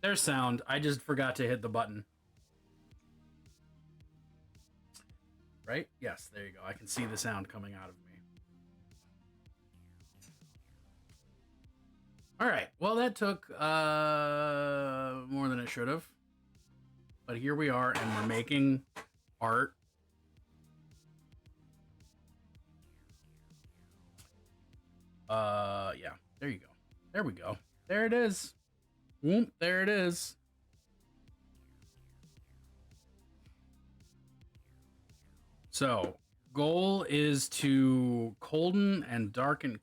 There's sound. I just forgot to hit the button. Right? Yes, there you go. I can see the sound coming out of me. All right. Well, that took more than it should have. But here we are, and we're making art. Yeah. There you go. There we go. There it is. Whoop, there it is. So, goal is to colden and darken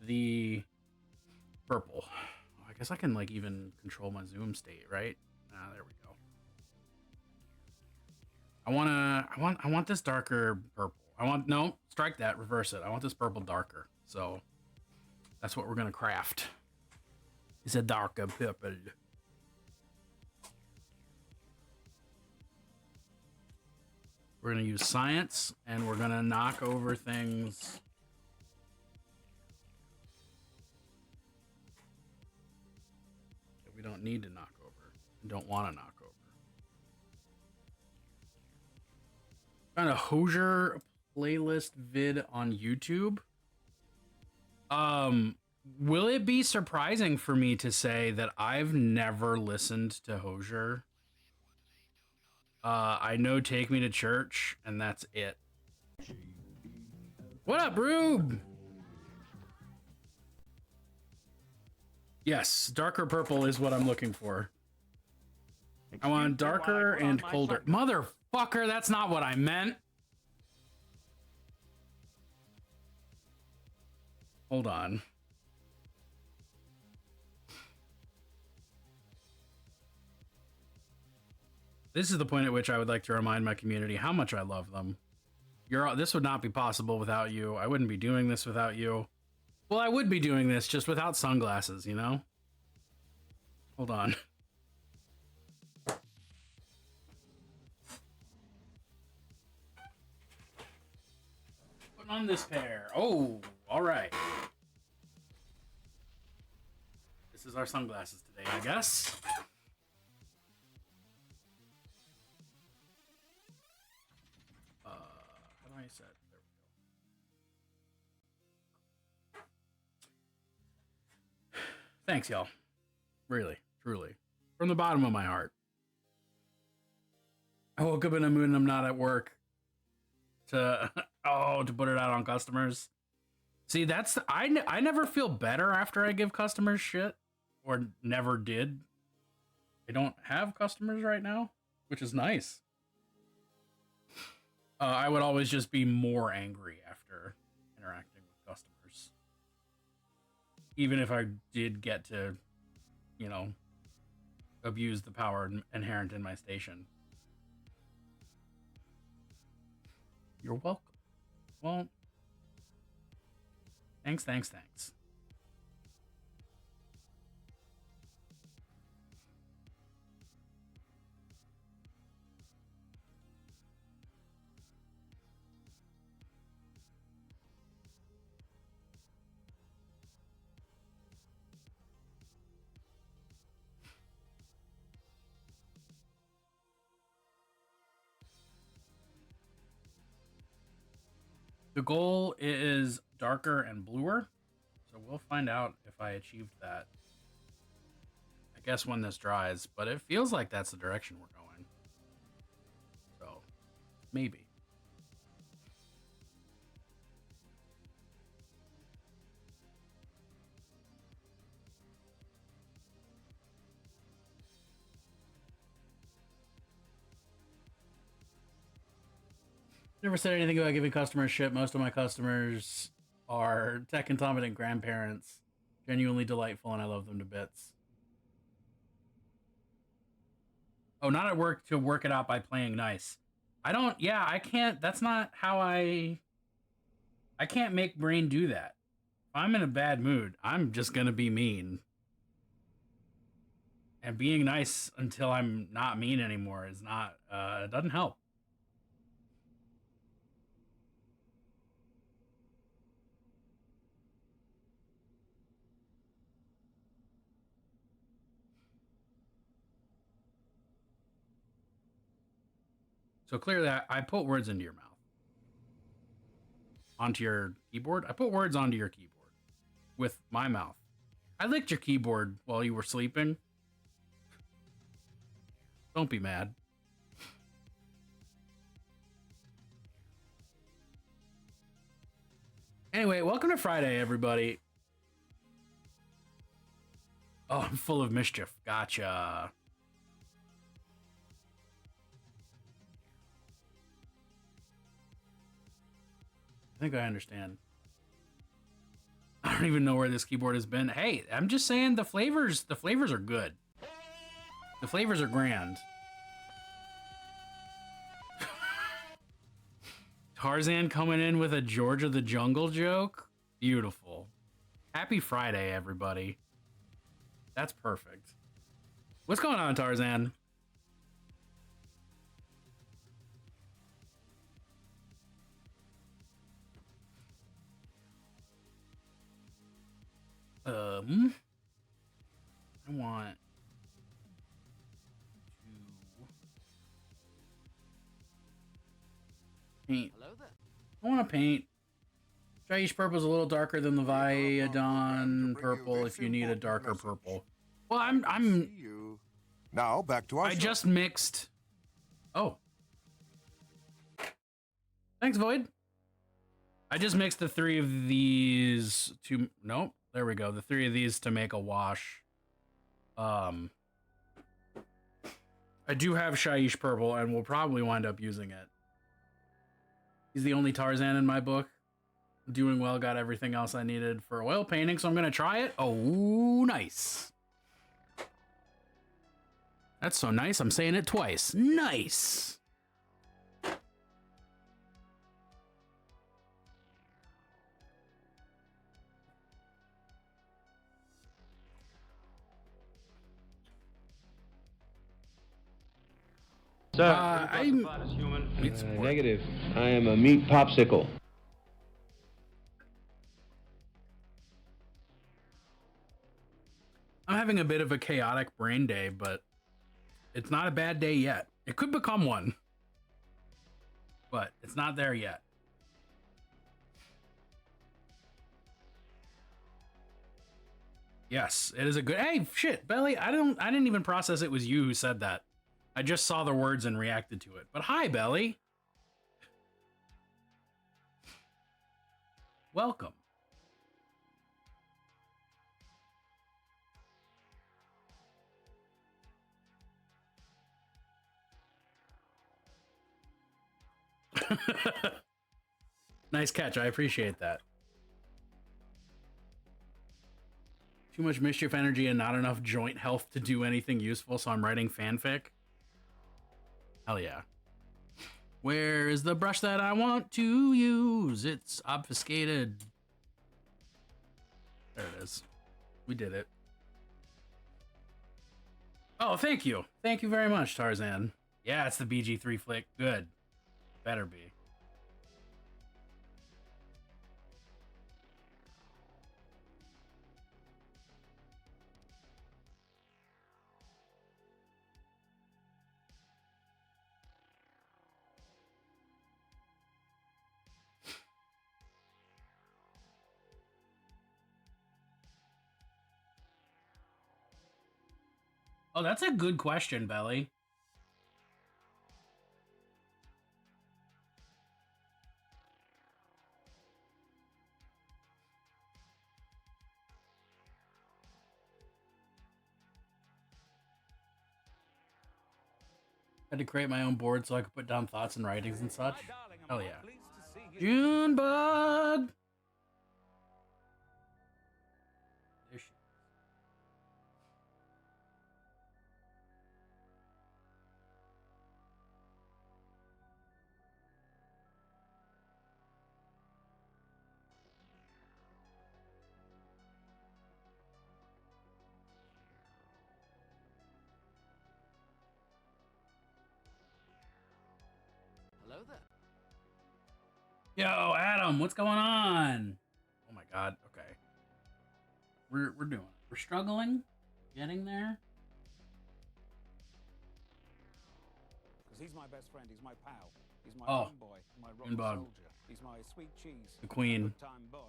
the purple. I guess I can like even control my zoom state, right? There we go. I want this darker purple. No, strike that, reverse it. I want this purple darker. So that's what we're gonna craft. It's a darker purple. We're gonna use science, and we're gonna knock over things. That we don't need to knock over. We don't want to knock over. Kind of Hozier playlist vid on YouTube. Will it be surprising for me to say that I've never listened to Hozier? I know Take Me to Church, and that's it. What up, Rube? Yes, darker purple is what I'm looking for. I want darker and colder. Motherfucker, that's not what I meant. Hold on. This is the point at which I would like to remind my community how much I love them. This would not be possible without you. I wouldn't be doing this without you. Well, I would be doing this just without sunglasses, you know? Hold on. Putting on this pair. Oh, all right. This is our sunglasses today, I guess. How do I set? There we go. Thanks, y'all. Really, truly. From the bottom of my heart. I woke up in a mood and I'm not at work to put it out on customers. See, I never feel better after I give customers shit, or never did. I don't have customers right now, which is nice. I would always just be more angry after interacting with customers. Even if I did get to, you know, abuse the power inherent in my station. You're welcome. Well, thanks. The goal is darker and bluer, so we'll find out if I achieved that. I guess when this dries, but it feels like that's the direction we're going. So, maybe. Never said anything about giving customers shit. Most of my customers are tech incompetent grandparents, genuinely delightful, and I love them to bits. Oh, not at work to work it out by playing nice. I can't, that's not how I can't make brain do that. If I'm in a bad mood, I'm just gonna be mean. And being nice until I'm not mean anymore is not, it doesn't help. So clearly, I put words into your mouth. Onto your keyboard? I put words onto your keyboard with my mouth. I licked your keyboard while you were sleeping. Don't be mad. Anyway, welcome to Friday, everybody. Oh, I'm full of mischief. Gotcha. I think I understand. I don't even know where this keyboard has been. Hey, I'm just saying the flavors are good. The flavors are grand. Tarzan coming in with a George of the Jungle joke. Beautiful. Happy Friday, everybody. That's perfect. What's going on, Tarzan? I want to paint. Hello there. I want to paint. Shyish purple is a little darker than the Viadon purple if you need a darker purple. Well, I'm Now back to our I show. just mixed. Oh. Thanks, Void. I just mixed the three of these to nope. There we go. The three of these to make a wash. I do have Shyish purple and will probably wind up using it. He's the only Tarzan in my book. Doing well, got everything else I needed for oil painting, so I'm gonna try it. Oh, nice. That's so nice, I'm saying it twice. Nice. Sir, I'm negative. I am a meat popsicle. having a bit of a chaotic brain day, but it's not a bad day yet. It could become one, but it's not there yet. Yes, it is a good. Hey, shit, Belly. I didn't even process it was you who said that. I just saw the words and reacted to it. But hi, Belly. Welcome. Nice catch. I appreciate that. Too much mischief energy and not enough joint health to do anything useful, so I'm writing fanfic. Hell yeah. Where is the brush that I want to use? It's obfuscated. There it is. We did it. Oh, thank you. Thank you very much, Tarzan. Yeah, it's the BG3 flick. Good. Better be. Oh, that's a good question, Belly. Had to create my own board so I could put down thoughts and writings and such. Hell yeah. Junebug! There she is. Hello there. Yo, Adam, what's going on? Oh my god, okay. We're doing it. We're struggling, getting there. 'Cause he's my best friend. He's my pal. He's my Oh. homeboy. My rock Moonbug. soldier. He's my sweet cheese. The queen. Good time boy.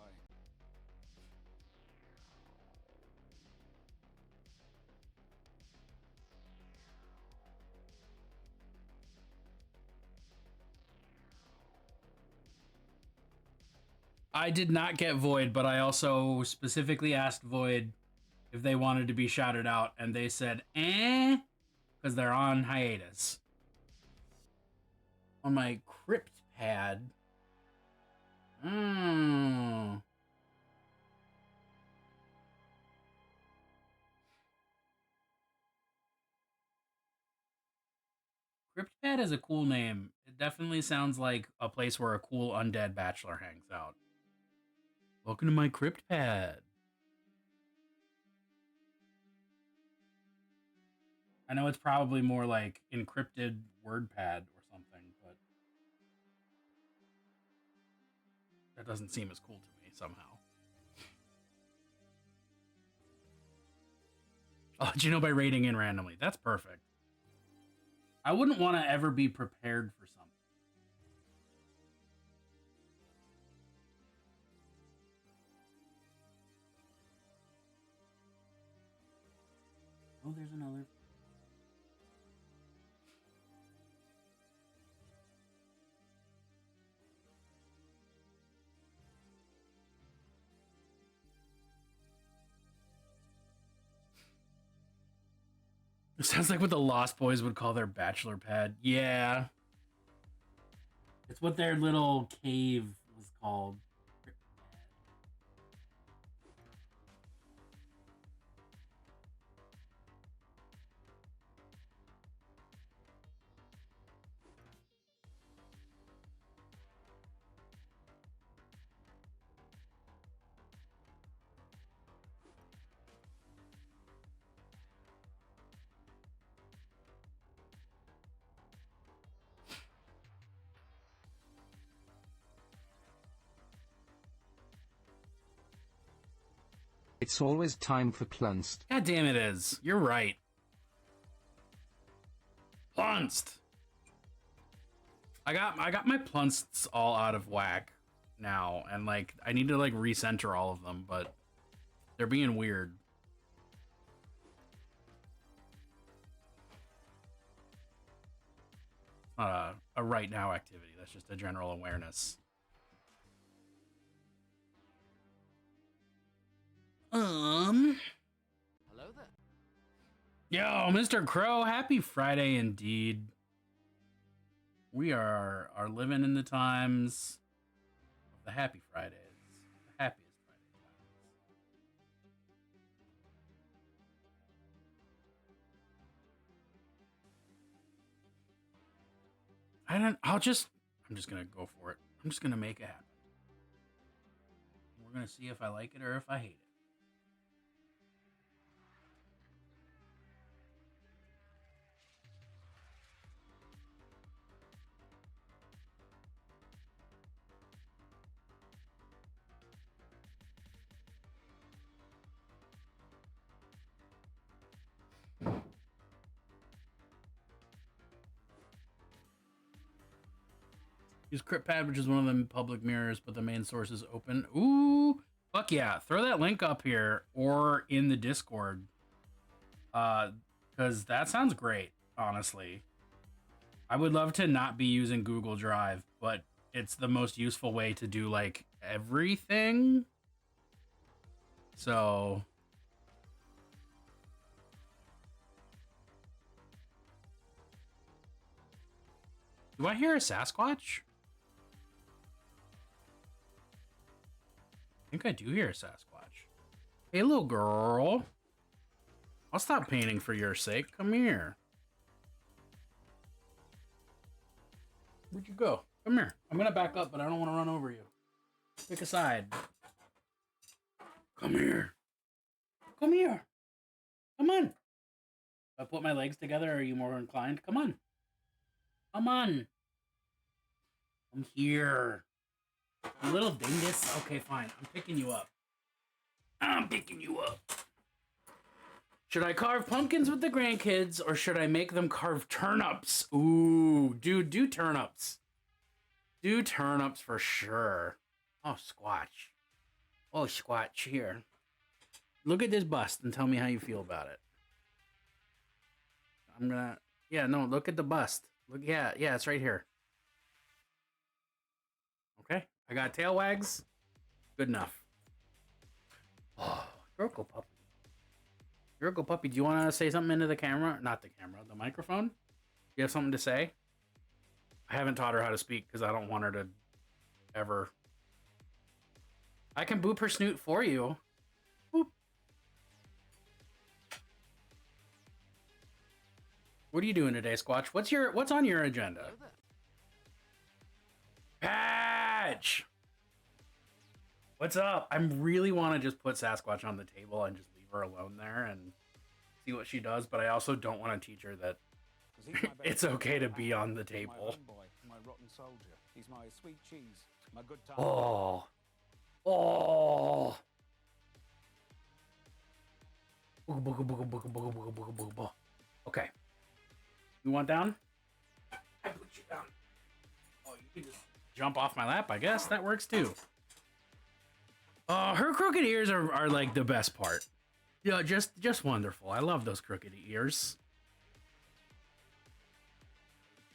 I did not get Void, but I also specifically asked Void if they wanted to be shouted out, and they said, because they're on hiatus. On my crypt pad. Cryptpad is a cool name. It definitely sounds like a place where a cool undead bachelor hangs out. Welcome to my Cryptpad. I know it's probably more like encrypted WordPad or something, but that doesn't seem as cool to me somehow. I'll let you know by rating in randomly. That's perfect. I wouldn't want to ever be prepared for something. Oh, there's another. It sounds like what the Lost Boys would call their bachelor pad. Yeah. It's what their little cave was called. It's always time for Plunst. God damn it is. You're right. Plunst. I got my plunsts all out of whack now, and like I need to like recenter all of them, but they're being weird. It's not a right now activity. That's just a general awareness. Hello there. Yo, Mr. Crow, happy Friday indeed. We are living in the times of the happy Fridays. The happiest Friday times. I'm just gonna go for it. I'm just gonna make it happen. We're gonna see if I like it or if I hate it. Use CryptPad, which is one of them public mirrors, but the main source is open. Ooh, fuck yeah. Throw that link up here or in the Discord. Because that sounds great, honestly. I would love to not be using Google Drive, but it's the most useful way to do, like, everything. So... do I hear a Sasquatch? I think I do hear a Sasquatch. Hey, little girl. I'll stop painting for your sake. Come here. Where'd you go? Come here. I'm gonna back up, but I don't want to run over you. Pick a side. Come here. Come here. Come on. If I put my legs together, are you more inclined? Come on. Come on. I'm here. You little dingus. Okay, fine. I'm picking you up. I'm picking you up. Should I carve pumpkins with the grandkids or should I make them carve turnips? Ooh, dude, do turnips. Do turnips for sure. Oh, Squatch. Oh, Squatch, here. Look at this bust and tell me how you feel about it. I'm gonna... Yeah, no, look at the bust. Look, yeah, it's right here. Okay, I got tail wags. Good enough. Oh, Yurko puppy. Yurko puppy, do you want to say something into the camera? Not the camera, the microphone? You have something to say? I haven't taught her how to speak because I don't want her to ever. I can boop her snoot for you. Boop. What are you doing today, Squatch? What's on your agenda? Hello there. Patch! What's up? I really want to just put Sasquatch on the table and just leave her alone there and see what she does, but I also don't want to teach her that 'Cause he's my best it's okay to be on the friend, my table. run boy, my rotten soldier. He's my sweet cheese, my good time. Oh. Oh. Booga, booga, booga, booga, booga, booga, booga, booga, booga. Okay. You want down? I put you down. Oh, you can just jump off my lap, I guess. That works too. Her crooked ears are like the best part. Yeah, just wonderful. I love those crooked ears.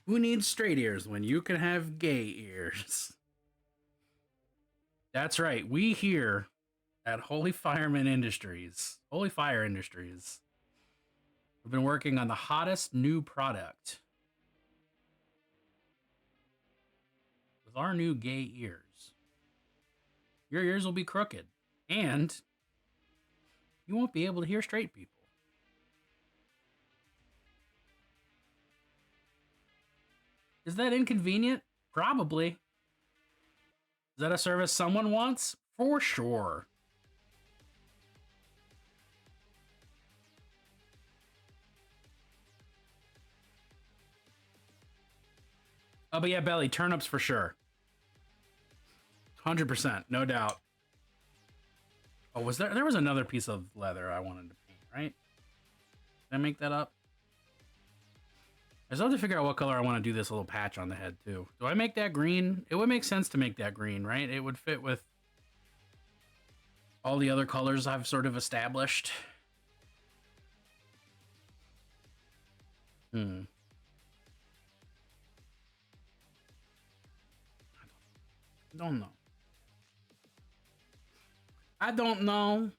Who needs straight ears when you can have gay ears? That's right. We here at Holy Fire Industries have been working on the hottest new product with our new gay ears. Your ears will be crooked, and you won't be able to hear straight people. Is that inconvenient? Probably. Is that a service someone wants? For sure. Oh, but yeah, Belly, turnips for sure. 100%, no doubt. Oh, there was another piece of leather I wanted to paint, right? Did I make that up? I still have to figure out what color I want to do this little patch on the head, too. Do I make that green? It would make sense to make that green, right? It would fit with all the other colors I've sort of established. I don't know. I don't know.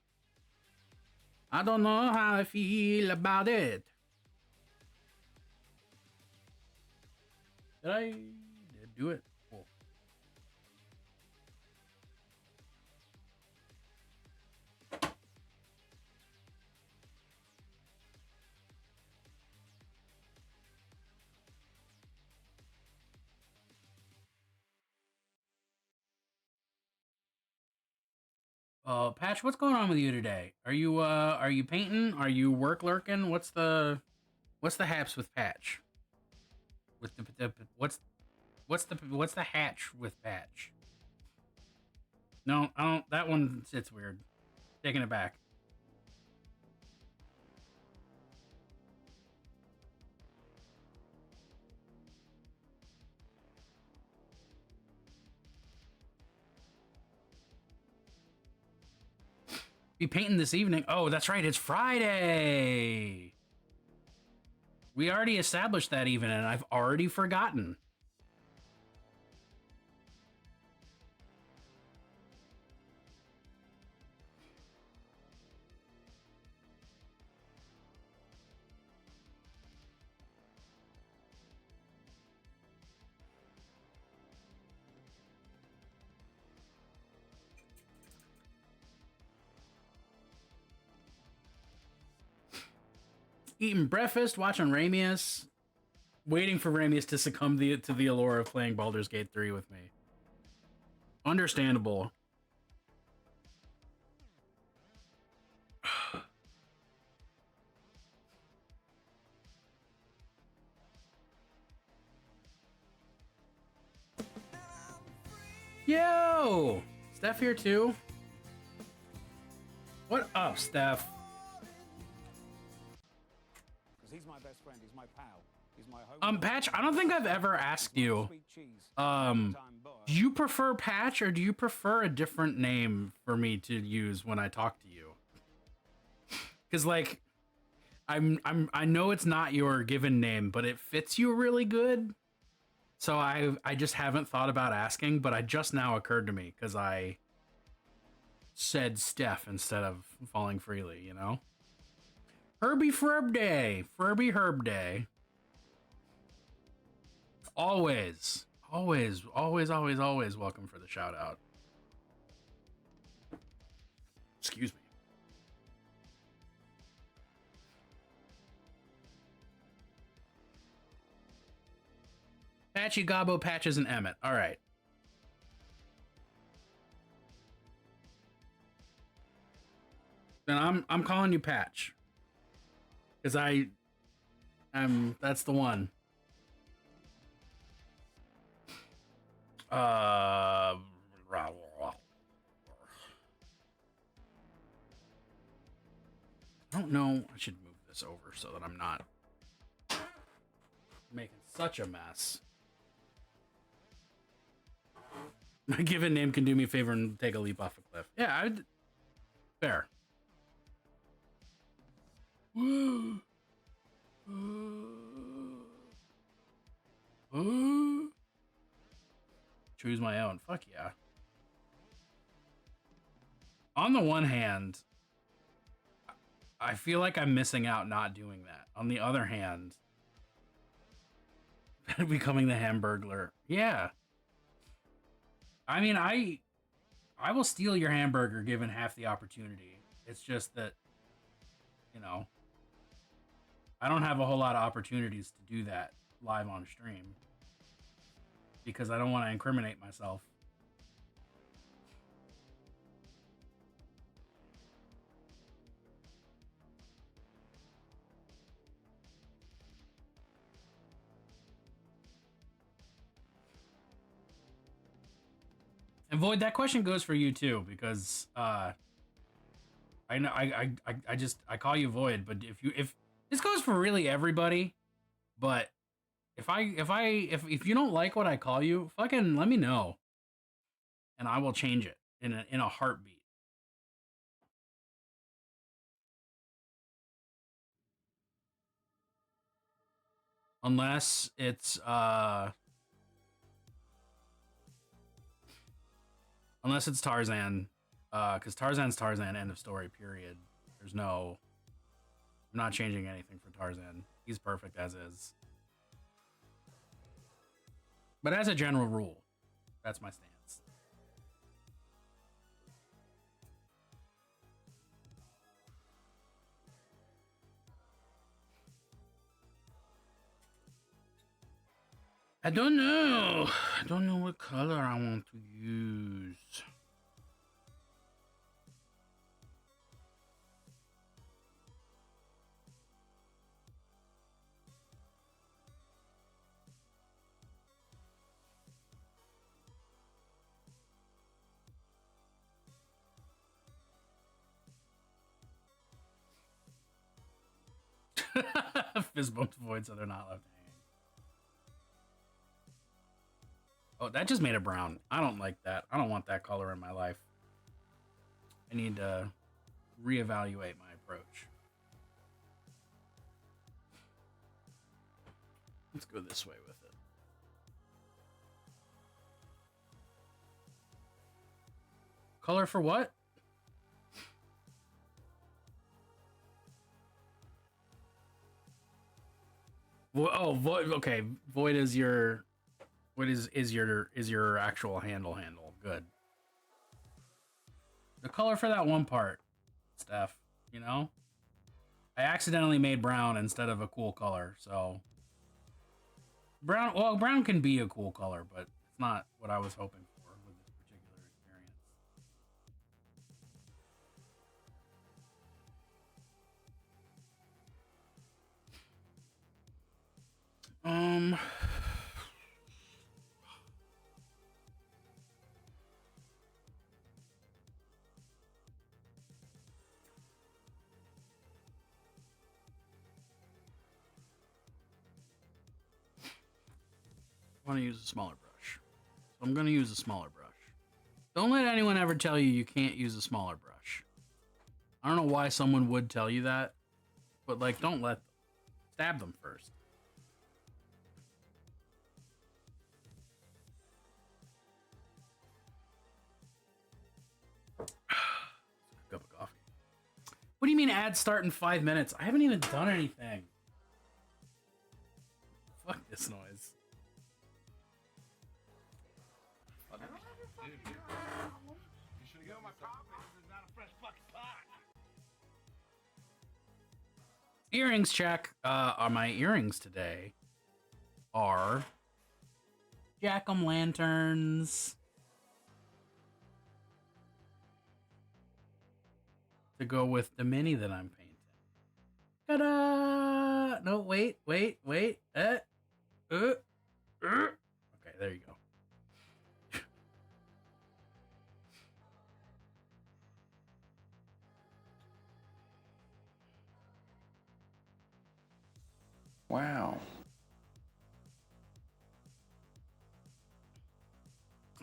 I don't know how I feel about it. Did I do it? Cool. Patch, what's going on with you today? Are you painting? Are you work lurking? What's the haps with Patch? With the what's the hatch with Patch? No, I don't. That one sits weird. Taking it back. Be painting this evening. Oh, that's right. It's Friday. We already established that even, and I've already forgotten. Eating breakfast, watching Ramius, waiting for Ramius to succumb to the allure of playing Baldur's Gate 3 with me. Understandable. Yo! Steph here too? What up, Steph? my pal. He's my home. Patch, I don't think I've ever asked you. Sweet cheese. Do you prefer Patch or do you prefer a different name for me to use when I talk to you? Because like, I know it's not your given name, but it fits you really good. So I just haven't thought about asking, but it just now occurred to me because I said Steph instead of Falling Freely, you know? Herbie Ferb Day. Furby Herb Day. Always welcome for the shout out. Excuse me. Patchy, Gobbo, Patches, and Emmett. All right. Then I'm calling you Patch. Because that's the one. I don't know. I should move this over so that I'm not making such a mess. My given name can do me a favor and take a leap off a cliff. Yeah, I'd... Fair. Choose my own. Fuck yeah. On the one hand, I feel like I'm missing out not doing that. On the other hand, becoming the Hamburglar. Yeah. I mean, I will steal your hamburger given half the opportunity. It's just that, you know, I don't have a whole lot of opportunities to do that live on stream because I don't want to incriminate myself. And Void, that question goes for you too, because I know I call you Void, but if this goes for really everybody, but if you don't like what I call you, fucking let me know, and I will change it in a heartbeat. Unless it's Tarzan, because Tarzan's Tarzan, end of story, period. I'm not changing anything for Tarzan. He's perfect as is. But as a general rule, that's my stance. I don't know. I don't know what color I want to use. Fist bumped Void so they're not left hanging. Oh, that just made it brown. I don't like that. I don't want that color in my life. I need to reevaluate my approach. Let's go this way with it. Color for what? Oh, Void. Okay, Void is your. What is your actual handle? Good. The color for that one part, Steph. You know, I accidentally made brown instead of a cool color, so brown. Well, brown can be a cool color, but it's not what I was hoping for with this particular experience. want to use a smaller brush. So I'm going to use a smaller brush. Don't let anyone ever tell you you can't use a smaller brush. I don't know why someone would tell you that, but like, don't let them. Stab them first. Cup of coffee. What do you mean add start in 5 minutes? I haven't even done anything. Fuck this noise. Earrings check. My earrings today are jack-o'-lanterns to go with the mini that I'm painting. Ta-da! No, wait. Okay, there you go. Wow.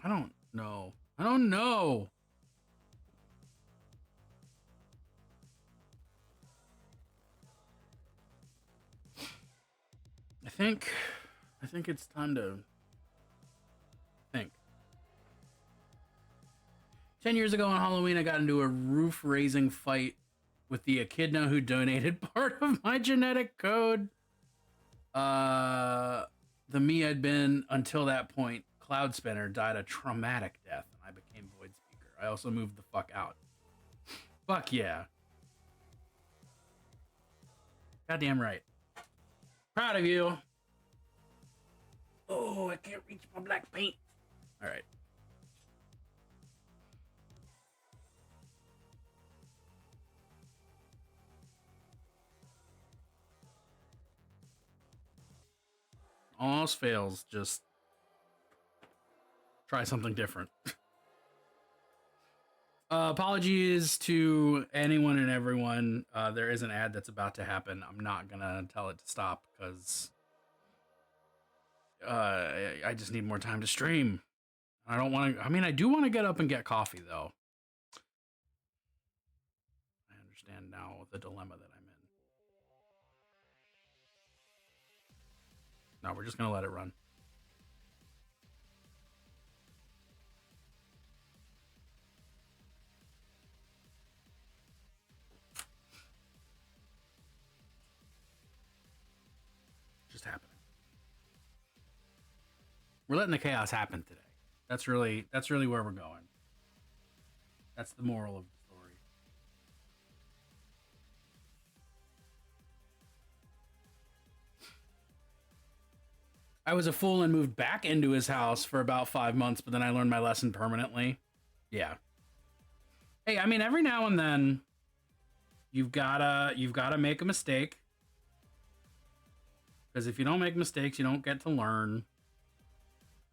I don't know. I think it's time to think. 10 years ago on Halloween, I got into a roof-raising fight with the echidna who donated part of my genetic code. The me I'd been until that point, Cloud Spinner, died a traumatic death, and I became Void Speaker. I also moved the fuck out. Fuck yeah. Goddamn right. Proud of you. Oh, I can't reach my black paint. All right. Almost fails. Just try something different. Apologies to anyone and everyone. There is an ad that's about to happen. I'm not gonna tell it to stop because I just need more time to stream. I don't want to. I mean, I do want to get up and get coffee though. I understand now the dilemma that I'm in. No, we're just gonna let it run. Just happening. We're letting the chaos happen today. That's really where we're going. That's the moral of the story. I was a fool and moved back into his house for about 5 months, but then I learned my lesson permanently. Yeah. Hey, I mean, every now and then you've gotta make a mistake. Because if you don't make mistakes, you don't get to learn.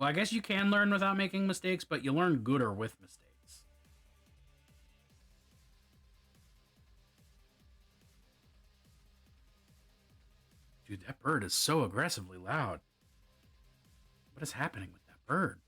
Well, I guess you can learn without making mistakes, but you learn gooder with mistakes. Dude, that bird is so aggressively loud. What is happening with that bird?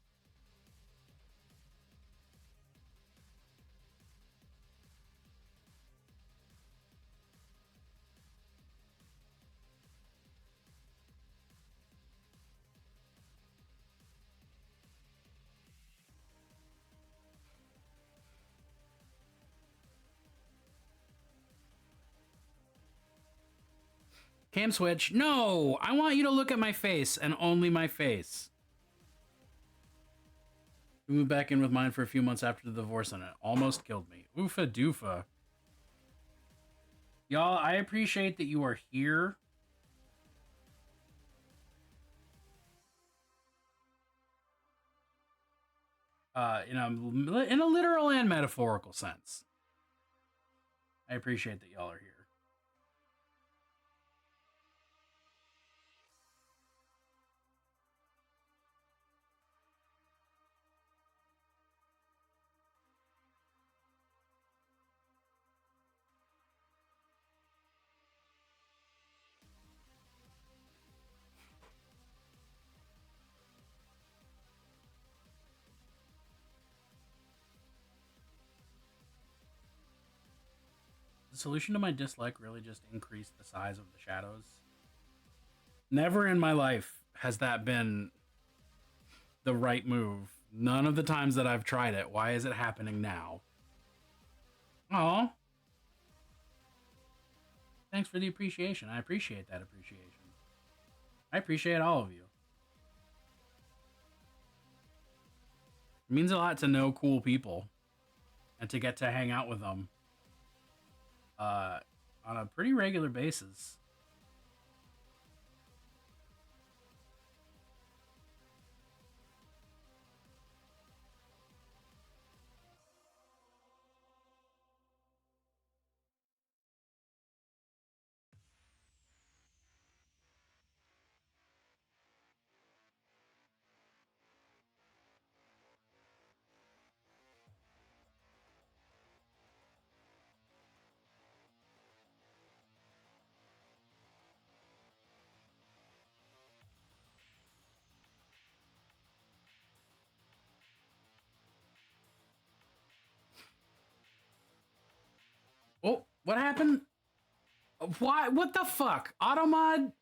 Cam switch. No, I want you to look at my face and only my face. We moved back in with mine for a few months after the divorce and it almost killed me. Oofa doofa. Y'all, I appreciate that you are here. In a literal and metaphorical sense. I appreciate that y'all are here. solution to my dislike really just increase the size of the shadows? Never in my life has that been the right move. None of the times that I've tried it. Why is it happening now? Oh, thanks for the appreciation. I appreciate that appreciation. I appreciate all of you. It means a lot to know cool people and to get to hang out with them on a pretty regular basis. Oh, what happened? Why? What the fuck? Automod?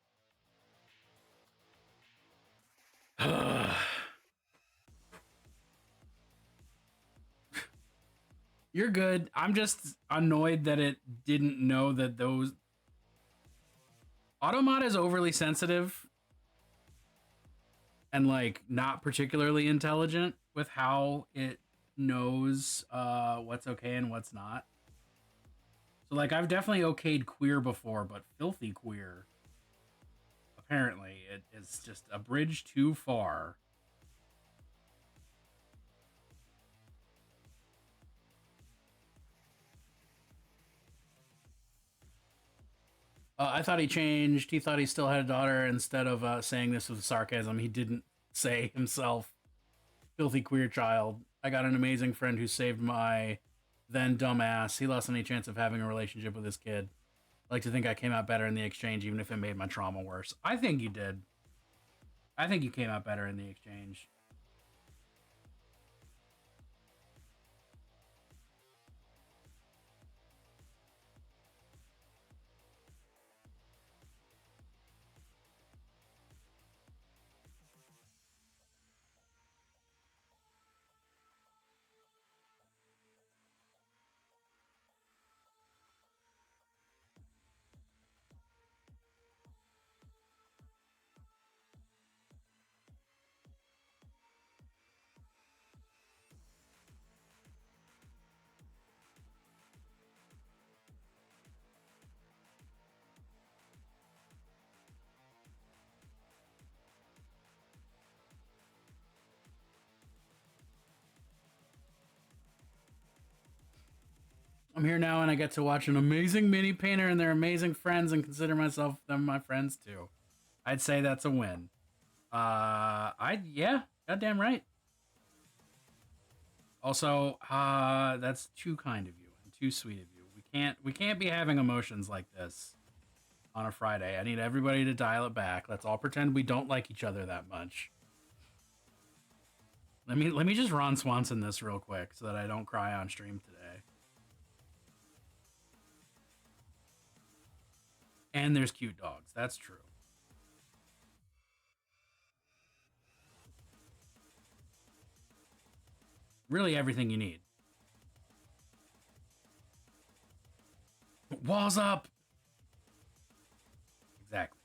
You're good. I'm just annoyed that it didn't know that those... Automod is overly sensitive and, like, not particularly intelligent with how it knows what's okay and what's not. So, like, I've definitely okayed queer before, but filthy queer, apparently, it is just a bridge too far. I thought he changed. He thought he still had a daughter. Instead of saying this with sarcasm, he didn't say himself. Filthy queer child. I got an amazing friend who saved my then dumbass. He lost any chance of having a relationship with his kid. I like to think I came out better in the exchange, even if it made my trauma worse. I think you did. I think you came out better in the exchange. I'm here now and I get to watch an amazing mini painter and their amazing friends and consider myself them my friends too. I'd say that's a win. Yeah, goddamn right. Also, that's too kind of you and too sweet of you. We can't be having emotions like this on a Friday. I need everybody to dial it back. Let's all pretend we don't like each other that much. Let me just Ron Swanson this real quick so that I don't cry on stream today. And there's cute dogs. That's true. Really everything you need. Walls up. Exactly.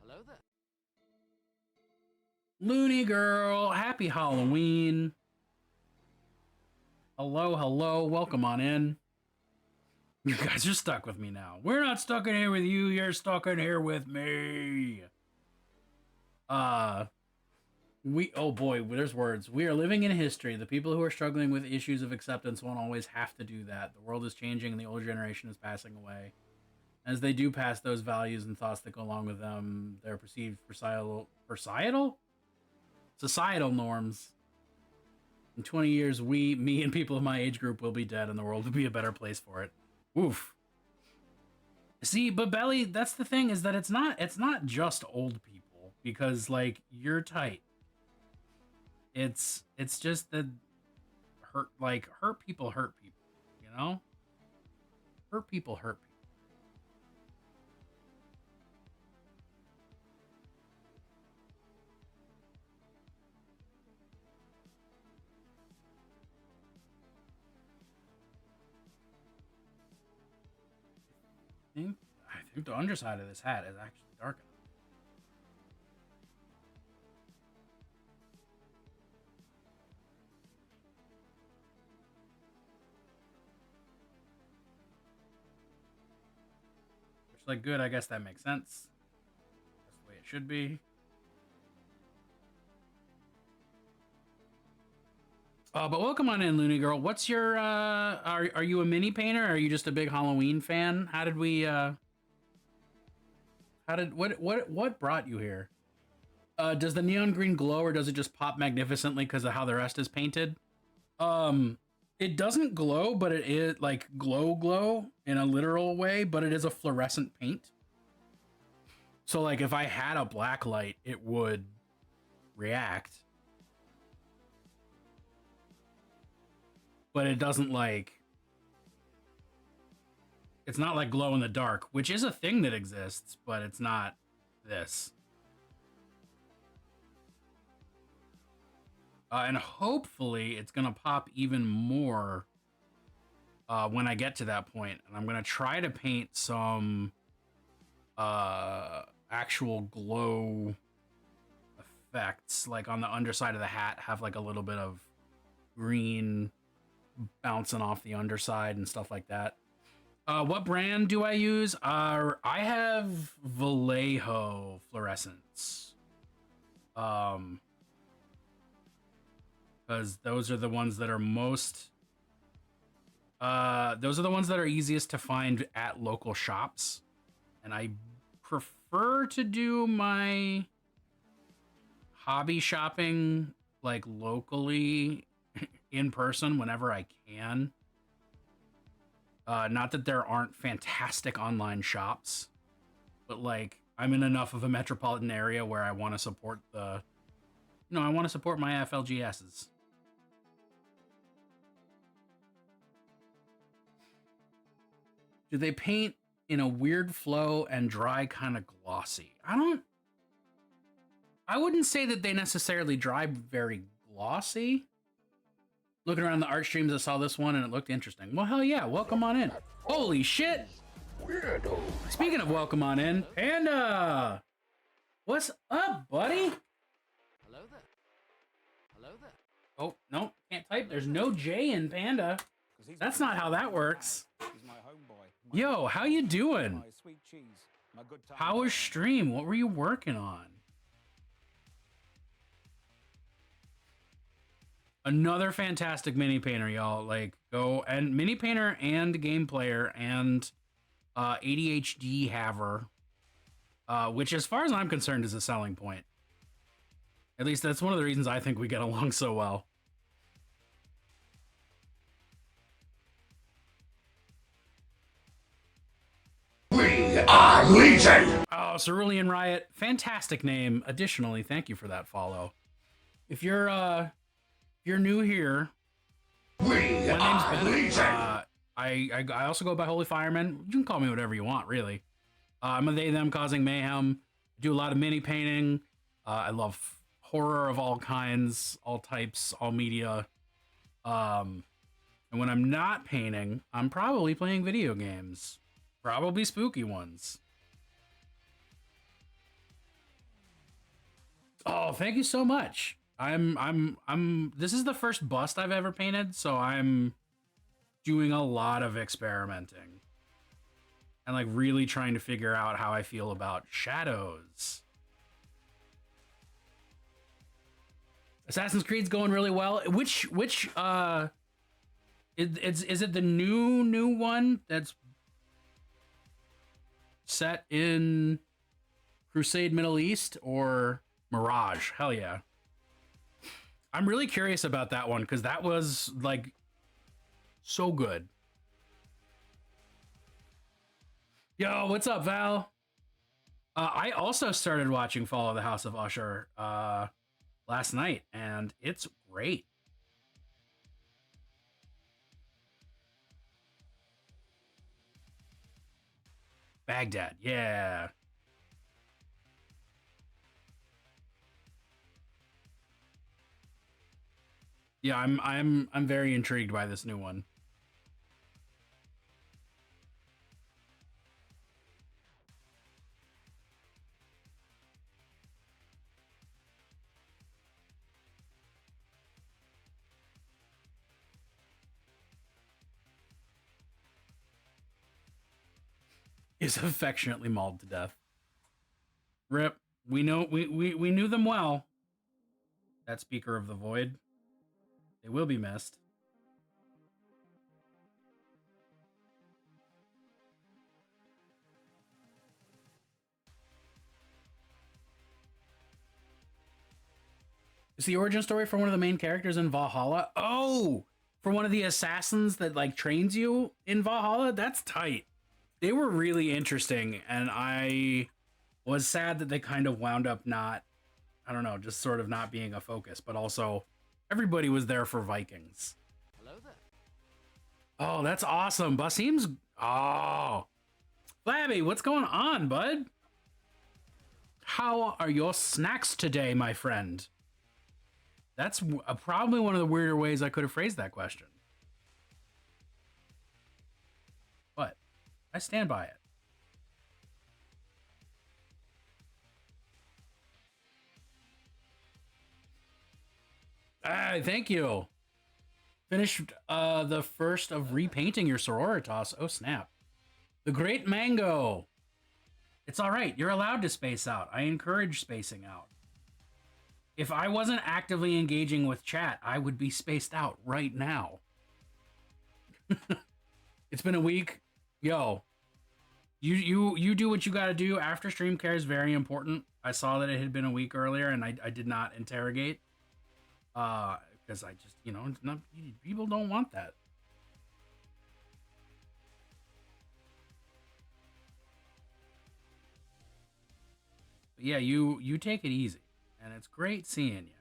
Hello there. Looney girl, happy Halloween. Hello, hello, welcome on in. You guys are stuck with me now. We're not stuck in here with you, you're stuck in here with me. Oh boy, there's words. We are living in history. The people who are struggling with issues of acceptance won't always have to do that. The world is changing and the older generation is passing away. As they do pass those values and thoughts that go along with them, their perceived societal norms. In 20 years, me, and people of my age group will be dead and the world will be a better place for it. Oof. See, but Belly, that's the thing, is that it's not just old people, because like you're tight. It's just that hurt people, you know? Hurt people hurt people. I think the underside of this hat is actually dark enough. Which, like, good, I guess that makes sense. That's the way it should be. But welcome on in, Looney Girl. What's your, are you a mini painter, or are you just a big Halloween fan? How did we, what brought you here? Does the neon green glow, or does it just pop magnificently because of how the rest is painted? It doesn't glow, but it is, like, glow in a literal way, but it is a fluorescent paint. So, like, if I had a black light, it would react. But it doesn't, like, it's not like glow in the dark, which is a thing that exists, but it's not this. And hopefully it's going to pop even more when I get to that point. And I'm going to try to paint some actual glow effects, like on the underside of the hat, have like a little bit of green bouncing off the underside and stuff like that. What brand do I use? I have Vallejo fluorescents. Because those are the ones that are most... those are the ones that are easiest to find at local shops. And I prefer to do my hobby shopping, like, locally in person whenever I can. Not that there aren't fantastic online shops, but, like, I'm in enough of a metropolitan area where I want to support the... You know, I want to support my FLGSs. Do they paint in a weird flow and dry kind of glossy? I wouldn't say that they necessarily dry very glossy. Looking around the art streams, I saw this one and it looked interesting. Well, hell yeah, welcome on in. Holy shit! Weirdo. Speaking of welcome on in, Panda! What's up, buddy? Hello there. Hello there. Oh, no, can't type. There's no J in Panda. That's not how that works. He's my homeboy. Yo, how you doing? My sweet cheese. My good time. How was stream? What were you working on? Another fantastic mini painter, y'all. Like, go and mini painter and game player and ADHD haver, which, as far as I'm concerned, is a selling point. At least that's one of the reasons I think we get along so well. We are Legion! Oh, Cerulean Riot, fantastic name. Additionally, thank you for that follow. If you're new here, We my name's are Ben. Legion! I also go by Holy Fireman. You can call me whatever you want, really. I'm a they, them causing mayhem. Do a lot of mini painting. I love horror of all kinds, all types, all media. And when I'm not painting, I'm probably playing video games. Probably spooky ones. Oh, thank you so much. This is the first bust I've ever painted, so I'm doing a lot of experimenting and, like, really trying to figure out how I feel about shadows. Assassin's Creed's going really well. Which is it the new one that's set in Crusade Middle East or Mirage? Hell yeah. I'm really curious about that one because that was like so good. Yo, what's up, Val? I also started watching Fall of the House of Usher last night, and it's great. Baghdad, yeah. Yeah, I'm very intrigued by this new one. Is affectionately mauled to death. Rip. We know we knew them well. That Speaker of the Void. They will be missed. It's the origin story for one of the main characters in Valhalla. Oh, for one of the assassins that like trains you in Valhalla. That's tight. They were really interesting, and I was sad that they kind of wound up not, I don't know, just sort of not being a focus, but also everybody was there for Vikings. Hello there. Oh, that's awesome. Basim's, oh. Flabby, what's going on, bud? How are your snacks today, my friend? That's probably one of the weirder ways I could have phrased that question. But I stand by it. Thank you. Finished the first of repainting your Sororitas. Oh, snap. The Great Mango. It's all right. You're allowed to space out. I encourage spacing out. If I wasn't actively engaging with chat, I would be spaced out right now. It's been a week. Yo, you do what you got to do. After stream care is very important. I saw that it had been a week earlier, and I did not interrogate. Because I just, you know, people don't want that. But yeah, you take it easy, and it's great seeing you.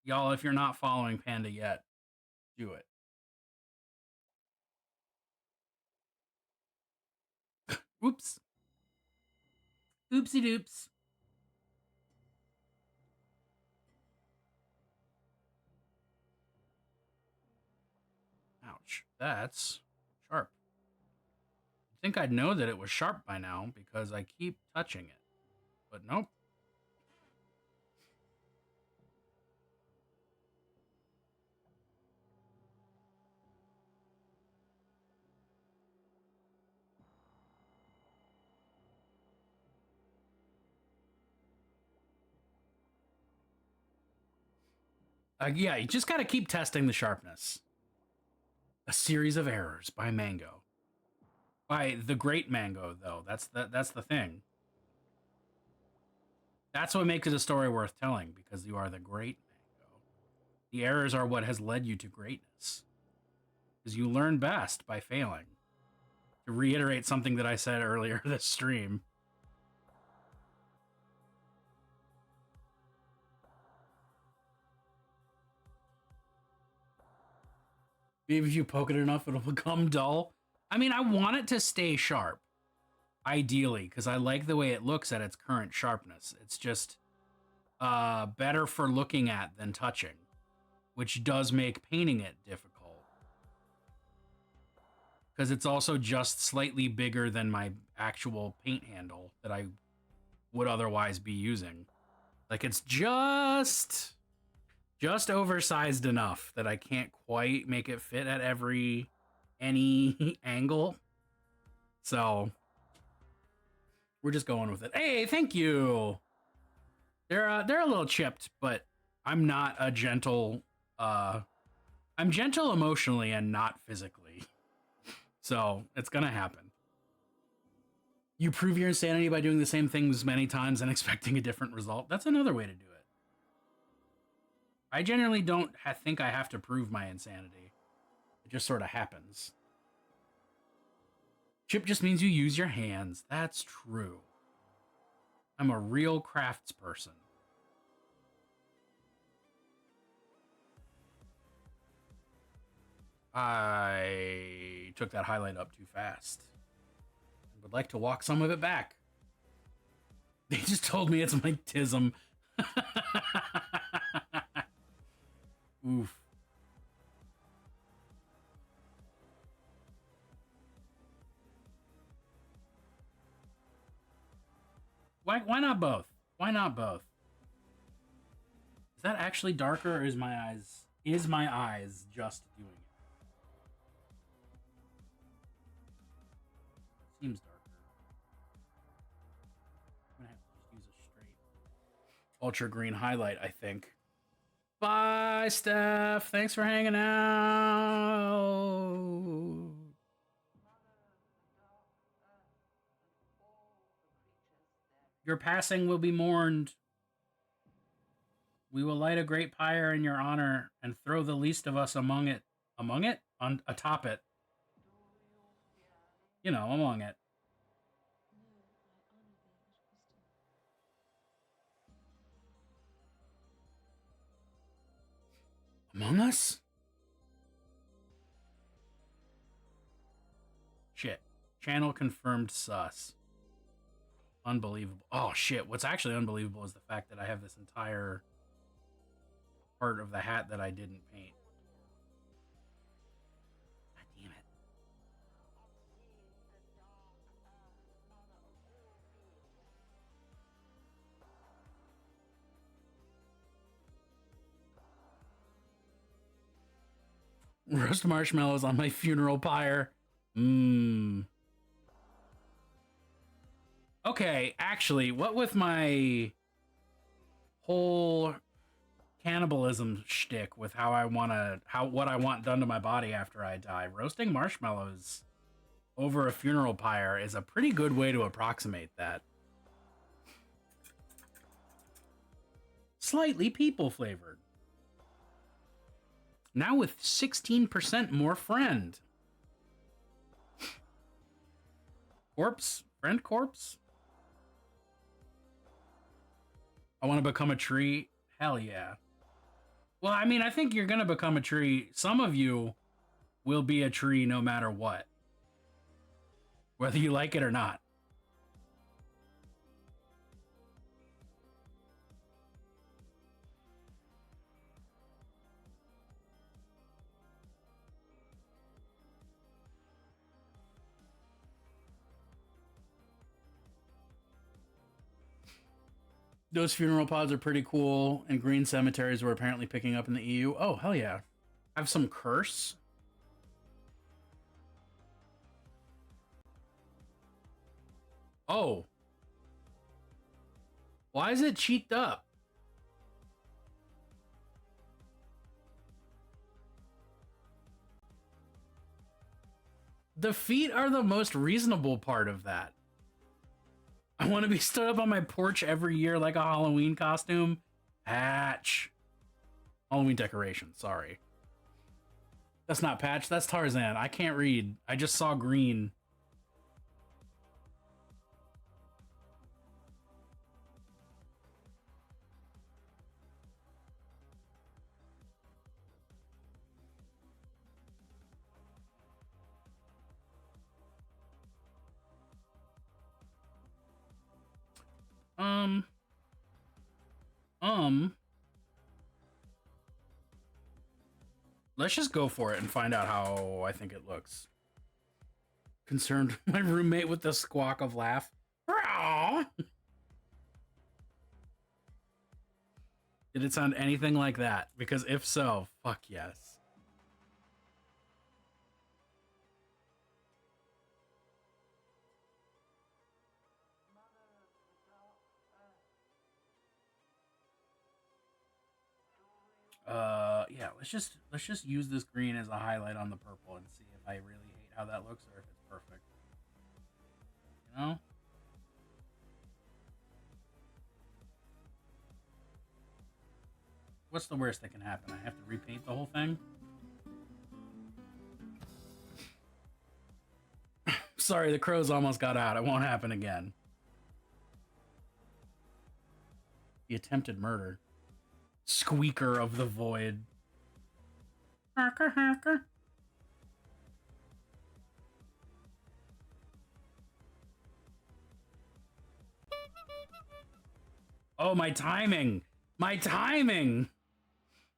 Y'all, if you're not following Panda yet, do it. Oops. Oopsie doops. Ouch. That's sharp. You'd think I'd know that it was sharp by now because I keep touching it. But nope. Yeah, you just gotta keep testing the sharpness. A Series of Errors by Mango. By the Great Mango, though. That's the thing. That's what makes it a story worth telling, because you are the Great Mango. The errors are what has led you to greatness. Because you learn best by failing. To reiterate something that I said earlier this stream. Maybe if you poke it enough, it'll become dull. I mean, I want it to stay sharp. Ideally, because I like the way it looks at its current sharpness. It's just better for looking at than touching, which does make painting it difficult. Because it's also just slightly bigger than my actual paint handle that I would otherwise be using. Like, it's just oversized enough that I can't quite make it fit at any angle. So we're just going with it. Hey, thank you. They're a little chipped, but I'm not a gentle, I'm gentle emotionally and not physically. So it's gonna happen. You prove your insanity by doing the same things many times and expecting a different result. That's another way to do it. I generally don't think I have to prove my insanity. It just sort of happens. Chip just means you use your hands. That's true. I'm a real craftsperson. I took that highlight up too fast. Would like to walk some of it back. They just told me it's my tism. Oof. Why not both? Why not both? Is that actually darker, or is my eyes just doing it? Seems darker. I'm gonna have to just use a straight ultra green highlight, I think. Bye, Steph. Thanks for hanging out. Your passing will be mourned. We will light a great pyre in your honor and throw the least of us among it. Among it? Atop it. You know, among it. Among Us? Shit. Channel confirmed sus. Unbelievable. Oh, shit. What's actually unbelievable is the fact that I have this entire part of the hat that I didn't paint. God damn it. Roast marshmallows on my funeral pyre. Mmm. Okay, actually, what with my whole cannibalism shtick with what I want done to my body after I die, roasting marshmallows over a funeral pyre is a pretty good way to approximate that. Slightly people flavored. Now with 16% more friend. Corpse? Friend corpse? I want to become a tree. Hell yeah. Well, I mean, I think you're going to become a tree. Some of you will be a tree no matter what. Whether you like it or not. Those funeral pods are pretty cool, and green cemeteries were apparently picking up in the EU. Oh, hell yeah. Have some curse? Oh. Why is it cheeked up? The feet are the most reasonable part of that. I want to be stood up on my porch every year like a Halloween costume. Patch. Halloween decoration, sorry. That's not Patch, that's Tarzan. I can't read. I just saw green. Let's just go for it and find out how I think it looks. Concerned my roommate with the squawk of laugh. Did it sound anything like that? Because if so, fuck yes. Yeah, let's just use this green as a highlight on the purple and see if I really hate how that looks or if it's perfect. You know? What's the worst that can happen? I have to repaint the whole thing? Sorry, the crows almost got out. It won't happen again. The attempted murder. Squeaker of the void. Hacker, hacker. Oh, my timing. My timing.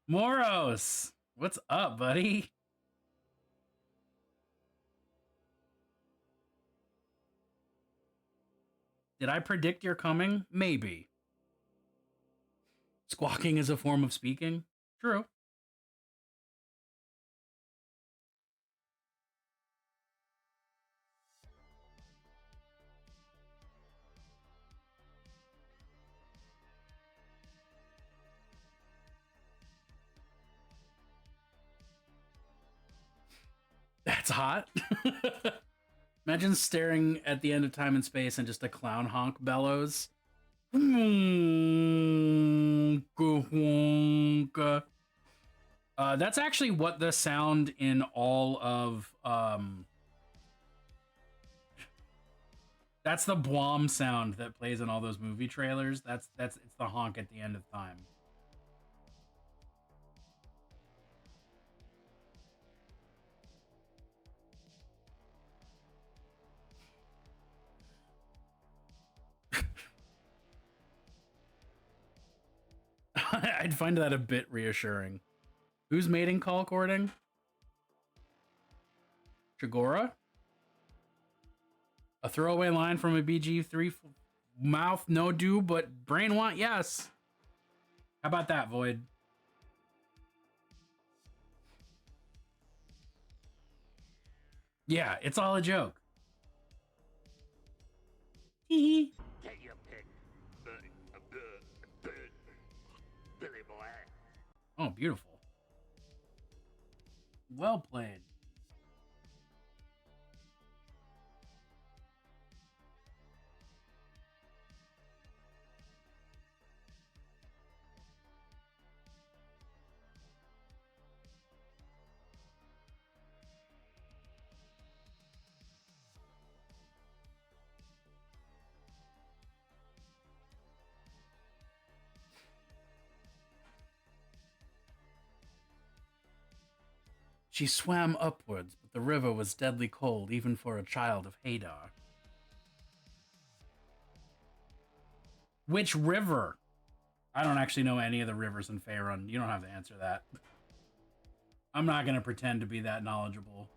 Moros. What's up, buddy? Did I predict your coming? Maybe. Squawking is a form of speaking? True. That's hot. Imagine staring at the end of time and space and just a clown honk bellows. That's actually what the sound in all of that's the Bwom sound that plays in all those movie trailers. That's it's the honk at the end of time. I'd find that a bit reassuring. Who's mating call courting? Chigora? A throwaway line from a BG3 mouth, no do, but brain want yes. How about that, Void? Yeah, it's all a joke. Hee hee. Get your pick, Billy boy. Oh, beautiful. Well played. She swam upwards, but the river was deadly cold, even for a child of Hadar. Which river? I don't actually know any of the rivers in Faerun. You don't have to answer that. I'm not going to pretend to be that knowledgeable.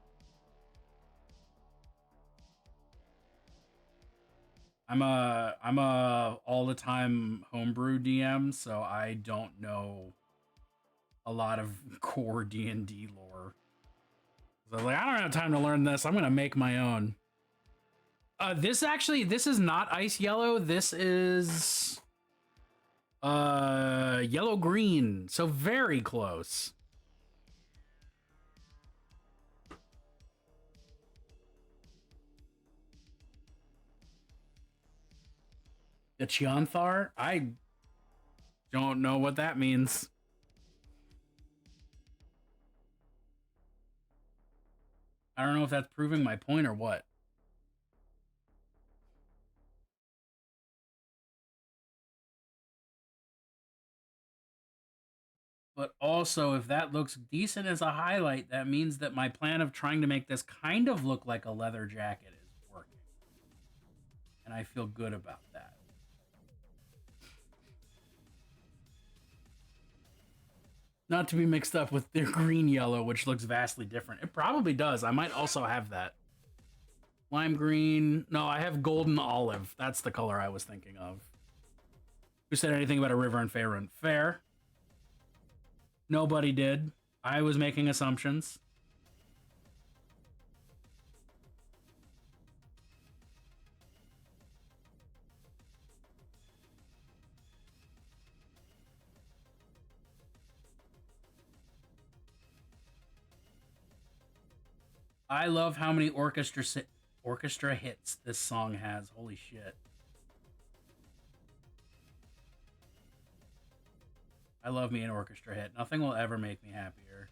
I'm a all the time homebrew DM, so I don't know a lot of core D&D lore. So I was like, I don't have time to learn this. I'm going to make my own. This is not ice yellow. This is yellow green. So very close. The Chianthar? I don't know what that means. I don't know if that's proving my point or what. But also, if that looks decent as a highlight, that means that my plan of trying to make this kind of look like a leather jacket is working. And I feel good about that. Not to be mixed up with their green yellow, which looks vastly different. It probably does. I might also have that. Lime green. No, I have golden olive. That's the color I was thinking of. Who said anything about a river in Faerun? Fair. Nobody did. I was making assumptions. I love how many orchestra hits this song has. Holy shit. I love me an orchestra hit. Nothing will ever make me happier.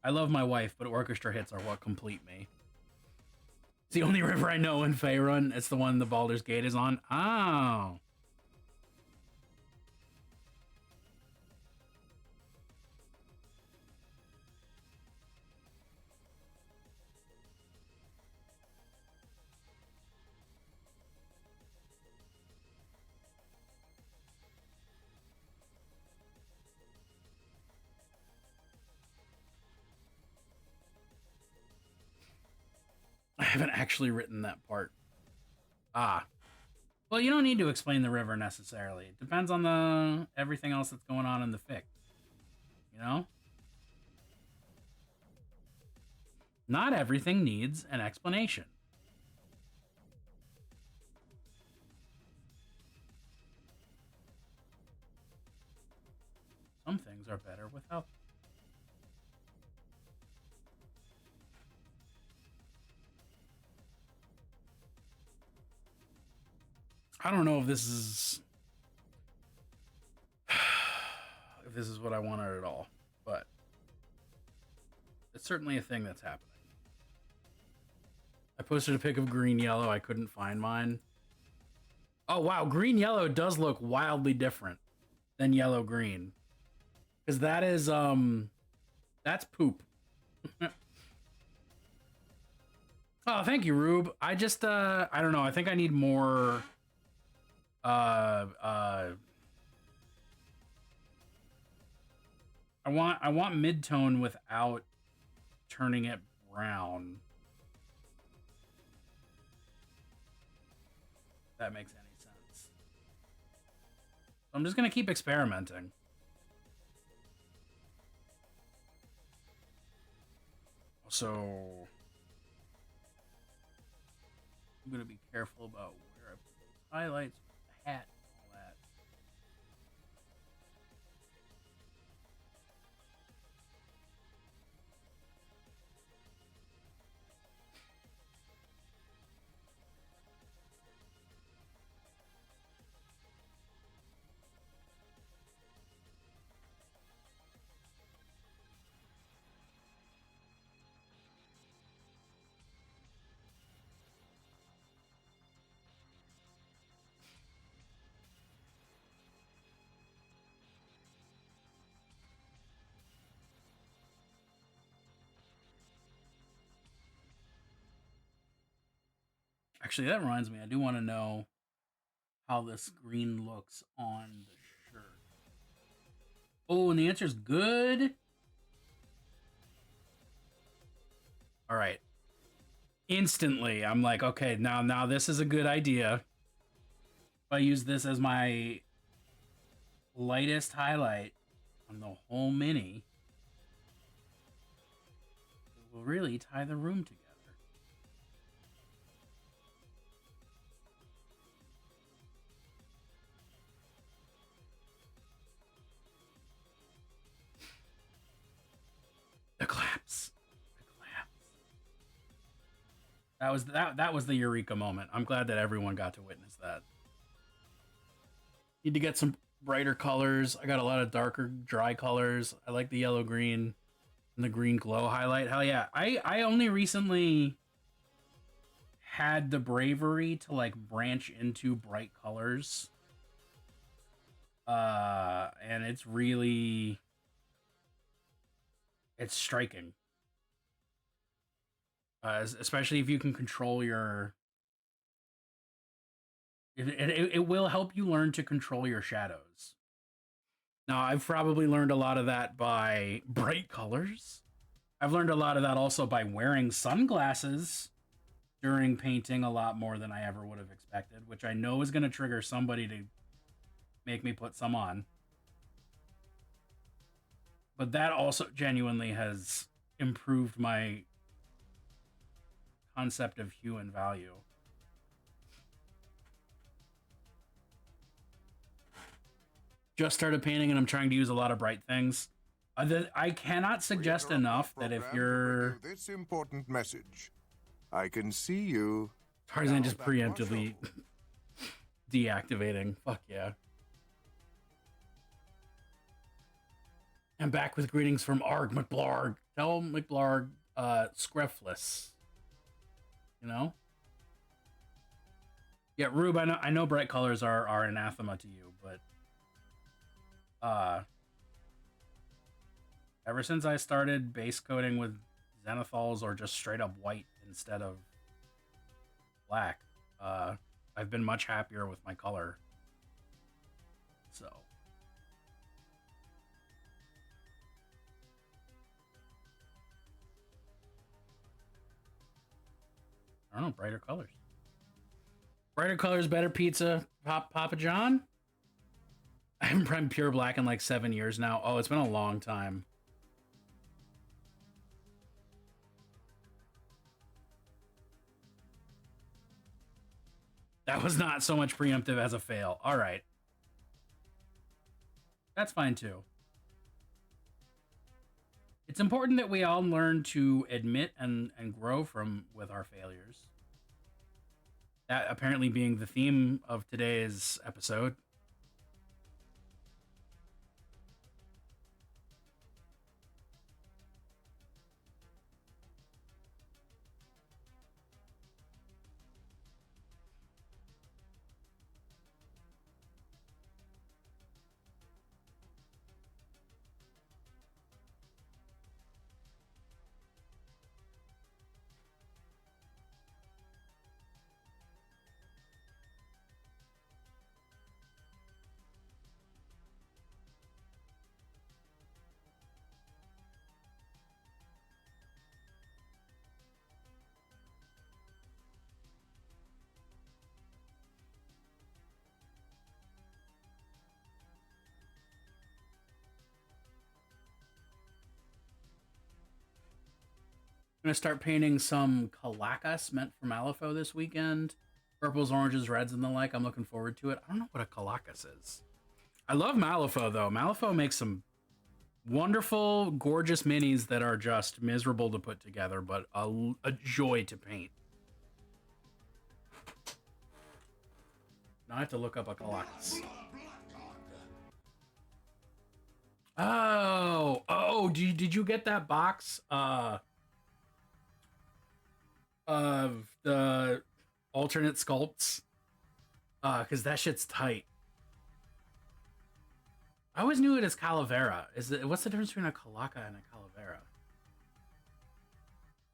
I love my wife, but orchestra hits are what complete me. It's the only river I know in Faerun. It's the one the Baldur's Gate is on. Oh. I haven't actually written that part. Ah. Well, you don't need to explain the river necessarily. It depends on the everything else that's going on in the fic. You know? Not everything needs an explanation. Some things are better without. I don't know if this is what I wanted at all, but it's certainly a thing that's happening. I posted a pic of green yellow. I couldn't find mine. Oh wow, green yellow does look wildly different than yellow green, because that is that's poop. Oh, thank you, Rube. I just I don't know. I think I need more. I want mid-tone without turning it brown. If that makes any sense. I'm just gonna keep experimenting. So I'm gonna be careful about where I put those highlights. Hat and all that. Actually, that reminds me. I do want to know how this green looks on the shirt. Oh, and the answer is good. All right. Instantly, I'm like, okay, now this is a good idea. If I use this as my lightest highlight on the whole mini, it will really tie the room together. The claps. The claps. That was the eureka moment. I'm glad that everyone got to witness that. Need to get some brighter colors. I got a lot of darker, dry colors. I like the yellow green and the green glow highlight. Hell yeah. I only recently had the bravery to like branch into bright colors. And it's really it's striking. Especially if you can control your it will help you learn to control your shadows. Now, I've probably learned a lot of that by bright colors. I've learned a lot of that also by wearing sunglasses during painting a lot more than I ever would have expected, which I know is going to trigger somebody to make me put some on. But that also genuinely has improved my concept of hue and value. Just started painting and I'm trying to use a lot of bright things. I cannot suggest We interrupt our enough that if program to bring you're you this important message. I can see you. Tarzan Now just back to our preemptively show. deactivating. Fuck yeah. And back with greetings from Arg McBlarg. Tell McBlarg, Screffless. You know? Yeah, Rube, I know bright colors are anathema to you, but ever since I started base coating with Zenithals or just straight up white instead of black, I've been much happier with my color. So I don't know, brighter colors. Brighter colors, better pizza. Papa John? I haven't primed pure black in like 7 years now. Oh, it's been a long time. That was not so much preemptive as a fail. All right. That's fine too. It's important that we all learn to admit and grow from with our failures. That apparently being the theme of today's episode. I'm gonna start painting some Calaca meant for Malifaux this weekend. Purples, oranges, reds, and the like. I'm looking forward to it. I don't know what a Calacas is. I love Malifaux though. Malifaux makes some wonderful, gorgeous minis that are just miserable to put together, but a joy to paint. Now I have to look up a Calacas. Oh, did you get that box? Of the alternate sculpts, because that shit's tight. I always knew it as Calavera. What's the difference between a Calaca and a Calavera?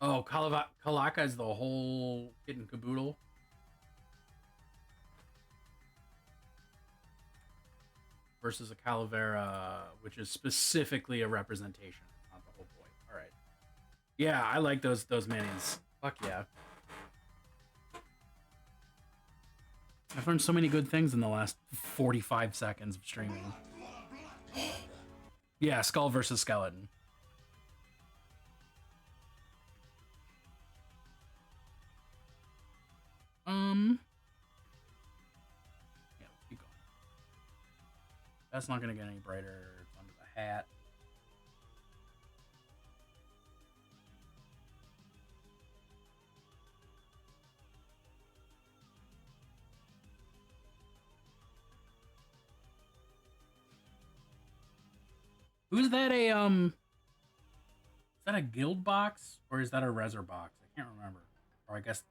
Oh, Calaca is the whole kit and caboodle. Versus a Calavera, which is specifically a representation, not the whole point. All right. Yeah, I like those minis. Fuck yeah. I've learned so many good things in the last 45 seconds of streaming. Yeah, skull versus skeleton. Yeah, let's keep going. That's not gonna get any brighter. It's under the hat. Who's that is that a guild box or is that a Reser box? I can't remember. Or I guess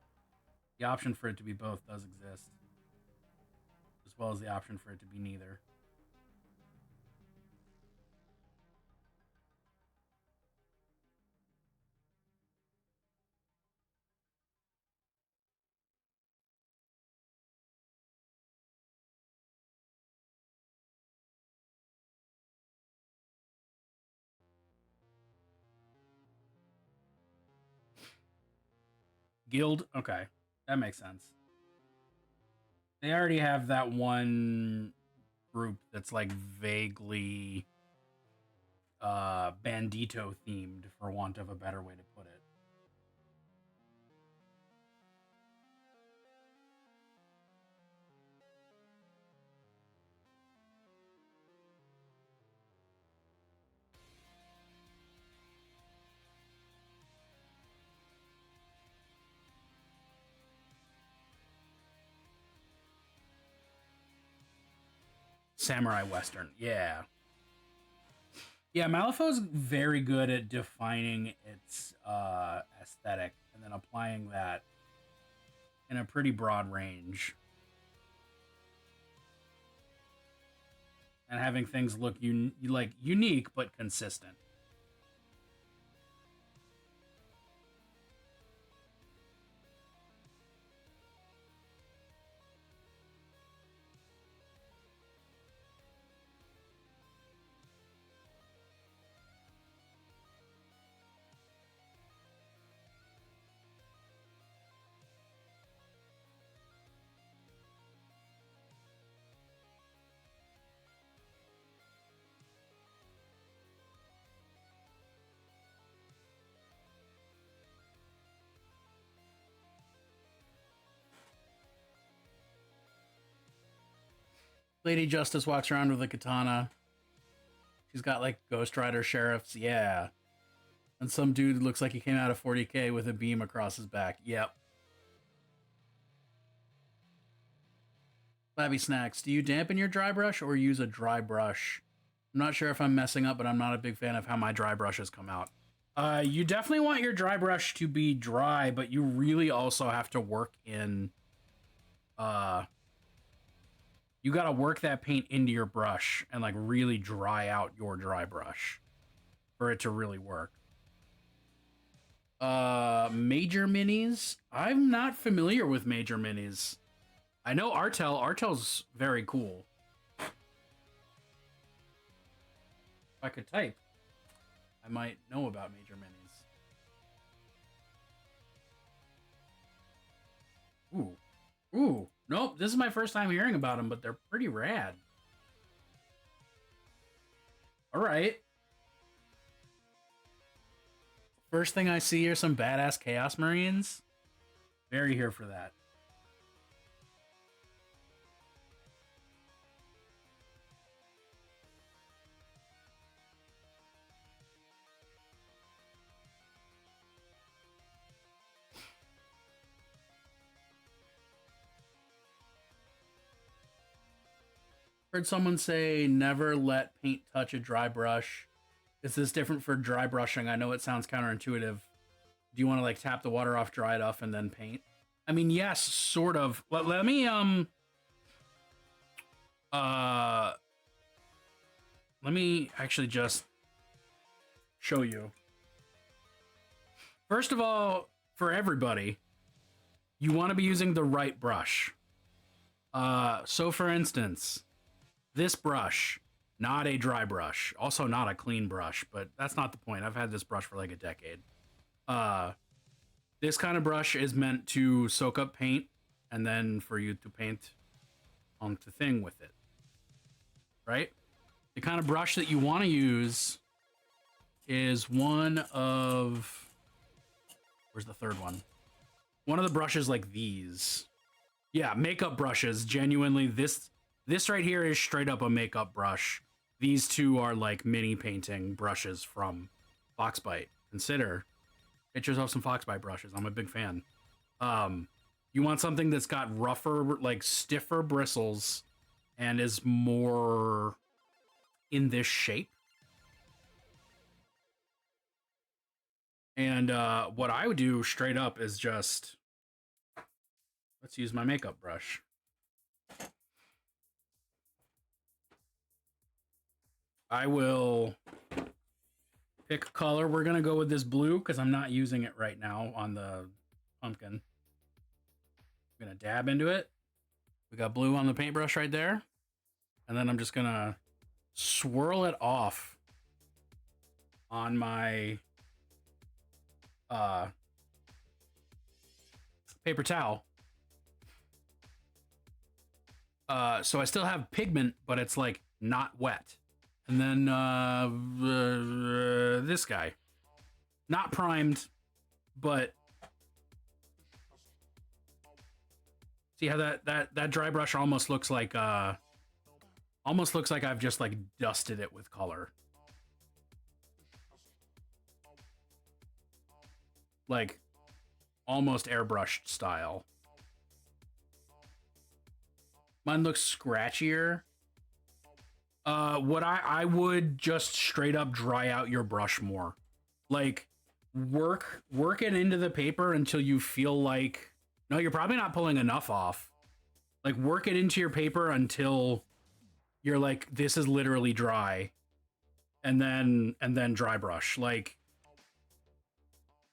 the option for it to be both does exist. As well as the option for it to be neither. Guild? Okay. That makes sense. They already have that one group that's like vaguely bandito themed, for want of a better way to put it. samurai western. Yeah. Yeah, Malifaux's very good at defining its aesthetic and then applying that in a pretty broad range. And having things look unique but consistent. Lady Justice walks around with a katana. She's got like Ghost Rider sheriffs. Yeah. And some dude looks like he came out of 40K with a beam across his back. Yep. Flabby Snacks. Do you dampen your dry brush or use a dry brush? I'm not sure if I'm messing up, but I'm not a big fan of how my dry brushes come out. You definitely want your dry brush to be dry, but you really also have to work in... you gotta work that paint into your brush and like really dry out your dry brush for it to really work. Major Minis. I'm not familiar with Major Minis. I know Artel. Artel's very cool. If I could type, I might know about Major Minis. Ooh. Ooh. Nope, this is my first time hearing about them, but they're pretty rad. All right. First thing I see are some badass Chaos Marines. Very here for that. Heard someone say never let paint touch a dry brush. Is this different for dry brushing? I know it sounds counterintuitive. Do you want to like tap the water off, dry it off, and then paint? I mean, yes, sort of. Let me actually just show you. First of all, for everybody, you want to be using the right brush. So for instance, this brush, not a dry brush, also not a clean brush, but that's not the point. I've had this brush for like a decade. This kind of brush is meant to soak up paint and then for you to paint onto thing with it, right? The kind of brush that you want to use is one of, where's the third one? One of the brushes like these. Yeah, makeup brushes, genuinely. This right here is straight up a makeup brush. These two are like mini painting brushes from Foxbite. Consider, get yourself some Foxbite brushes. I'm a big fan. You want something that's got rougher, like stiffer bristles and is more in this shape. And what I would do straight up is just, let's use my makeup brush. I will pick a color. We're going to go with this blue because I'm not using it right now on the pumpkin. I'm going to dab into it. We got blue on the paintbrush right there. And then I'm just going to swirl it off on my paper towel. So I still have pigment, but it's like not wet. And then this guy, not primed, but see how that dry brush almost looks like I've just like dusted it with color, like almost airbrushed style. Mine looks scratchier. What I would just straight up dry out your brush more. Like work it into the paper until you feel like no, you're probably not pulling enough off. Like work it into your paper until you're like this is literally dry. And then dry brush. Like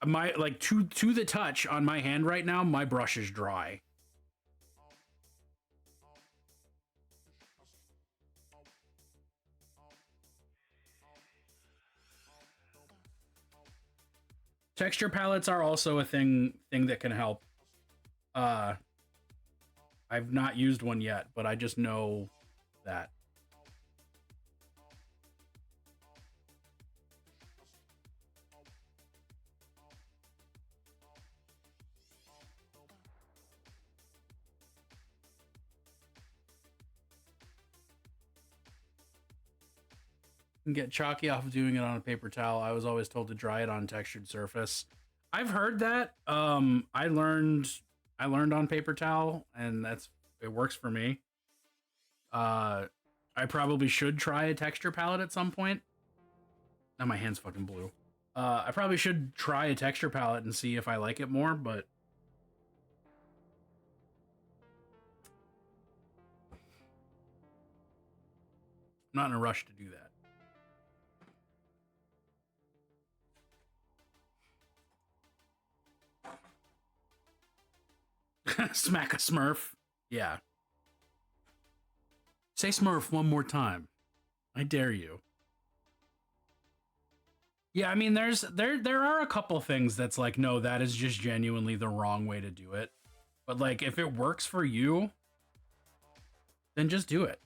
my like to the touch on my hand right now, my brush is dry. Texture palettes are also a thing that can help. I've not used one yet, but I just know that. Can get chalky off of doing it on a paper towel. I was always told to dry it on a textured surface. I've heard that. I learned on paper towel, and it works for me. I probably should try a texture palette at some point. Now my hand's fucking blue. I probably should try a texture palette and see if I like it more, but I'm not in a rush to do that. Smack a Smurf. Yeah. Say Smurf one more time. I dare you. Yeah, I mean, there are a couple things that's like, no, that is just genuinely the wrong way to do it. But like, if it works for you, then just do it.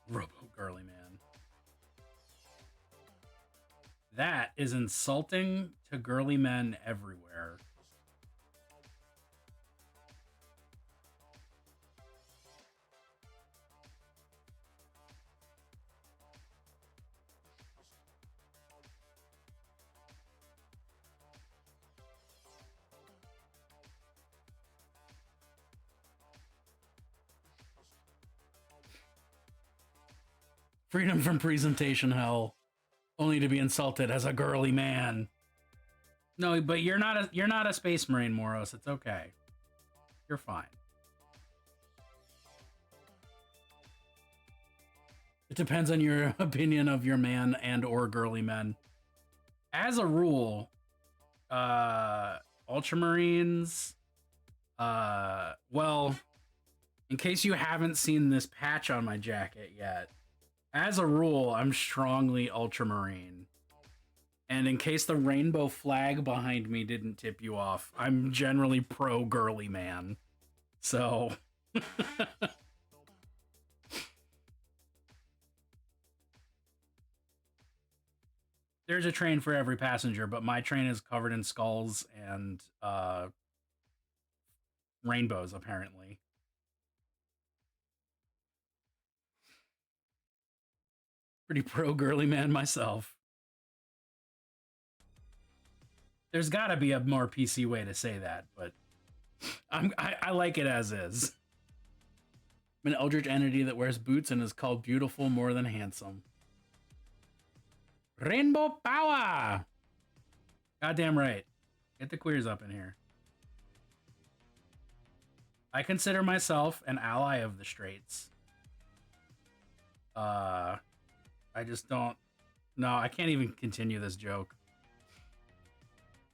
Robo girly man. That is insulting to girly men everywhere. Freedom from presentation hell, only to be insulted as a girly man. No, but you're not a space marine, Moros. It's okay. You're fine. It depends on your opinion of your man and or girly men. As a rule, Ultramarines, well, in case you haven't seen this patch on my jacket yet, as a rule, I'm strongly Ultramarine. And in case the rainbow flag behind me didn't tip you off, I'm generally pro girly man. So there's a train for every passenger, but my train is covered in skulls and rainbows, apparently. Pretty pro girly man myself. There's got to be a more PC way to say that, but I like it as is. I'm an eldritch entity that wears boots and is called beautiful more than handsome. Rainbow power! Goddamn right. Get the queers up in here. I consider myself an ally of the straights. I just don't... No, I can't even continue this joke.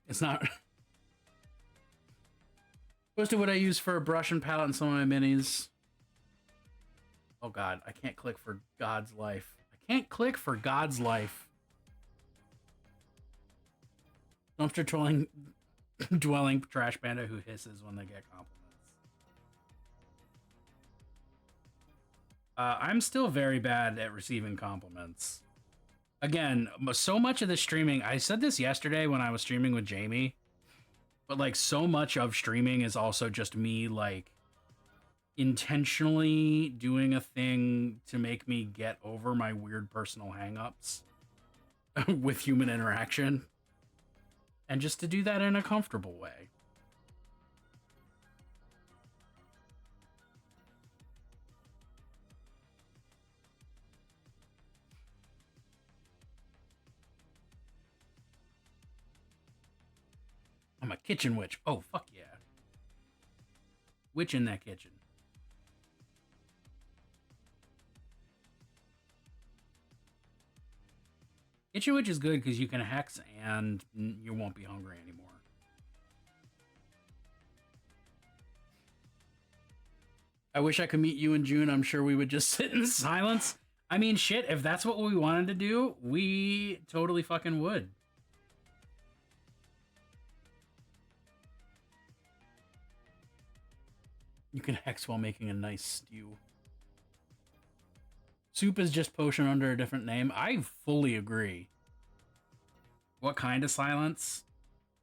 It's not... Posted what I use for a brush and palette in some of my minis. Oh god, I can't click for God's life. I can't click for God's life. Dumpster dwelling trash panda who hisses when they get compliments. I'm still very bad at receiving compliments. Again, so much of the streaming, I said this yesterday when I was streaming with Jamie, but like so much of streaming is also just me like intentionally doing a thing to make me get over my weird personal hangups with human interaction. And just to do that in a comfortable way. I'm a kitchen witch. Oh, fuck yeah. Witch in that kitchen. Kitchen witch is good because you can hex and you won't be hungry anymore. I wish I could meet you in June. I'm sure we would just sit in silence. I mean, shit, if that's what we wanted to do, we totally fucking would. You can hex while making a nice stew. Soup is just potion under a different name. I fully agree. What kind of silence?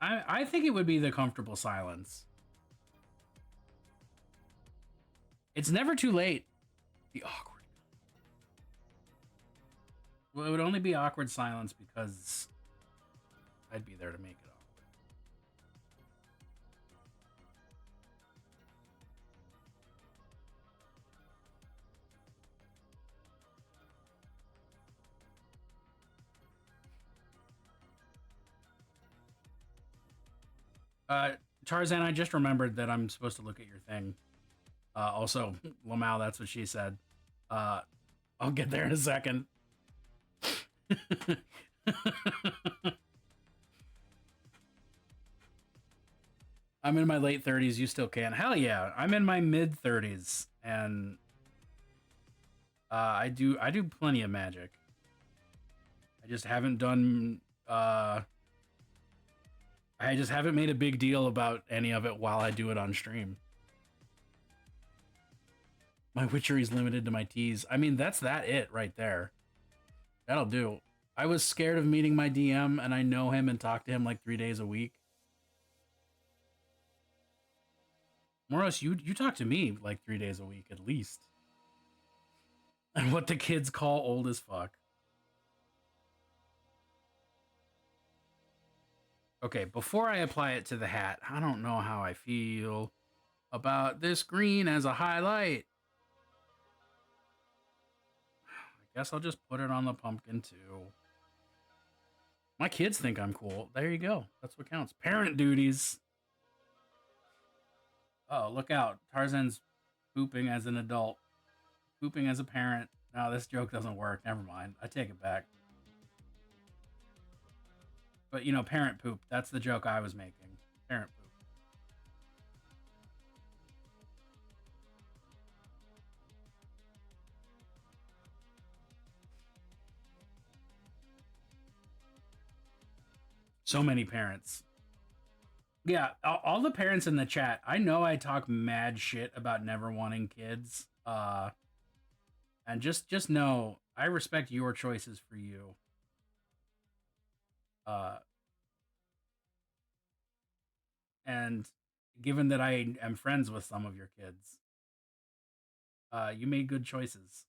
I think it would be the comfortable silence. It's never too late. The awkward. Well, it would only be awkward silence because I'd be there to make it awkward. Tarzan, I just remembered that I'm supposed to look at your thing. Also, Lamau, that's what she said. I'll get there in a second. I'm in my late 30s. You still can. Hell yeah. I'm in my mid 30s, and I do plenty of magic. I just haven't done. I just haven't made a big deal about any of it while I do it on stream. My witchery's limited to my teas. I mean, that's it right there. That'll do. I was scared of meeting my DM, and I know him and talk to him like 3 days a week. Moros, you talk to me like 3 days a week at least. And what the kids call old as fuck. Okay, before I apply it to the hat, I don't know how I feel about this green as a highlight. I guess I'll just put it on the pumpkin too. My kids think I'm cool. There you go. That's what counts. Parent duties. Oh, look out. Tarzan's pooping as an adult. Pooping as a parent. No, this joke doesn't work. Never mind. I take it back. But, you know, parent poop. That's the joke I was making. Parent poop. So many parents. Yeah, all the parents in the chat, I know I talk mad shit about never wanting kids. And just know, I respect your choices for you. And given that I am friends with some of your kids, you made good choices.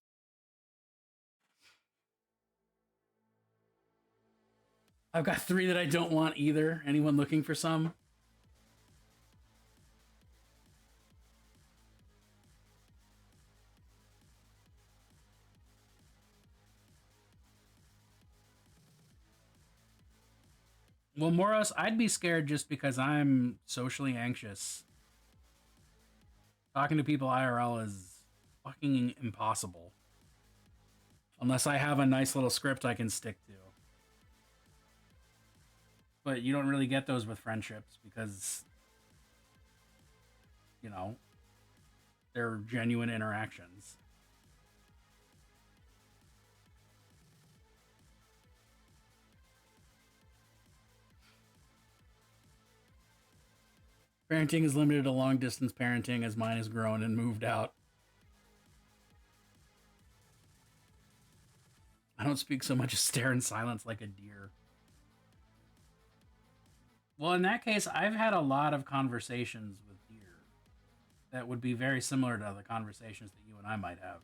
I've got 3 that I don't want either. Anyone looking for some? Well, Moros, I'd be scared just because I'm socially anxious. Talking to people IRL is fucking impossible. Unless I have a nice little script I can stick to. But you don't really get those with friendships because, you know, they're genuine interactions. Parenting is limited to long distance parenting as mine has grown and moved out. I don't speak so much as stare in silence like a deer. Well, in that case, I've had a lot of conversations with deer that would be very similar to the conversations that you and I might have.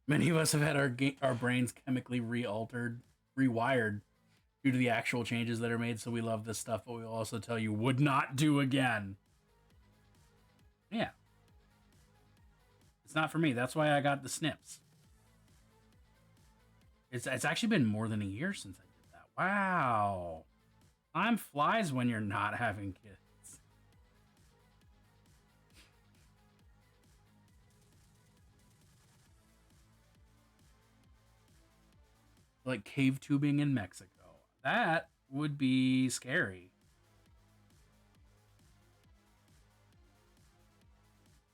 Many of us have had our brains chemically rewired. due to the actual changes that are made. So we love this stuff, but we'll also tell you would not do again. Yeah. It's not for me. That's why I got the snips. It's actually been more than a year since I did that. Wow. Time flies when you're not having kids. Like cave tubing in Mexico. That would be scary.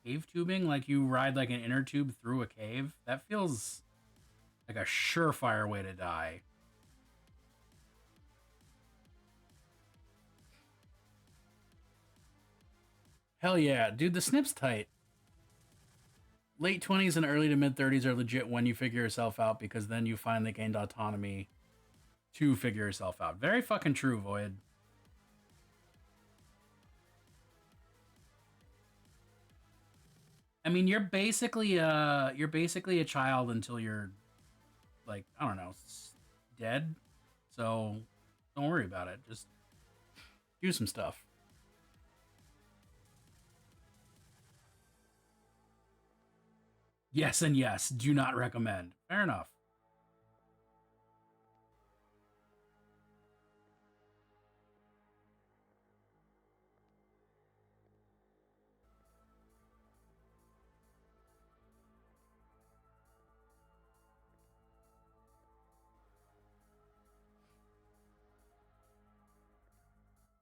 Cave tubing, like you ride like an inner tube through a cave, that feels like a surefire way to die. Hell yeah, dude, the snip's tight. Late 20s and early to mid 30s are legit when you figure yourself out, because then you finally gained autonomy to figure yourself out. Very fucking true, Void. I mean, you're basically a child until you're like, I don't know, dead. So don't worry about it. Just do some stuff. Yes and yes, do not recommend. Fair enough.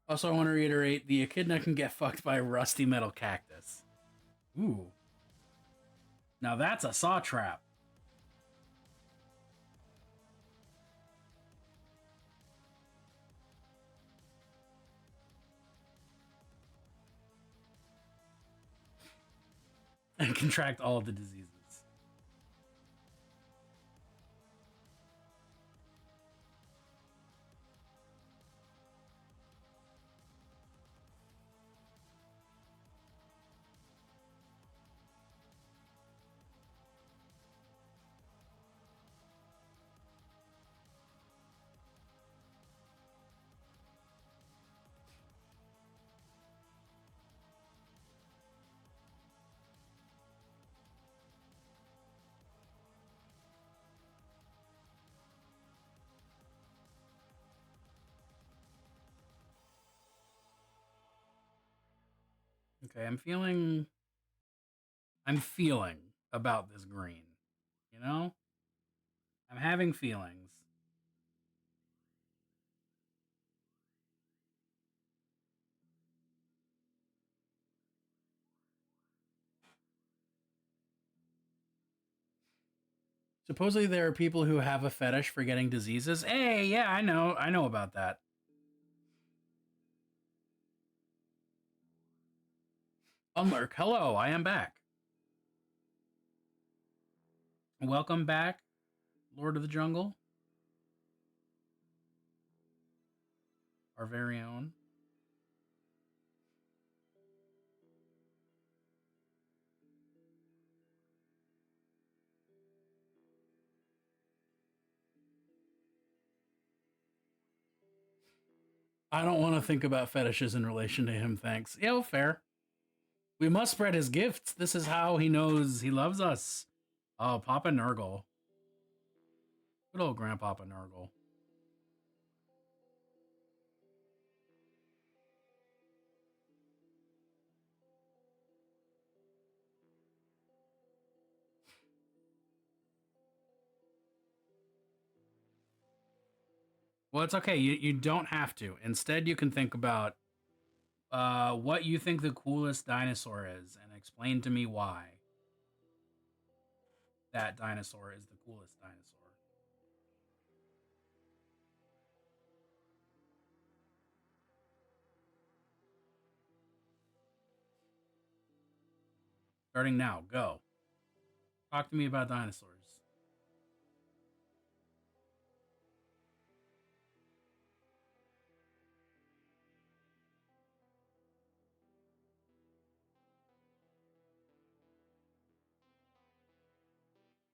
Also, I want to reiterate, the echidna can get fucked by a rusty metal cactus. Ooh. Now that's a saw trap. And contract all of the diseases. Okay, I'm feeling about this green. You know? I'm having feelings. Supposedly there are people who have a fetish for getting diseases. Hey, yeah, I know about that. Unlurk, hello, I am back. Welcome back, Lord of the Jungle. Our very own. I don't want to think about fetishes in relation to him, thanks. Yeah, well, fair. We must spread his gifts. This is how he knows he loves us. Oh, Papa Nurgle. Good old Grandpapa Nurgle. Well, it's okay. You don't have to. Instead, you can think about what you think the coolest dinosaur is and explain to me why that dinosaur is the coolest dinosaur. Starting now, go. Talk to me about dinosaurs.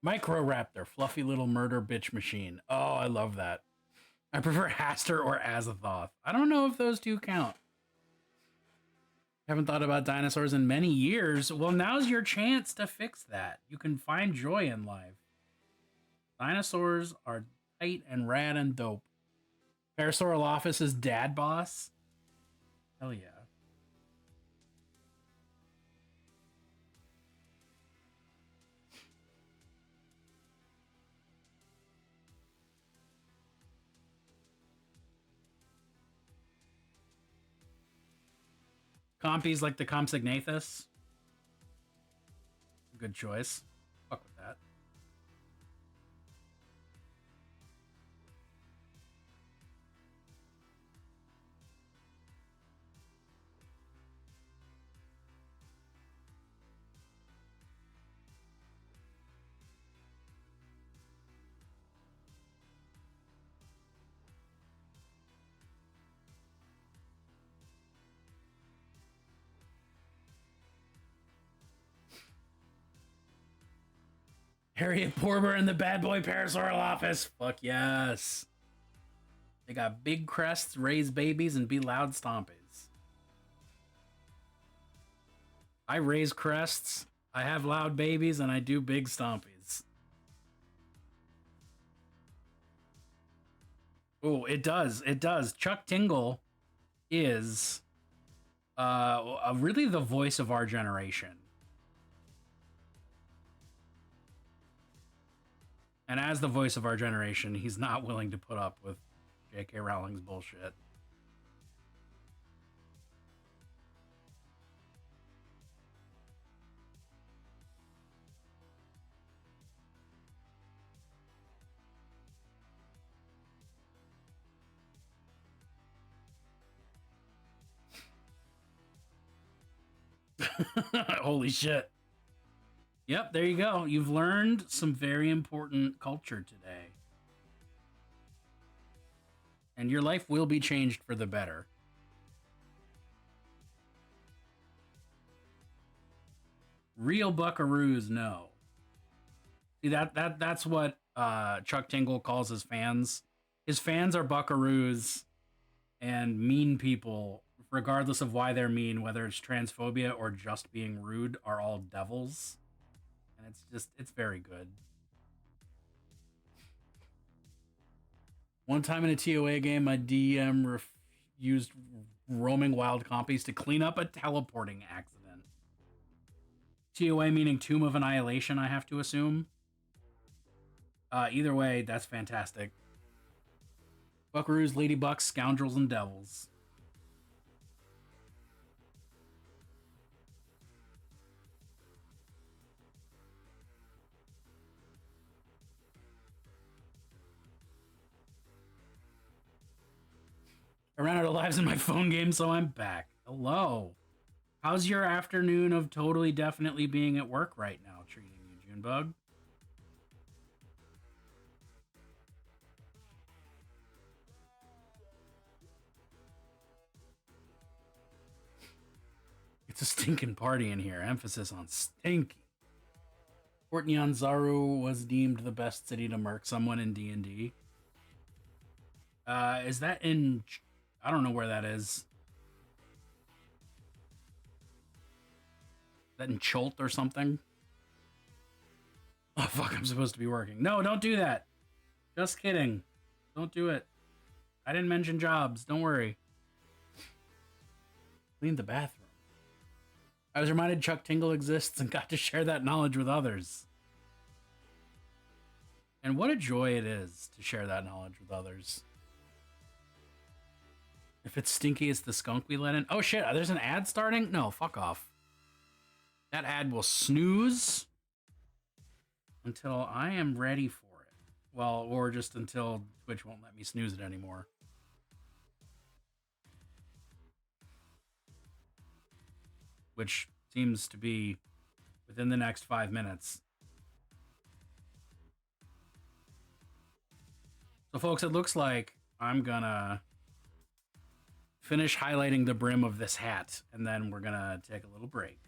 Microraptor, fluffy little murder bitch machine. Oh, I love that. I prefer Hastur or Azathoth. I don't know if those two count. Haven't thought about dinosaurs in many years. Well, now's your chance to fix that. You can find joy in life. Dinosaurs are tight and rad and dope. Parasaurolophus is dad boss. Hell yeah. Compies like the Compsognathus. Good choice. Fuck with that. Harriet Porber and the bad boy Parasaurolophus. Fuck yes. They got big crests, raise babies, and be loud stompies. I raise crests, I have loud babies, and I do big stompies. Oh, it does. It does. Chuck Tingle is really the voice of our generation. And as the voice of our generation, he's not willing to put up with J.K. Rowling's bullshit. Holy shit. Yep, there you go. You've learned some very important culture today. And your life will be changed for the better. Real buckaroos, no. See, that's what Chuck Tingle calls his fans. His fans are buckaroos and mean people, regardless of why they're mean, whether it's transphobia or just being rude, are all devils. And it's very good. One time in a TOA game, my DM used roaming wild compies to clean up a teleporting accident. TOA meaning Tomb of Annihilation, I have to assume. Either way, that's fantastic. Buckaroos, ladybucks, scoundrels, and devils. I ran out of lives in my phone game, so I'm back. Hello. How's your afternoon of totally definitely being at work right now treating you, Junebug? It's a stinking party in here. Emphasis on stinky. Port Nyanzaru was deemed the best city to murk someone in D&D. Is that in... I don't know where that is. Is that in Cholt or something? Oh, fuck, I'm supposed to be working. No, don't do that. Just kidding. Don't do it. I didn't mention jobs. Don't worry. Clean the bathroom. I was reminded Chuck Tingle exists and got to share that knowledge with others. And what a joy it is to share that knowledge with others. If it's stinky, it's the skunk we let in. Oh shit, there's an ad starting? No, fuck off. That ad will snooze until I am ready for it. Well, or just until Twitch won't let me snooze it anymore. Which seems to be within the next 5 minutes. So folks, it looks like I'm gonna finish highlighting the brim of this hat, and then we're gonna take a little break.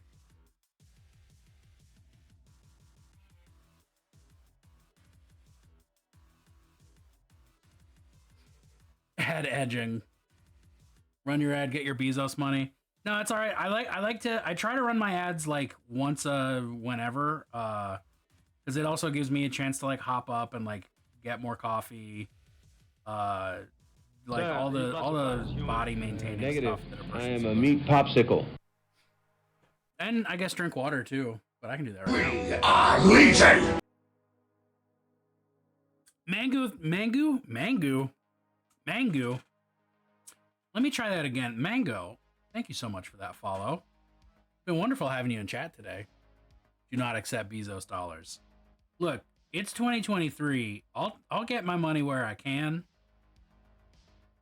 Ad edging. Run your ad, get your Bezos money. No, it's all right. I try to run my ads like once whenever because it also gives me a chance to like hop up and like get more coffee. Like all the body maintaining Negative. stuff that a I person's am a supposed to meat do. popsicle. And I guess drink water too, but I can do that right now. We are legion! Mango. Let me try that again. Mango. Thank you so much for that follow. It's been wonderful having you in chat today. Do not accept Bezos dollars. Look, it's 2023. I'll get my money where I can.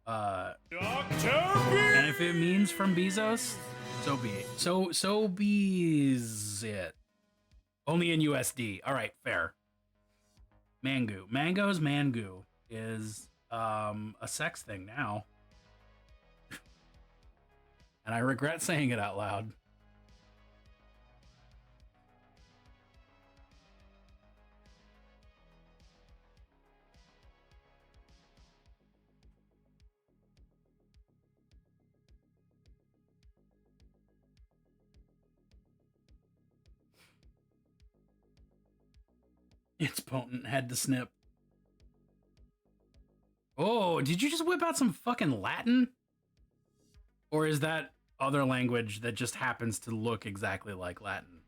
And if it means from Bezos, so be it. So be it. Only in USD. All right, fair. Mango's Mango is a sex thing now. And I regret saying it out loud. It's potent. Had to snip. Oh, did you just whip out some fucking Latin? Or is that other language that just happens to look exactly like Latin?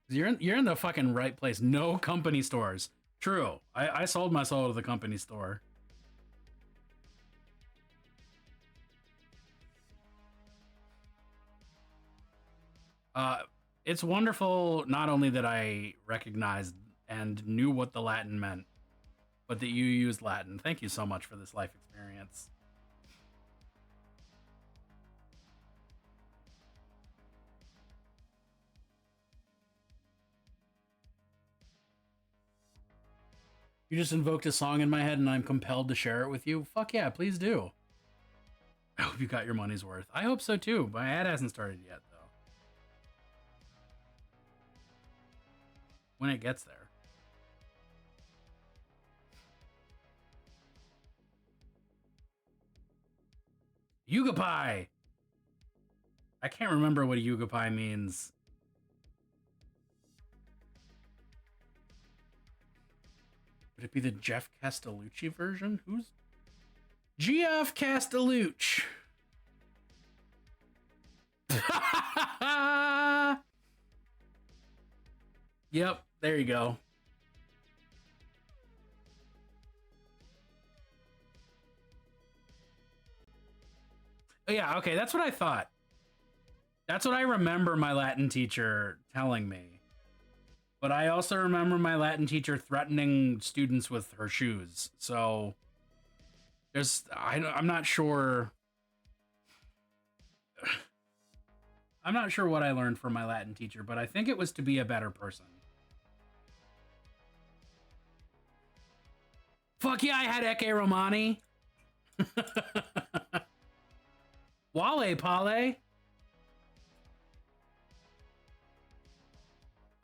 You're in the fucking right place. No company stores. True. I sold my soul to the company store. It's wonderful not only that I recognized and knew what the Latin meant, but that you used Latin. Thank you so much for this life experience. You just invoked a song in my head and I'm compelled to share it with you? Fuck yeah, please do. I hope you got your money's worth. I hope so too. My ad hasn't started yet, though. When it gets there. Yuga pie! I can't remember what a yuga pie means. Would it be the Jeff Castellucci version? Who's Geoff Castellucci? Yep, there you go. Oh, yeah, okay, that's what I thought. That's what I remember my Latin teacher telling me. But I also remember my Latin teacher threatening students with her shoes. So I'm not sure. I'm not sure what I learned from my Latin teacher, but I think it was to be a better person. Fuck yeah, I had Ecce Romani. Wale Pale.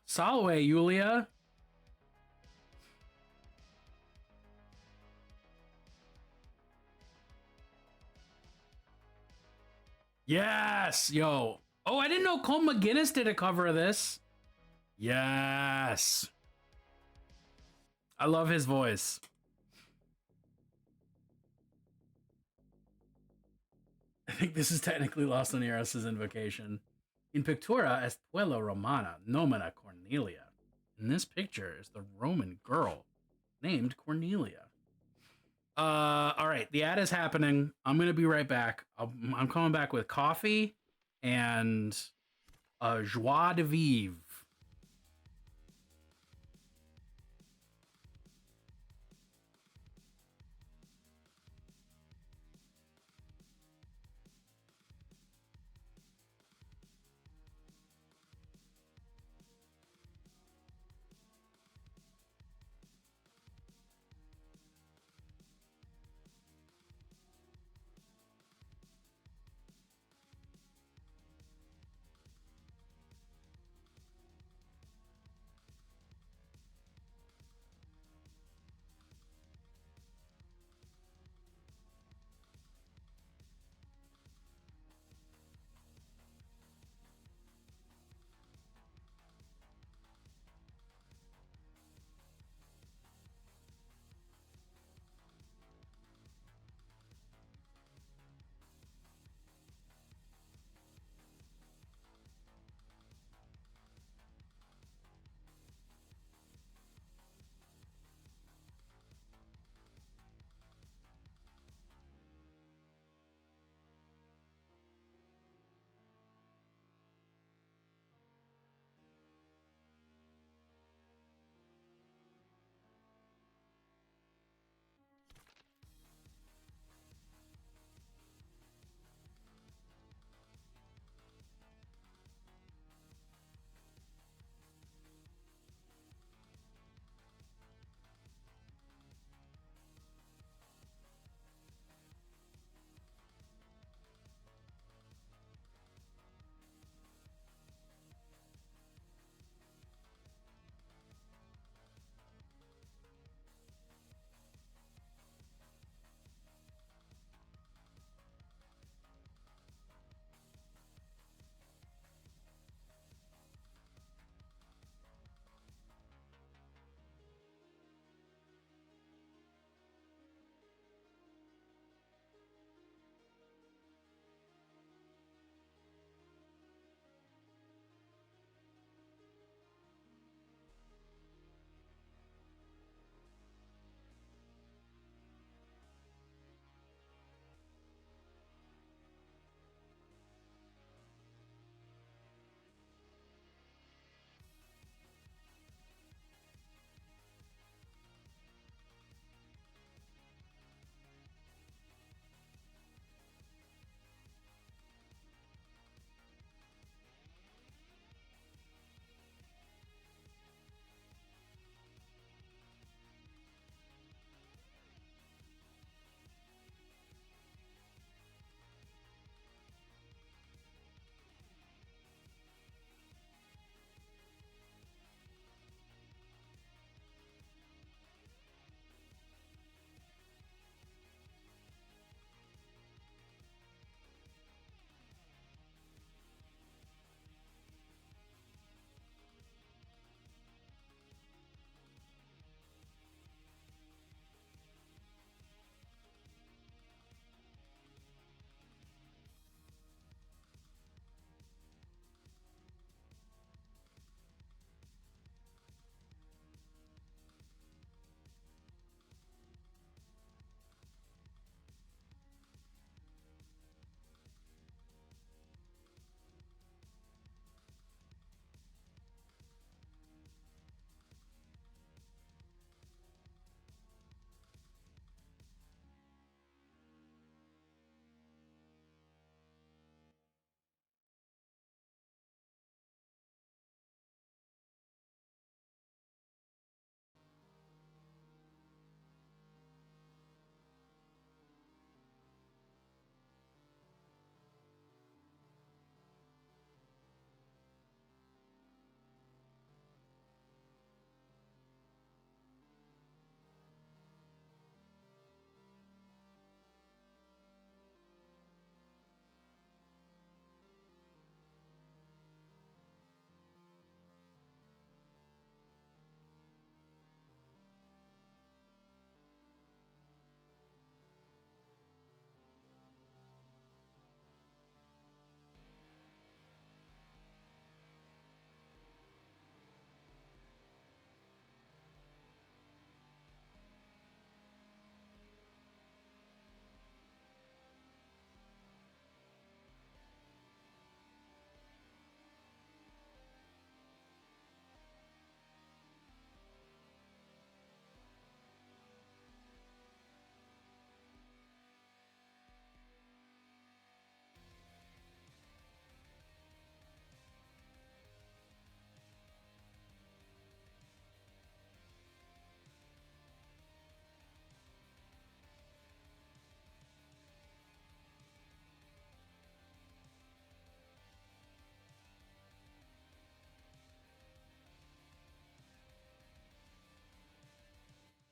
Salve, Julia. Yes, yo. Oh, I didn't know Cole McGuinness did a cover of this. Yes. I love his voice. I think this is technically Lost on Eros' invocation. In pictura est puella Romana, nomina Cornelia. In this picture is the Roman girl named Cornelia. All right, the ad is happening. I'm gonna be right back. I'm coming back with coffee and joie de vivre.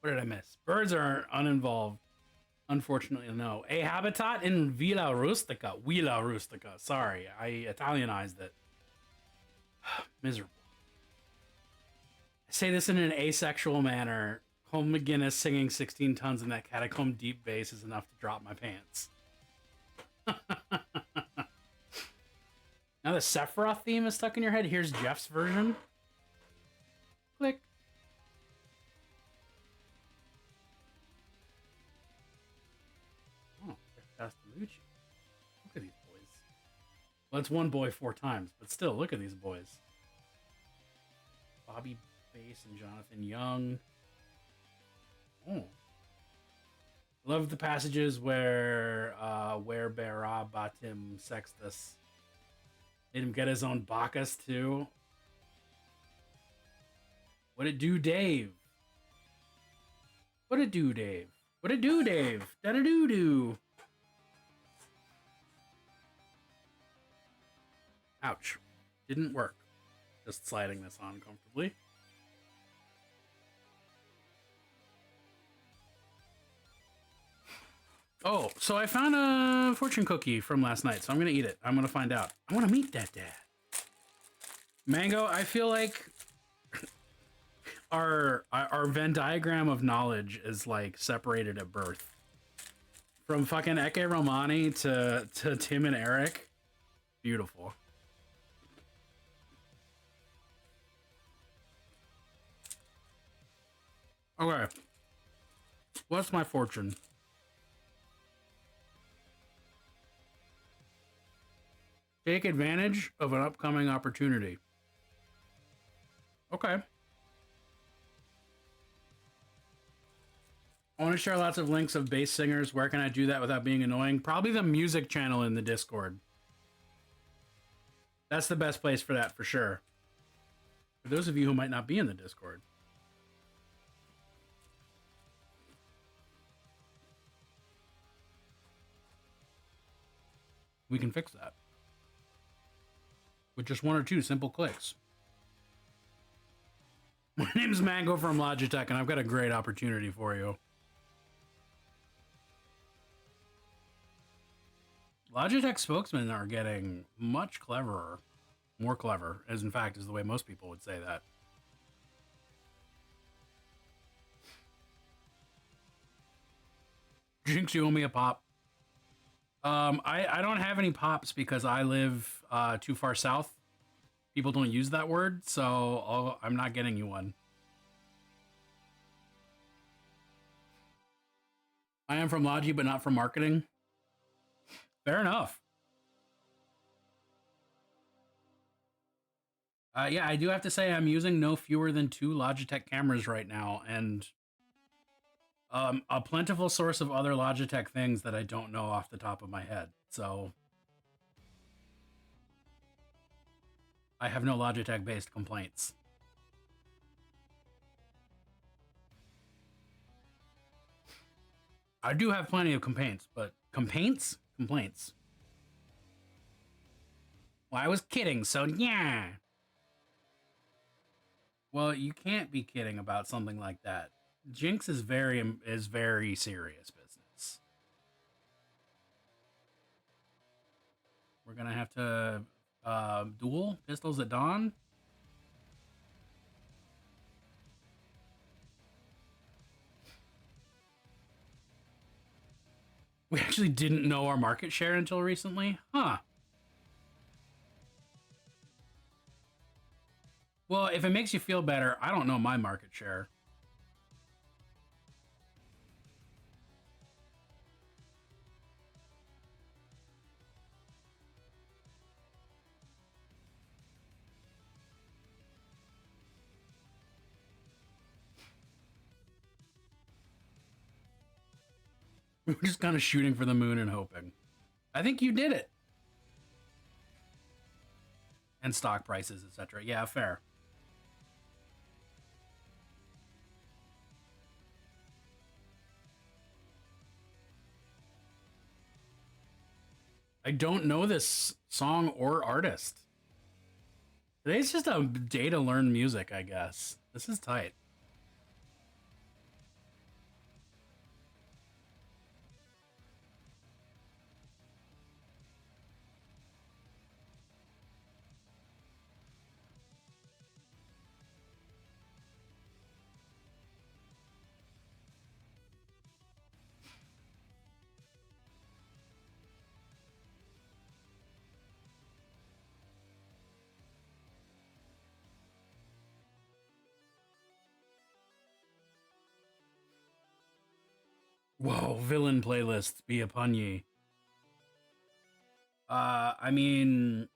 What did I miss? Birds are uninvolved. Unfortunately, no. A habitat in Villa Rustica. Villa Rustica. Sorry, I Italianized it. Miserable. I say this in an asexual manner. Home McGinnis singing 16 tons in that catacomb deep bass is enough to drop my pants. Now the Sephiroth theme is stuck in your head. Here's Jeff's version. Click. Oh, Castellucci. Look at these boys. Well, that's one boy 4 times, but still, look at these boys. Bobby Bass and Jonathan Young. Oh. Love the passages where Bera Batim Sextus made him get his own Bacchus too. What it do, Dave? What it do, Dave? What it do, Dave? Da-da-doo-doo. Ouch. Didn't work. Just sliding this on comfortably. Oh, so I found a fortune cookie from last night, so I'm gonna eat it. I'm gonna find out. I want to meet that dad. Mango, I feel like our Venn diagram of knowledge is like separated at birth. From fucking Eke Romani to Tim and Eric. Beautiful. Okay. What's my fortune? Take advantage of an upcoming opportunity. Okay. I want to share lots of links of bass singers. Where can I do that without being annoying? Probably the music channel in the Discord. That's the best place for that, for sure. For those of you who might not be in the Discord. We can fix that. With just 1 or 2 simple clicks. My name's Mango from Logitech, and I've got a great opportunity for you. Logitech spokesmen are getting much cleverer. More clever, as in fact is the way most people would say that. Jinx, you owe me a pop. I don't have any pops because I live too far south. People don't use that word, so I'm not getting you one. I am from Logi, but not from marketing. Fair enough. Yeah, I do have to say I'm using no fewer than 2 Logitech cameras right now, and a plentiful source of other Logitech things that I don't know off the top of my head. So I have no Logitech-based complaints. I do have plenty of complaints, but complaints? Complaints. Well, I was kidding, so yeah. Well, you can't be kidding about something like that. Jinx is very serious business. We're gonna have to duel Pistols at Dawn. We actually didn't know our market share until recently, huh? Well, if it makes you feel better, I don't know my market share. We're just kind of shooting for the moon and hoping. I think you did it. And stock prices, etc. Yeah, fair. I don't know this song or artist. Today's just a day to learn music, I guess. This is tight. Whoa, villain playlist be upon ye. I mean,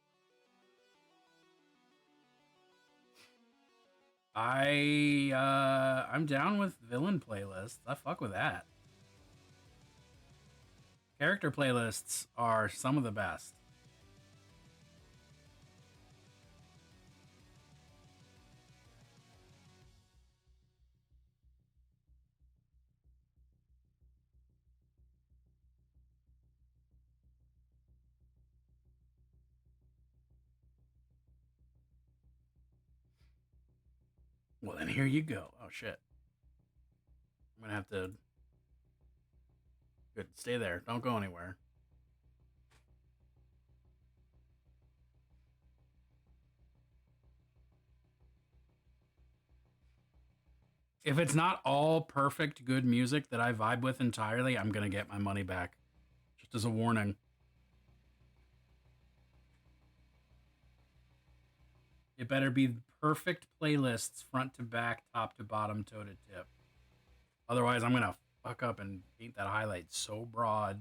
I'm down with villain playlists. I fuck with that. Character playlists are some of the best. Well, then here you go. Oh, shit. I'm gonna have to... Good, stay there. Don't go anywhere. If it's not all perfect good music that I vibe with entirely, I'm gonna get my money back. Just as a warning. It better be perfect playlists, front to back, top to bottom, toe to tip. Otherwise, I'm gonna fuck up and paint that highlight so broad.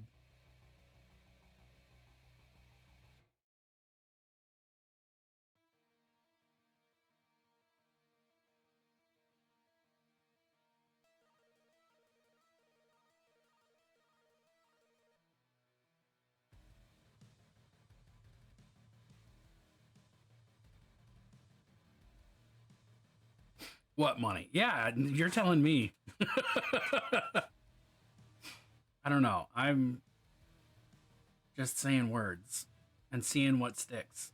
What money? Yeah, you're telling me. I don't know. I'm just saying words and seeing what sticks.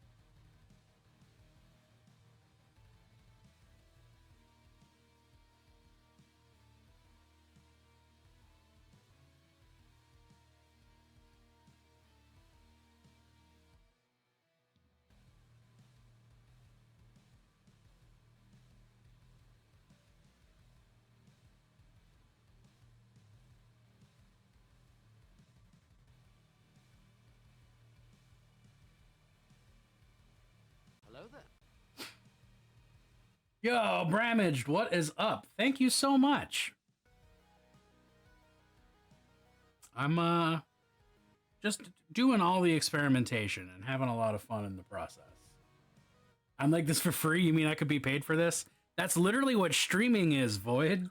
Hello there. Yo, Bramaged, what is up? Thank you so much. I'm just doing all the experimentation and having a lot of fun in the process. I'm like, this for free? You mean I could be paid for this? That's literally what streaming is, Void.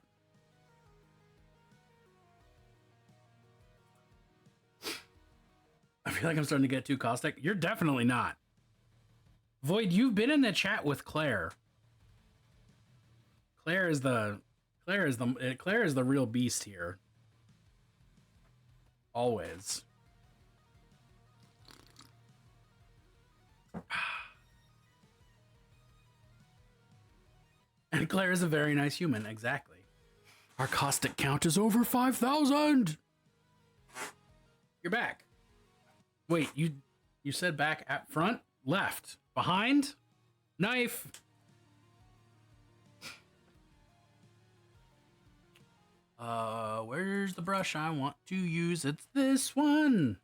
I feel like I'm starting to get too caustic. You're definitely not. Void, you've been in the chat with Claire. Claire is the real beast here. Always. And Claire is a very nice human, exactly. Our caustic count is over 5,000. You're back. Wait, you said back at front? Left. Behind? Knife. Where's the brush I want to use? It's this one.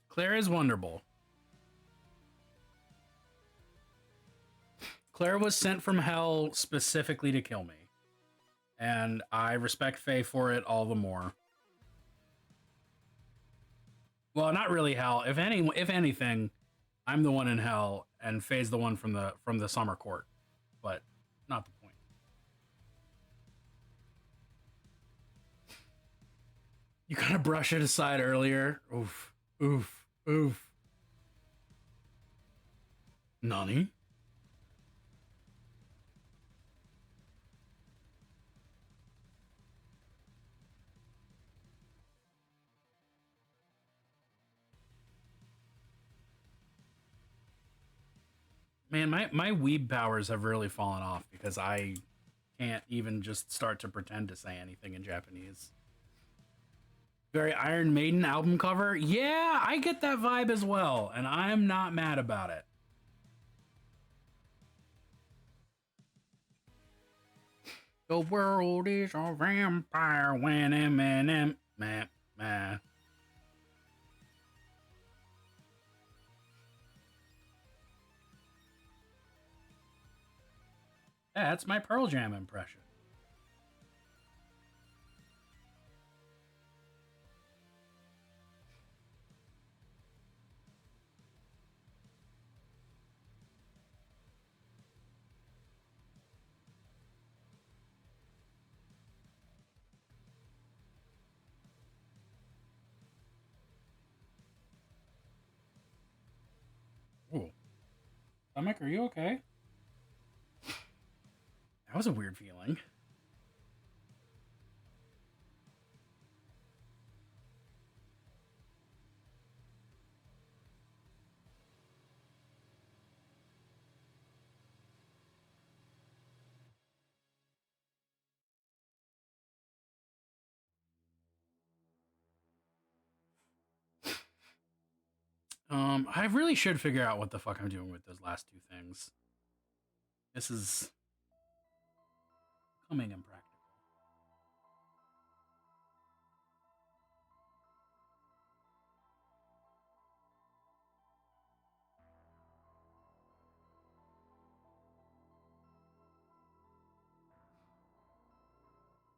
Claire is wonderful. Claire was sent from hell specifically to kill me. And I respect Faye for it all the more. Well, not really hell. If anything, I'm the one in hell, and Faye's the one from the summer court. But not the point. You gotta brush it aside earlier. Oof, oof, oof. Nani? Man, my weeb powers have really fallen off because I can't even just start to pretend to say anything in Japanese. Very Iron Maiden album cover. Yeah, I get that vibe as well, and I'm not mad about it. The world is a vampire when Eminem. That's my Pearl Jam impression. Ooh. Stomach, are you okay? That was a weird feeling. I really should figure out what the fuck I'm doing with those last two things. This is becoming impractical.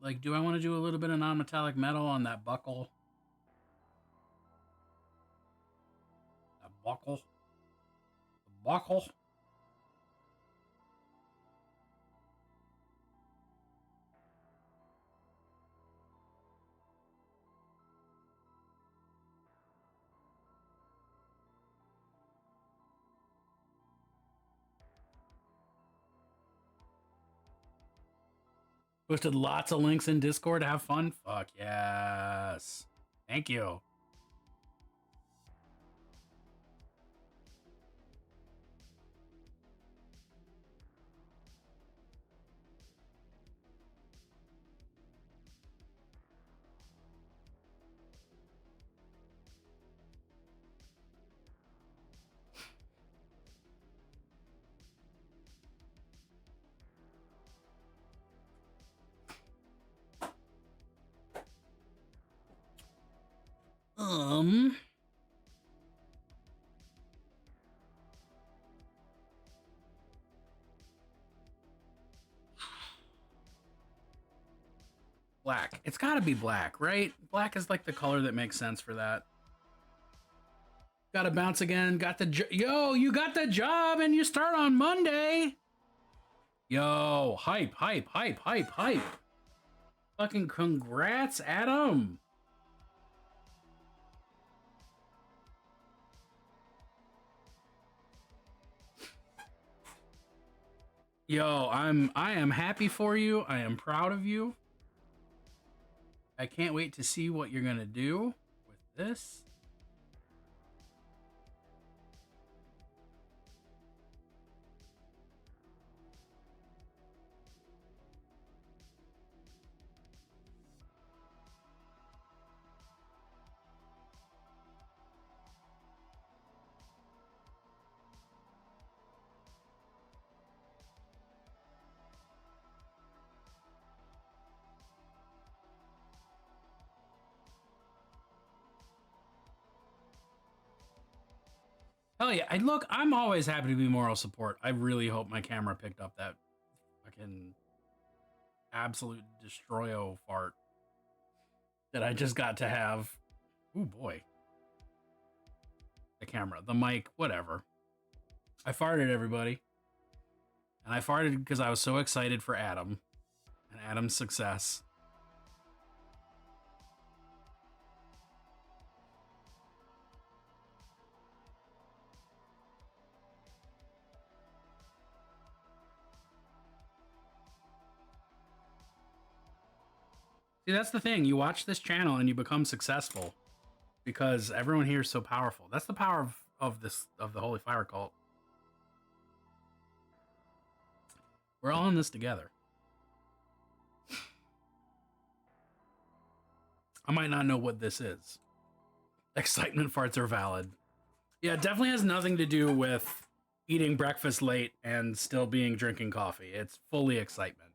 Like, do I want to do a little bit of non-metallic metal on that buckle? That buckle? The buckle? Posted lots of links in Discord. Have fun. Fuck yes. Thank you. Um. Black. It's got to be black, right? Black is like the color that makes sense for that. Got to bounce again. Got the yo. You got the job, and you start on Monday. Yo, hype, hype, hype, hype, hype. Fucking congrats, Adam. Yo, I am happy for you. I am proud of you. I can't wait to see what you're gonna do with this. Hell yeah. Look, I'm always happy to be moral support. I really hope my camera picked up that fucking absolute destroyo fart that I just got to have. Ooh, boy. The camera, the mic, whatever. I farted, everybody. And I farted because I was so excited for Adam and Adam's success. See, that's the thing. You watch this channel and you become successful because everyone here is so powerful. That's the power of the Holy Fire Cult. We're all in this together. I might not know what this is. Excitement farts are valid. Yeah, it definitely has nothing to do with eating breakfast late and still being drinking coffee. It's fully excitement.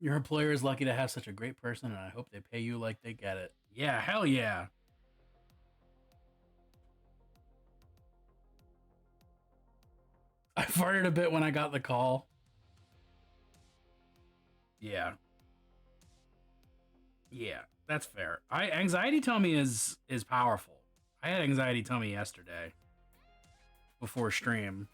Your employer is lucky to have such a great person, and I hope they pay you like they get it. Yeah, hell yeah. I farted a bit when I got the call. Yeah. Yeah, that's fair. Anxiety tummy is powerful. I had anxiety tummy yesterday before stream.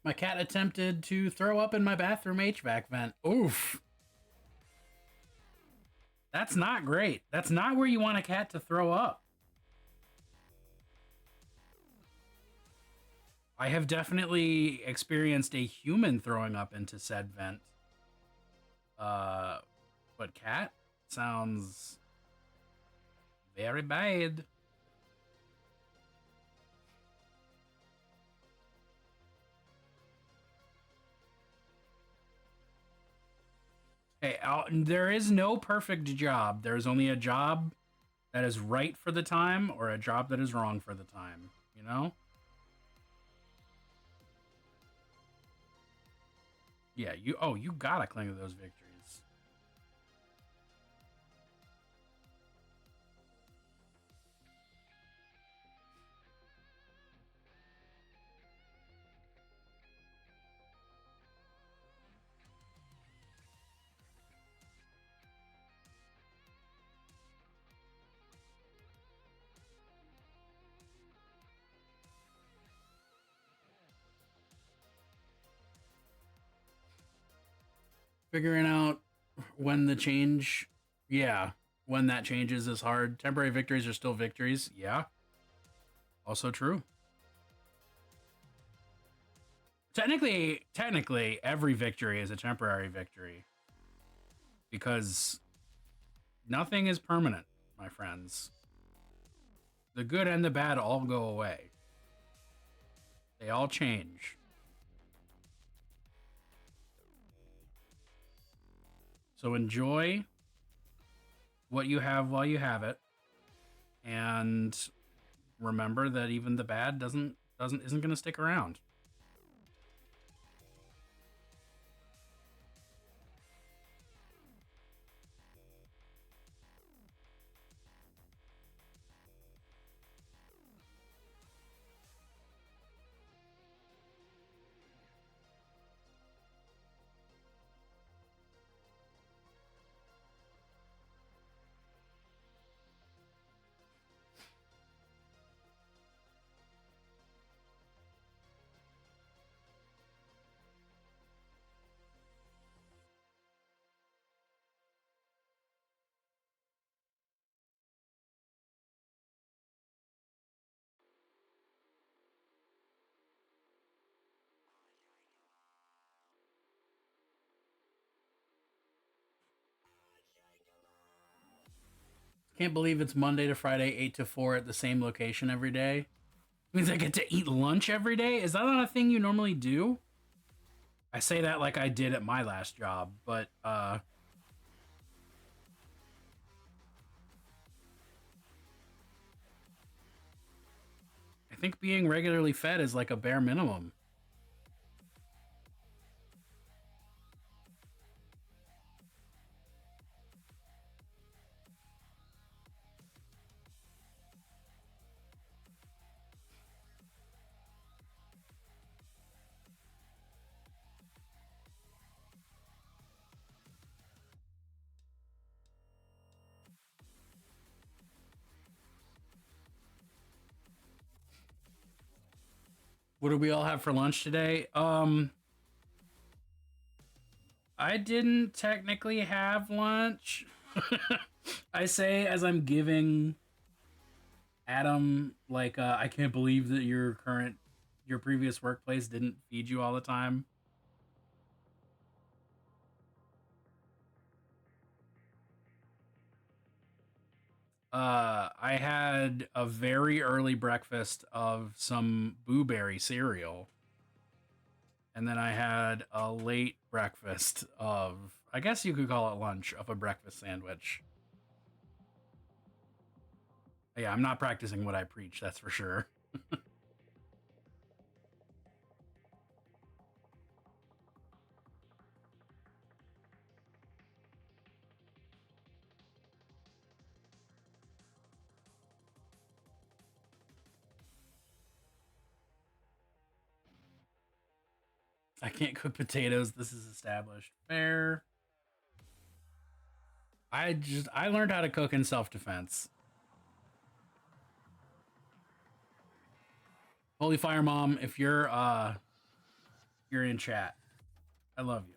My cat attempted to throw up in my bathroom HVAC vent. Oof. That's not great. That's not where you want a cat to throw up. I have definitely experienced a human throwing up into said vent. But cat sounds very bad. Hey, there is no perfect job. There's only a job that is right for the time or a job that is wrong for the time, you know? Yeah, you gotta cling to those victories. Figuring out when the change, yeah, when that changes is hard. Temporary victories are still victories. Yeah. Also true. Technically, every victory is a temporary victory because nothing is permanent, my friends. The good and the bad all go away. They all change. So enjoy what you have while you have it, and remember that even the bad isn't going to stick around. Can't believe it's Monday to Friday, 8 to 4 at the same location every day. It means I get to eat lunch every day? Is that not a thing you normally do? I say that like I did at my last job, but, I think being regularly fed is like a bare minimum. What do we all have for lunch today? I didn't technically have lunch. I say as I'm giving Adam, like, I can't believe that your previous workplace didn't feed you all the time. I had a very early breakfast of some Blueberry cereal. And then I had a late breakfast of, I guess you could call it lunch, of a breakfast sandwich. Yeah, I'm not practicing what I preach, that's for sure. I can't cook potatoes. This is established. Fair. I learned how to cook in self-defense. Holy Fire Mom, if you're in chat, I love you.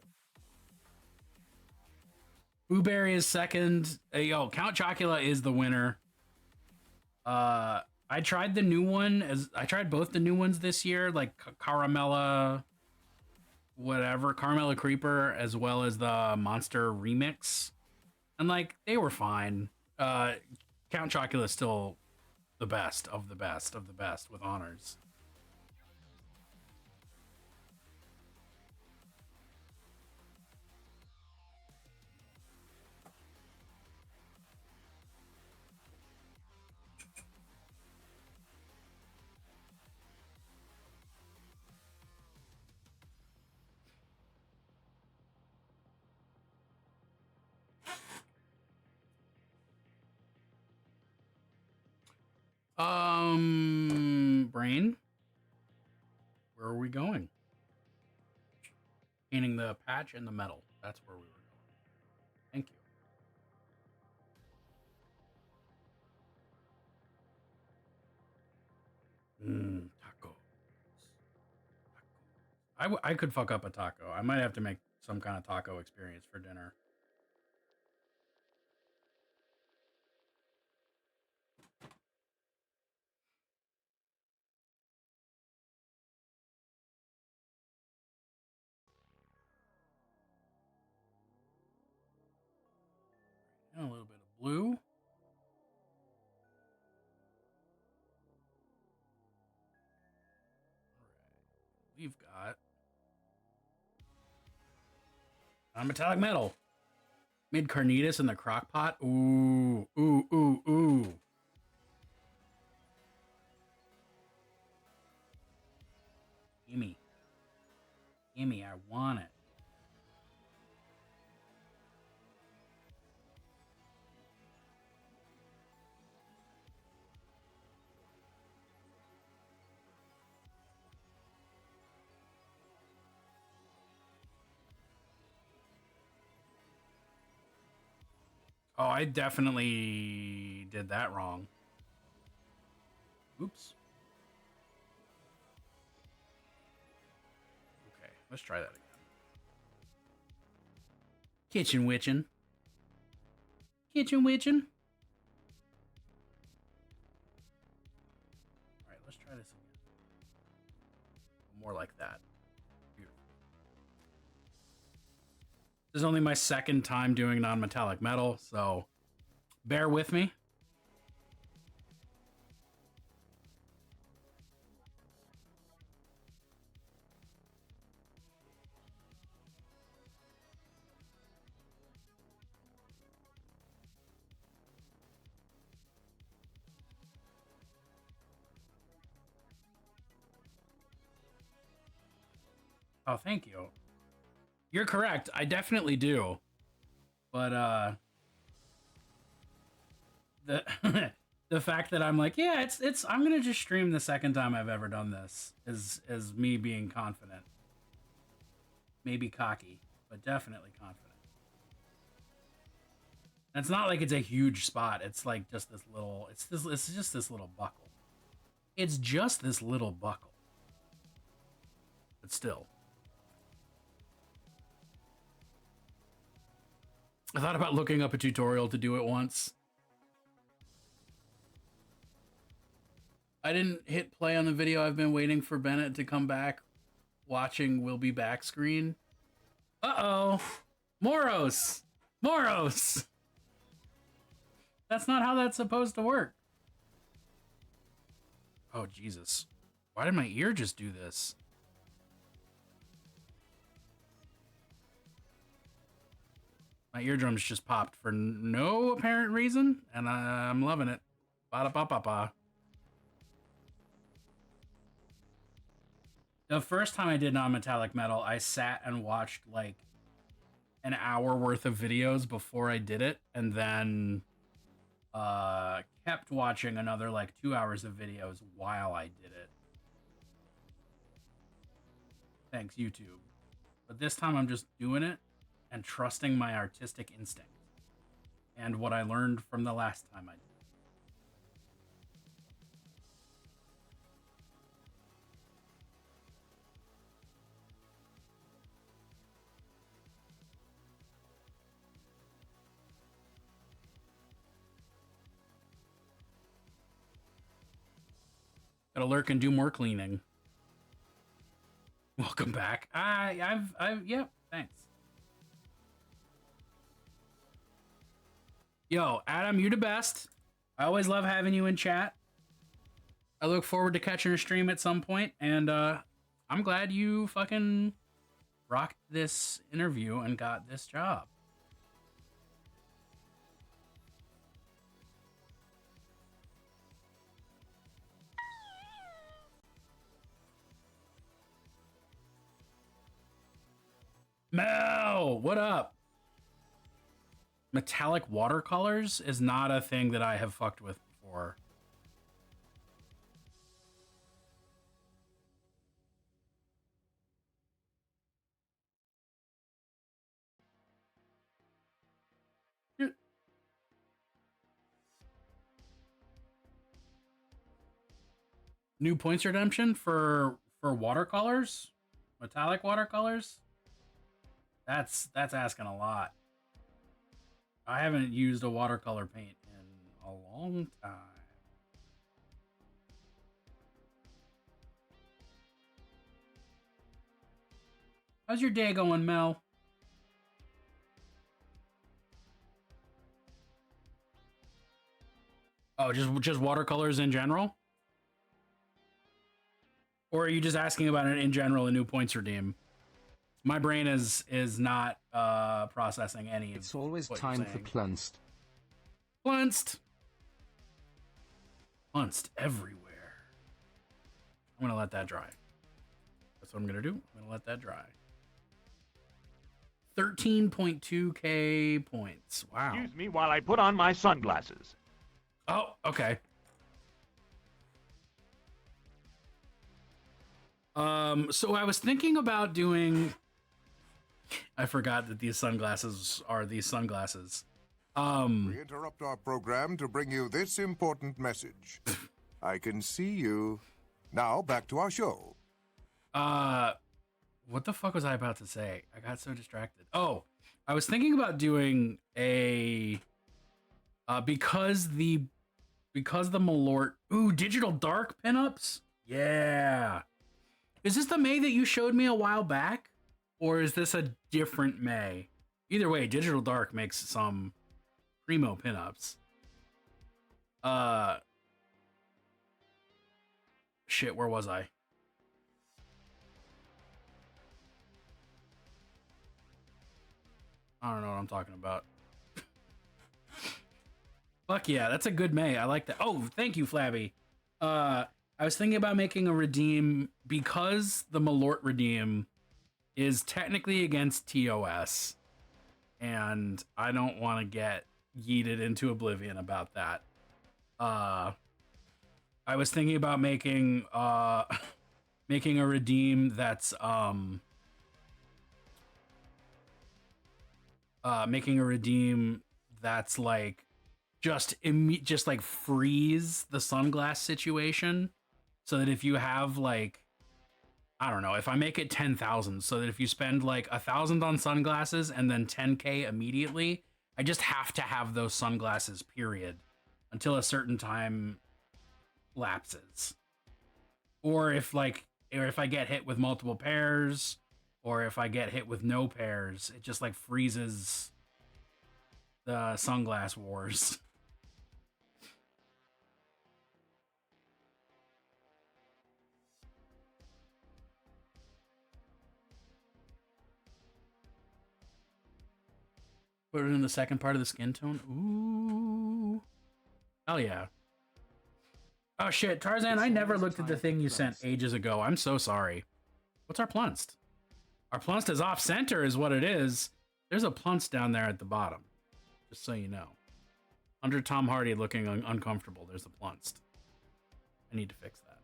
Blueberry is second. Yo, Count Chocula is the winner. I tried the new one I tried both the new ones this year, like Caramella Caramella Creeper, as well as the Monster Remix. And like they were fine. Count Chocula is still the best of the best of the best with honors. Brain, where are we going? Painting the patch and the metal. That's where we were going. Thank you. Taco. I could fuck up a taco. I might have to make some kind of taco experience for dinner. And a little bit of blue. All right. We've got non-metallic metal. Made carnitas in the crock pot. Ooh, ooh, ooh, ooh. Gimme. Gimme, I want it. Oh, I definitely did that wrong. Oops. Okay, let's try that again. Kitchen witching. Kitchen witching. All right, let's try this again. More like that. Beautiful. This is only my second time doing non-metallic metal, so bear with me. Oh, thank you. You're correct. I definitely do. But the the fact that I'm like, yeah, it's I'm gonna just stream the second time I've ever done this is me being confident. Maybe cocky, but definitely confident. And it's not like it's a huge spot. It's like just this little. It's just this little buckle. It's just this little buckle. But still. I thought about looking up a tutorial to do it once. I didn't hit play on the video. I've been waiting for Bennett to come back, watching We'll Be Back screen. Uh-oh. Moros. Moros. That's not how that's supposed to work. Oh, Jesus. Why did my ear just do this? My eardrums just popped for no apparent reason, and I'm loving it. Ba-da-ba-ba-ba. The first time I did non-metallic metal, I sat and watched like an hour worth of videos before I did it, and then kept watching another like 2 hours of videos while I did it. Thanks, YouTube. But this time I'm just doing it and trusting my artistic instinct and what I learned from the last time I did it. Gotta lurk and do more cleaning. Welcome back. Yep, thanks. Yo, Adam, you the best. I always love having you in chat. I look forward to catching your stream at some point, and I'm glad you fucking rocked this interview and got this job. Mel, what up? Metallic watercolors is not a thing that I have fucked with before. New points redemption for watercolors? Metallic watercolors? That's asking a lot. I haven't used a watercolor paint in a long time. How's your day going, Mel? Oh, just watercolors in general? Or are you just asking about it in general, a new points redeem? My brain is not processing any of It's always what time you're for saying. Plunst. Plunced everywhere. I'm gonna let that dry. That's what I'm gonna do. I'm gonna let that dry. 13.2k points. Wow. Excuse me while I put on my sunglasses. Oh, okay. So I was thinking about doing. I forgot that these sunglasses are these sunglasses. We interrupt our program to bring you this important message. I can see you. Now back to our show. What the fuck was I about to say? I got so distracted. Oh, I was thinking about doing a because the Malort Digital Dark pinups. Yeah. Is this the May that you showed me a while back? Or is this a different May? Either way, Digital Dark makes some primo pinups. Shit, where was I? I don't know what I'm talking about. Fuck yeah, that's a good May. I like that. Oh, thank you, Flabby. I was thinking about making a redeem because the Malort redeem is technically against TOS, and I don't want to get yeeted into oblivion about that. I was thinking about making making a redeem that's like just like freeze the sunglass situation, so that if you have like, I don't know, if I make it 10,000, so that if you spend like 1,000 on sunglasses and then 10k immediately, I just have to have those sunglasses, period, until a certain time lapses. Or if I get hit with multiple pairs, or if I get hit with no pairs, it just like freezes the sunglass wars. Put it in the second part of the skin tone. Ooh. Hell yeah. Oh shit, Tarzan, I never looked at the thing you sent ages ago. I'm so sorry. What's our plunst? Our plunst is off center is what it is. There's a plunst down there at the bottom. Just so you know. Under Tom Hardy looking uncomfortable, there's a plunst. I need to fix that.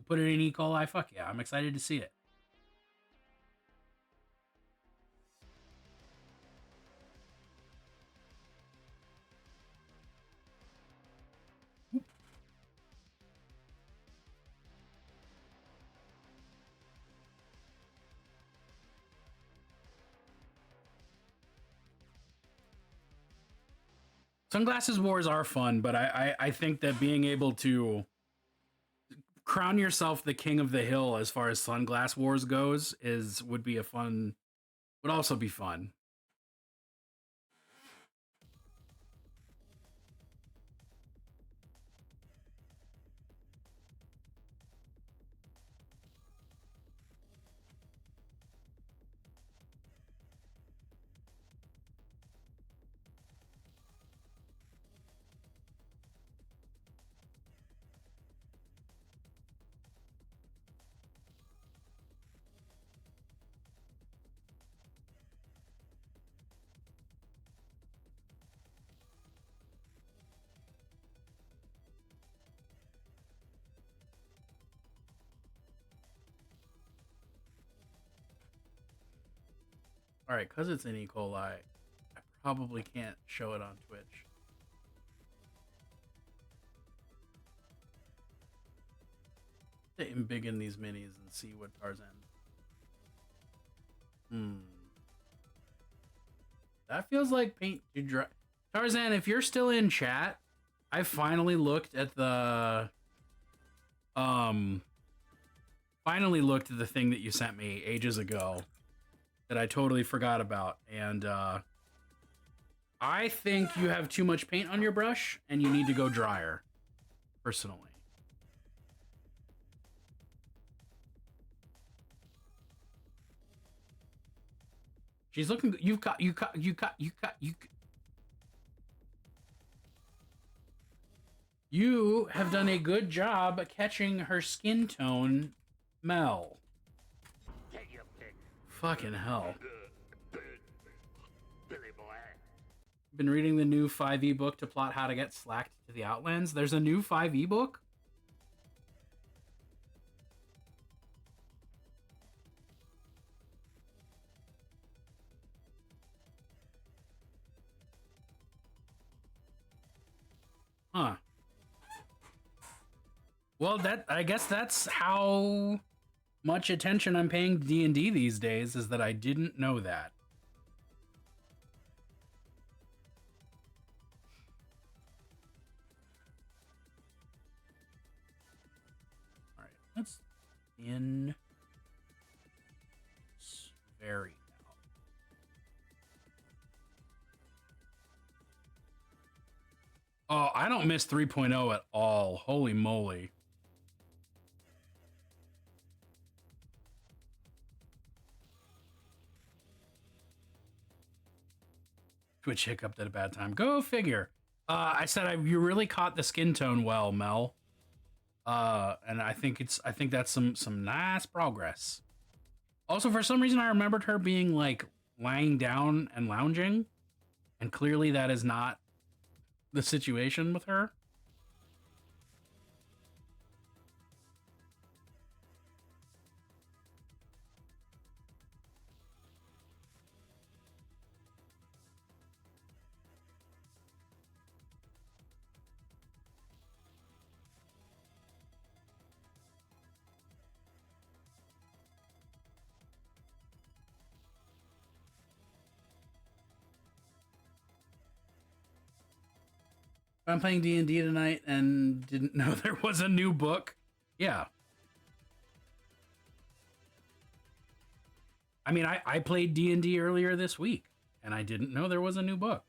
Put it in E. coli? Fuck yeah, I'm excited to see it. Sunglasses wars are fun, but I think that being able to crown yourself the king of the hill as far as sunglass wars goes would also be fun. All right, because it's an E. coli, I probably can't show it on Twitch. To embiggen these minis and see what Tarzan. That feels like paint to dry. Tarzan, if you're still in chat, I finally looked at the thing that you sent me ages ago that I totally forgot about, and I think you have too much paint on your brush and you need to go drier, personally. She's looking. You have done a good job catching her skin tone, Mel. Fucking hell. Been reading the new 5e book to plot how to get slacked to the Outlands. There's a new 5e book? Huh. Well, I guess that's how much attention I'm paying to D&D these days, is that I didn't know that. All right, let's in very now. Oh, I don't miss 3.0 at all. Holy moly. Twitch hiccuped at a bad time. Go figure. I said you really caught the skin tone well, Mel. And I think that's some nice progress. Also, for some reason, I remembered her being like lying down and lounging, and clearly that is not the situation with her. I'm playing D&D tonight and didn't know there was a new book. Yeah. I mean, I played D&D earlier this week, and I didn't know there was a new book.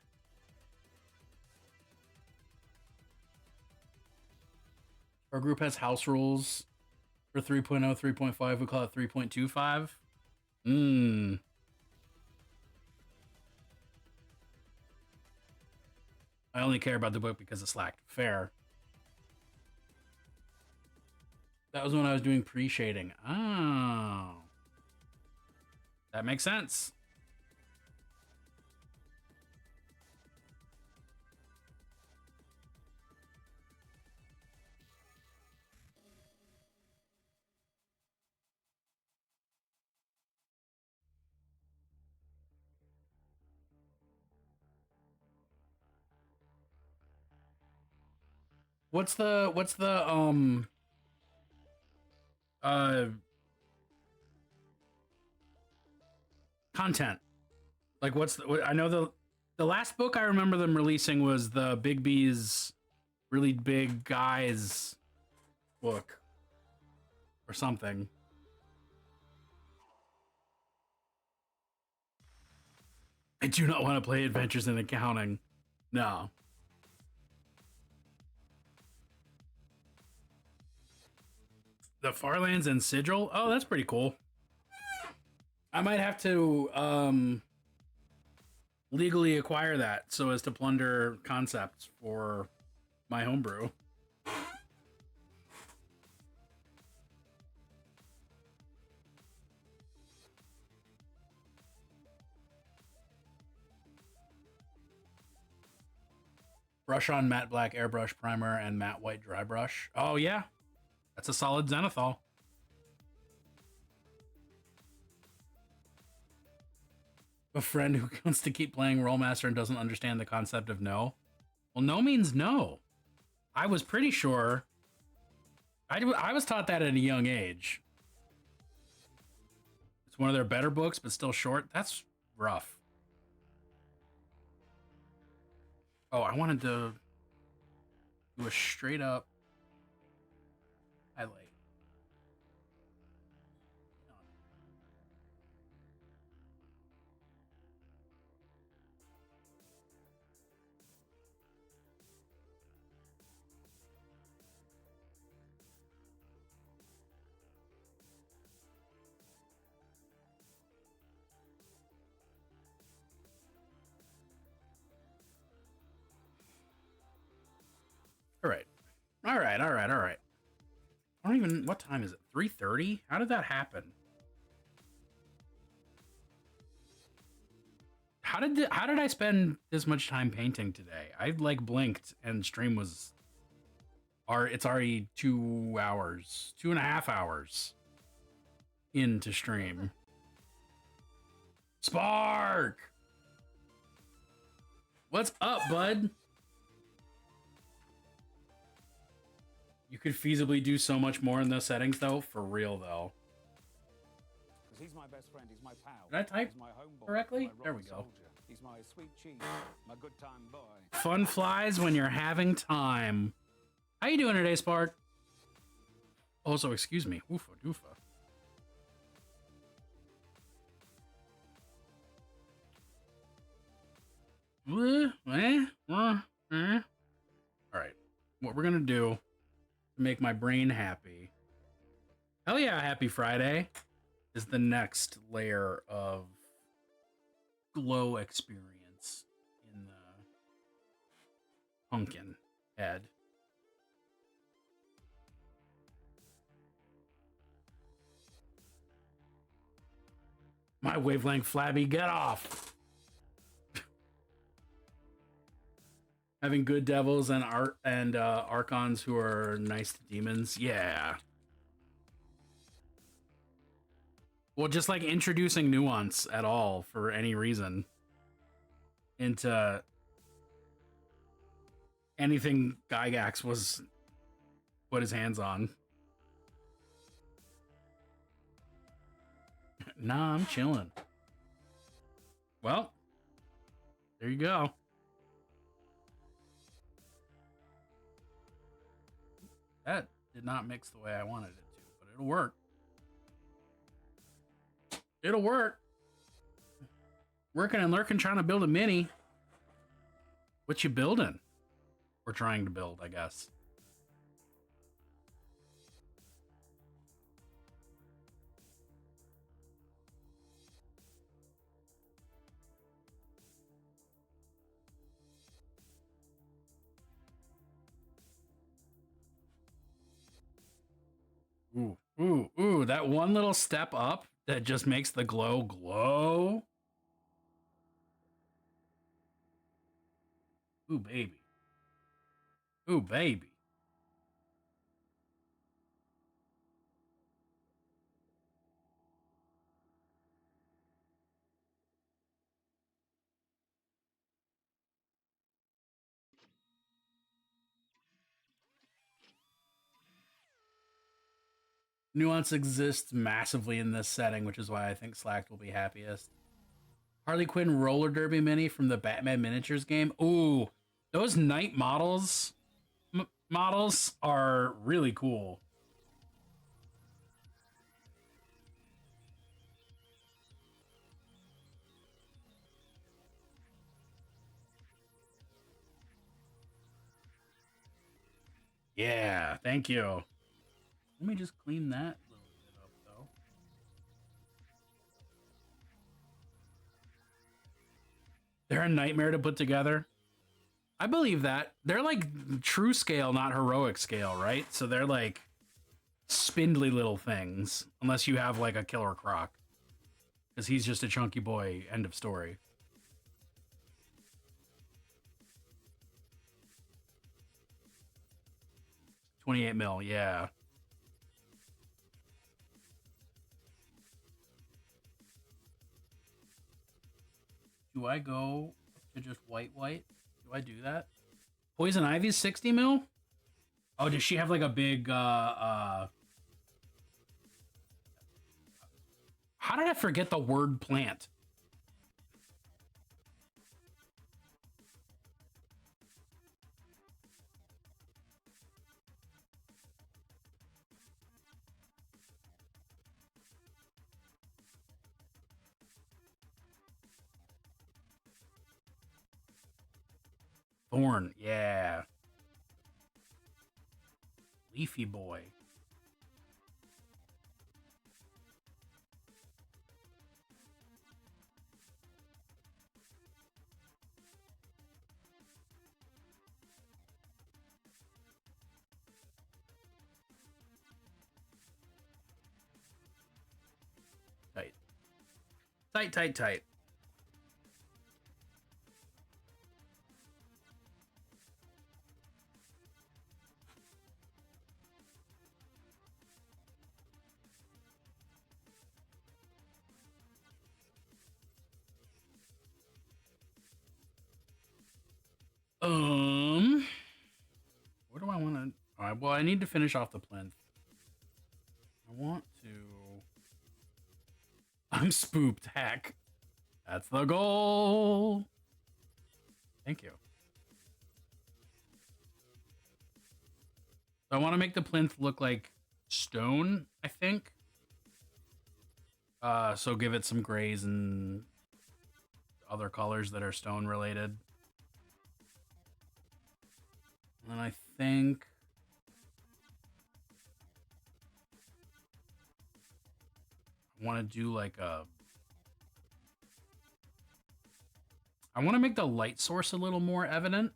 Our group has house rules for 3.0, 3.5. We call it 3.25. I only care about the book because it's Slack. Fair. That was when I was doing pre-shading. Oh. That makes sense. What's the content? Like I know the last book I remember them releasing was the Big B's Really Big Guys book or something. I do not want to play Adventures in Accounting. No. The Farlands and Sigil? Oh, that's pretty cool. I might have to legally acquire that so as to plunder concepts for my homebrew. Brush on matte black airbrush primer and matte white dry brush. Oh yeah, that's a solid Zenithal. A friend who wants to keep playing Rollmaster and doesn't understand the concept of no. Well, no means no. I was pretty sure. I was taught that at a young age. It's one of their better books, but still short. That's rough. Oh, I wanted to do a straight up highlight. All right. I don't even, what time is it? 3:30? How did that happen? How did I spend this much time painting today? I like blinked and stream was it's already 2 hours, 2.5 hours into stream. Spark! What's up, bud? You could feasibly do so much more in those settings, though. For real, though. He's my best friend. He's my pal. Did I type He's my homeboy, correctly? my There we rock go. soldier. He's my sweet cheese, my good time boy. Fun flies when you're having time. How you doing today, Spark? Also, excuse me. Oofa doofa. All right. What we're gonna do to make my brain happy. Hell yeah, happy Friday is the next layer of glow experience in the pumpkin head. My wavelength flabby, get off. Having good devils and archons who are nice to demons. Yeah. Well, just like introducing nuance at all for any reason into anything Gygax was put his hands on. Nah, I'm chilling. Well, there you go. That did not mix the way I wanted it to, but it'll work. It'll work. Working and lurking, trying to build a mini. What you building? We're trying to build, I guess. Ooh, ooh, ooh, that one little step up that just makes the glow glow. Ooh, baby. Ooh, baby. Nuance exists massively in this setting, which is why I think Slacked will be happiest. Harley Quinn roller derby mini from the Batman miniatures game. Ooh, those Knight models are really cool. Yeah, thank you. Let me just clean that a little bit up, though. They're a nightmare to put together. I believe that. They're like true scale, not heroic scale, right? So they're like spindly little things, unless you have like a Killer Croc. Because he's just a chunky boy, end of story. $28 mil, yeah. Do I go to just white? Do I do that? Poison Ivy's 60 mil? Oh, does she have like a big how did I forget the word plant? Thorn, yeah. Leafy boy. Tight. Tight, tight, tight. Where do I want to? All right, well, I need to finish off the plinth. I want to. I'm spooked. Heck, that's the goal. Thank you. I want to make the plinth look like stone, I think. So give it some grays and other colors that are stone related. And I think I want to do like a... I want to make the light source a little more evident.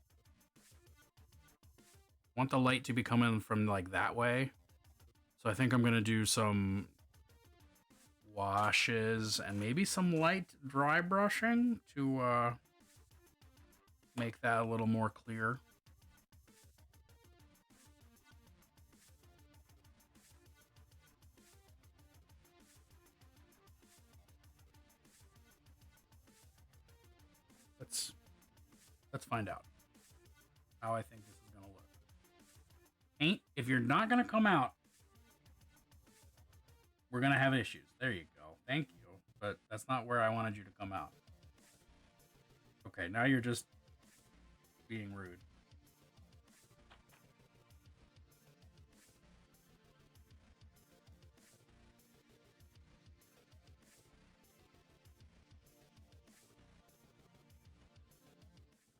I want the light to be coming from like that way. So I think I'm going to do some washes and maybe some light dry brushing to make that a little more clear. Let's find out how I think this is going to look. Paint, if you're not going to come out, we're going to have issues. There you go. Thank you. But that's not where I wanted you to come out. Okay, now you're just being rude.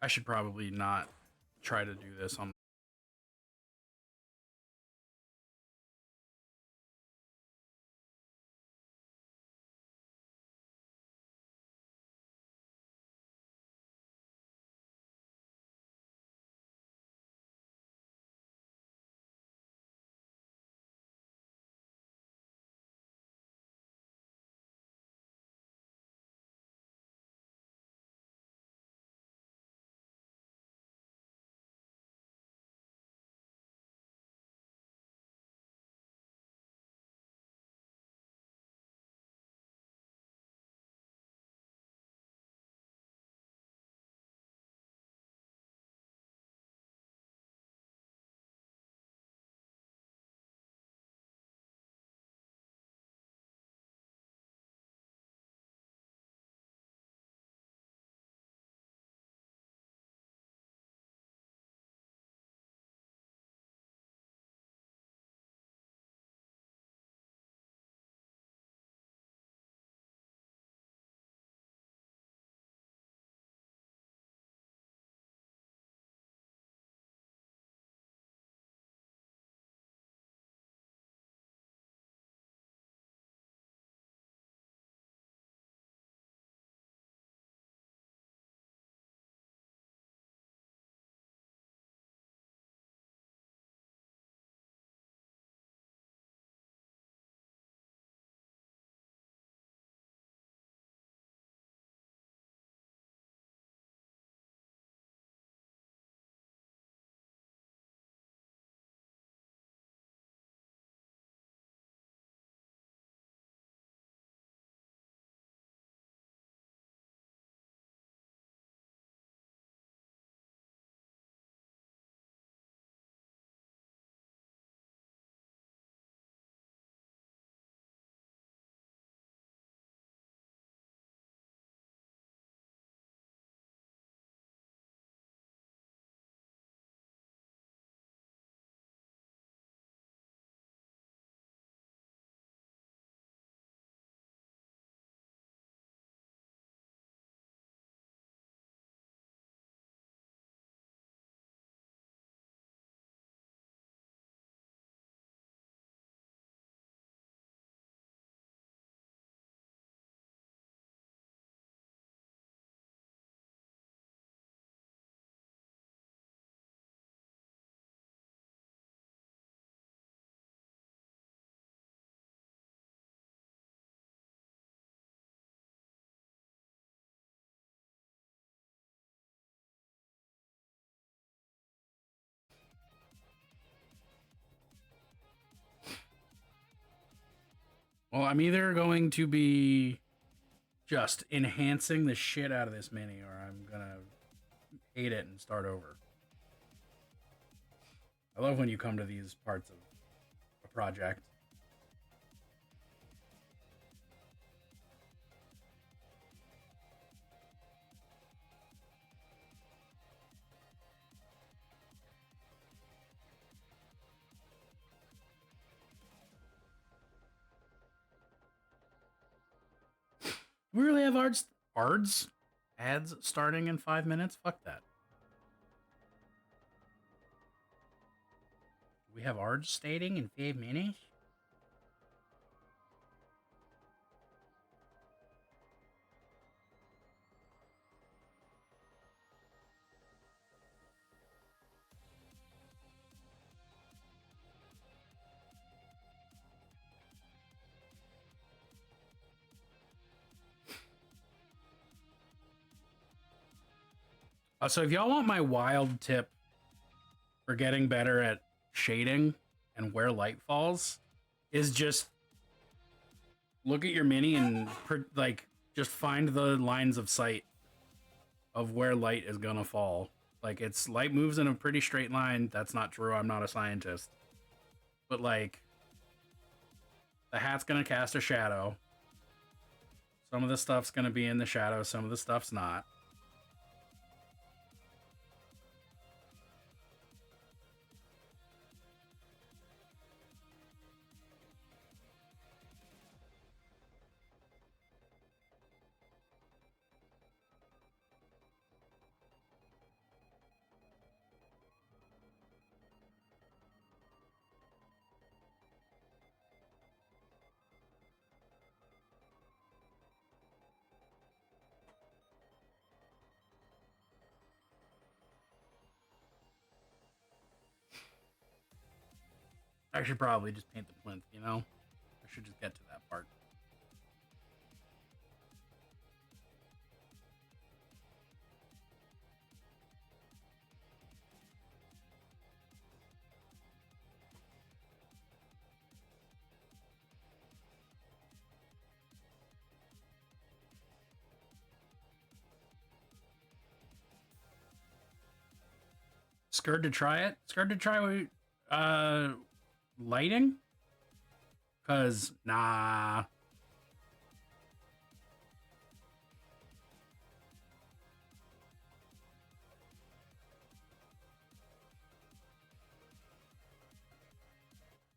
I should probably not try to do this on. Well, I'm either going to be just enhancing the shit out of this mini, or I'm gonna hate it and start over. I love when you come to these parts of a project. We really have ads starting in 5 minutes? Fuck that. We have ARDs stating in 5 minutes? So if y'all want my wild tip for getting better at shading and where light falls, is just look at your mini and just find the lines of sight of where light is gonna fall. Like, it's light moves in a pretty straight line. That's not true. I'm not a scientist. But like, the hat's gonna cast a shadow. Some of the stuff's gonna be in the shadow, some of the stuff's not. I should probably just paint the plinth, you know? I should just get to that part. Scared to try it? Scared to try lighting? Cause nah.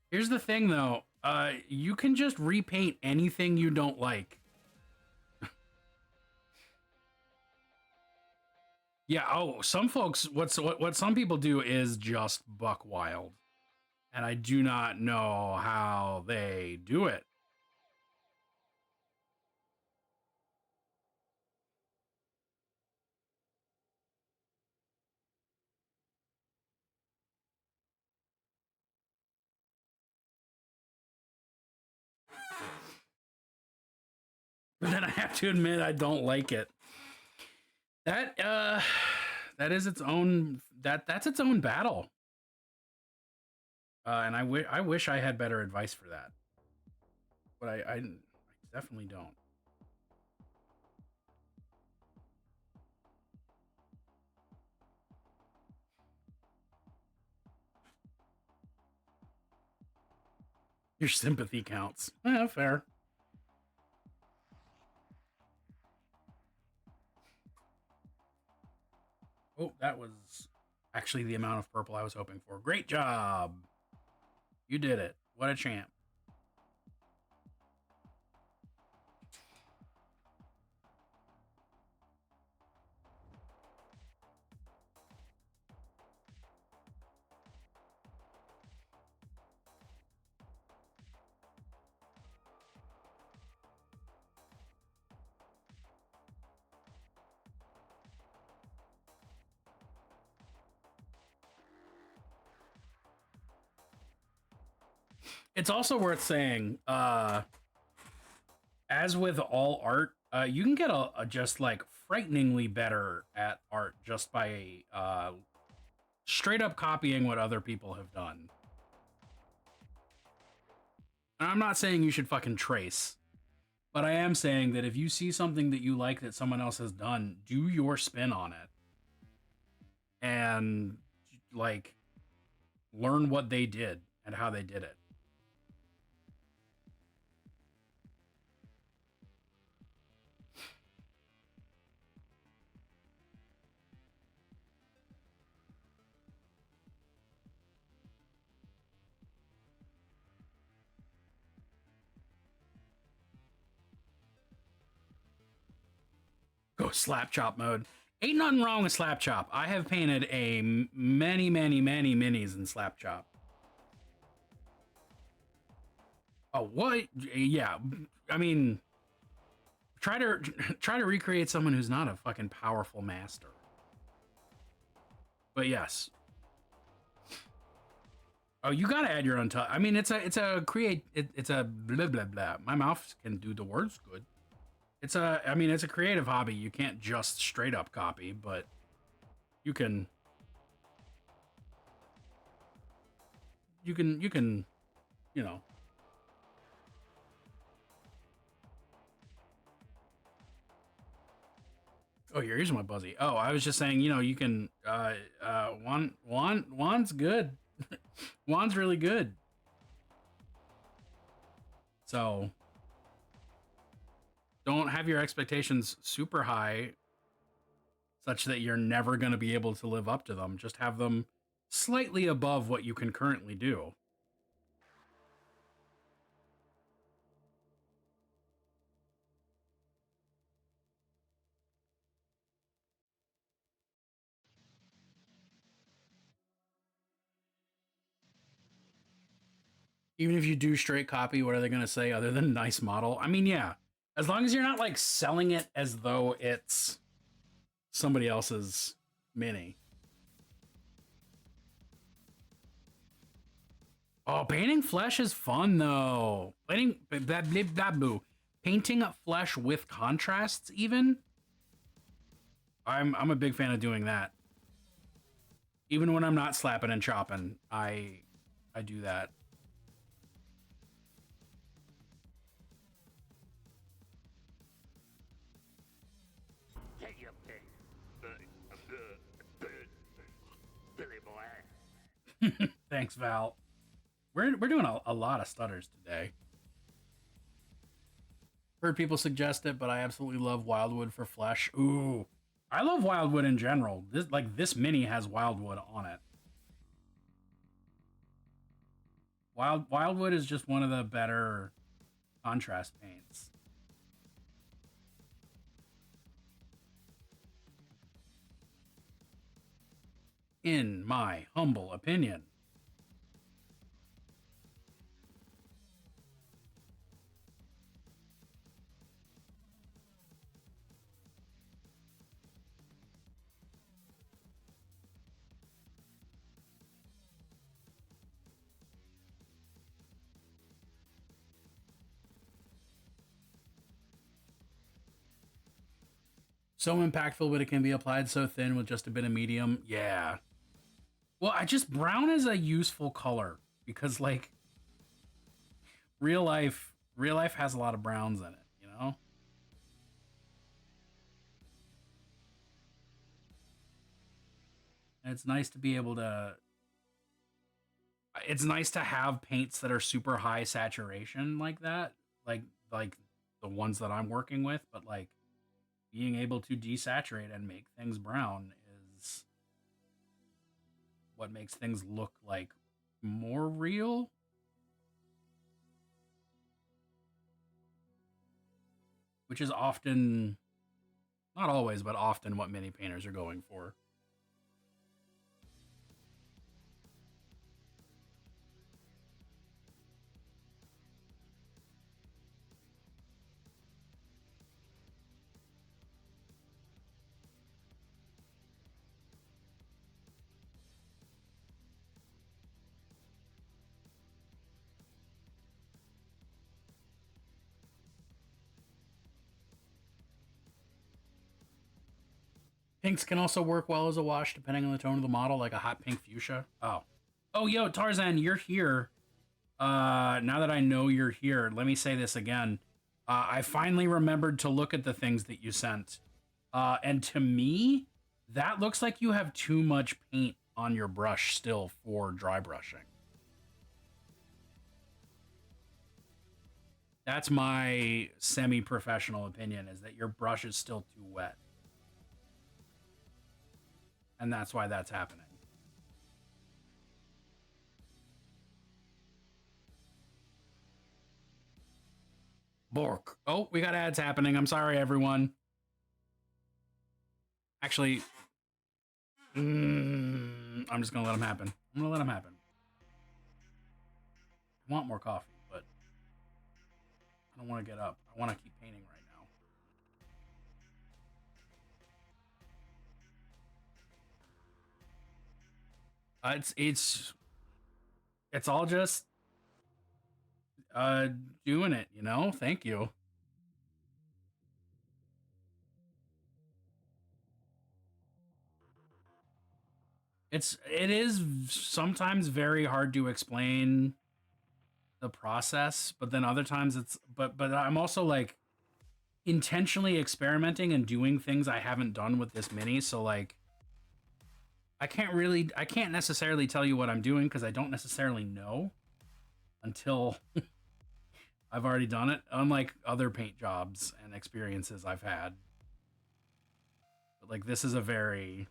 Here's the thing though, you can just repaint anything you don't like. Yeah, oh, some folks, what some people do is just buck wild. And I do not know how they do it. But then I have to admit I don't like it. That that is its own that's its own battle. And I wish I had better advice for that. But I definitely don't. Your sympathy counts. Fair. Oh, that was actually the amount of purple I was hoping for. Great job. You did it. What a champ. It's also worth saying, as with all art, you can get a just like frighteningly better at art just by straight up copying what other people have done. And I'm not saying you should fucking trace, but I am saying that if you see something that you like that someone else has done, do your spin on it. And like learn what they did and how they did it. Go slap chop mode. Ain't nothing wrong with slap chop. I have painted many minis in slap chop. Oh, what? Yeah, I mean, try to recreate someone who's not a fucking powerful master. But yes. Oh, you gotta add your own touch. I mean, it's a blah blah blah. My mouth can do the words good. It's a creative hobby. You can't just straight up copy, but you can, you know. Oh, you're using my Buzzy. Oh, I was just saying, you can, Juan's good. Juan's really good. So don't have your expectations super high such that you're never going to be able to live up to them. Just have them slightly above what you can currently do. Even if you do straight copy, what are they going to say other than nice model? I mean, yeah. As long as you're not like selling it as though it's somebody else's mini. Oh, painting flesh is fun though. Painting flesh with contrasts even. I'm a big fan of doing that. Even when I'm not slapping and chopping, I do that. Billy boy. Thanks, Val. We're doing a lot of stutters today. Heard people suggest it, but I absolutely love Wildwood for flesh. Ooh, I love Wildwood in general. This mini has Wildwood on it. Wildwood is just one of the better contrast paints. In my humble opinion. So impactful, but it can be applied so thin with just a bit of medium. Yeah. Well, brown is a useful color because like real life has a lot of browns in it, you know? And it's nice to be able to have paints that are super high saturation like that, like the ones that I'm working with, but like being able to desaturate and make things brown is what makes things look like more real. Which is often, not always, but often what many painters are going for. Pinks can also work well as a wash depending on the tone of the model, like a hot pink fuchsia. Oh, yo, Tarzan, you're here. Now that I know you're here, let me say this again. I finally remembered to look at the things that you sent. And to me, that looks like you have too much paint on your brush still for dry brushing. That's my semi-professional opinion, is that your brush is still too wet. And that's why that's happening. Bork. Oh, we got ads happening. I'm sorry, everyone. Actually, I'm just going to let them happen. I'm going to let them happen. I want more coffee, but I don't want to get up. I want to keep painting right now. It's all just doing it, you know? Thank you. It is sometimes very hard to explain the process, but then other times but I'm also like intentionally experimenting and doing things I haven't done with this mini, so like I can't necessarily tell you what I'm doing because I don't necessarily know until I've already done it, unlike other paint jobs and experiences I've had. But like this is a very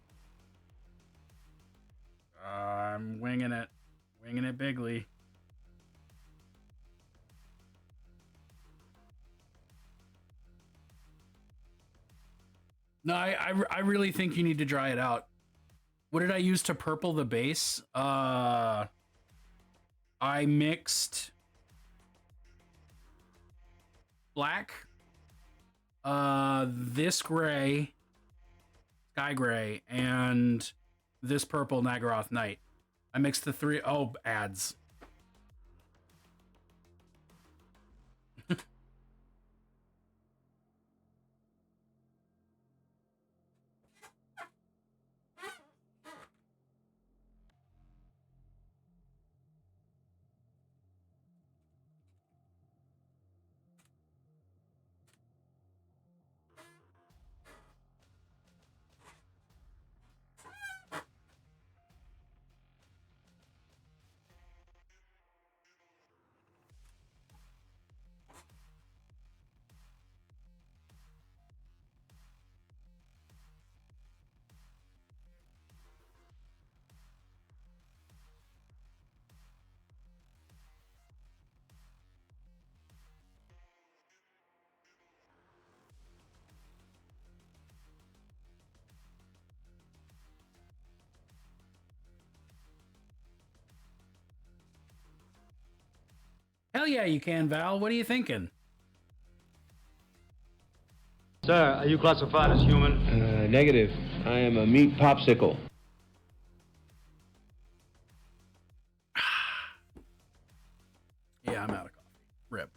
I'm winging it bigly. No, I really think you need to dry it out. What did I use to purple the base? I mixed black, this gray, sky gray, and this purple Nagaroth Night. I mixed the three. Oh, ads. Hell yeah, you can, Val. What are you thinking? Sir, are you classified as human? Negative. I am a meat popsicle. Yeah, I'm out of coffee. Rip.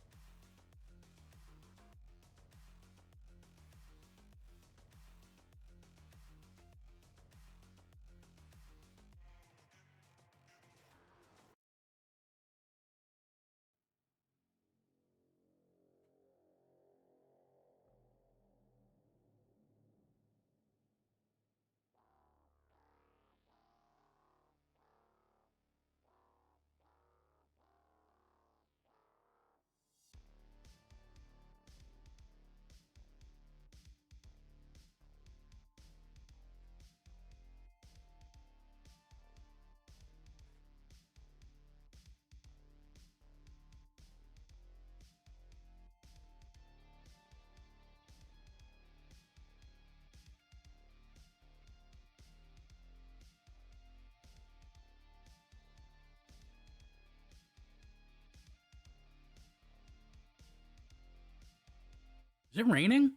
Is it raining?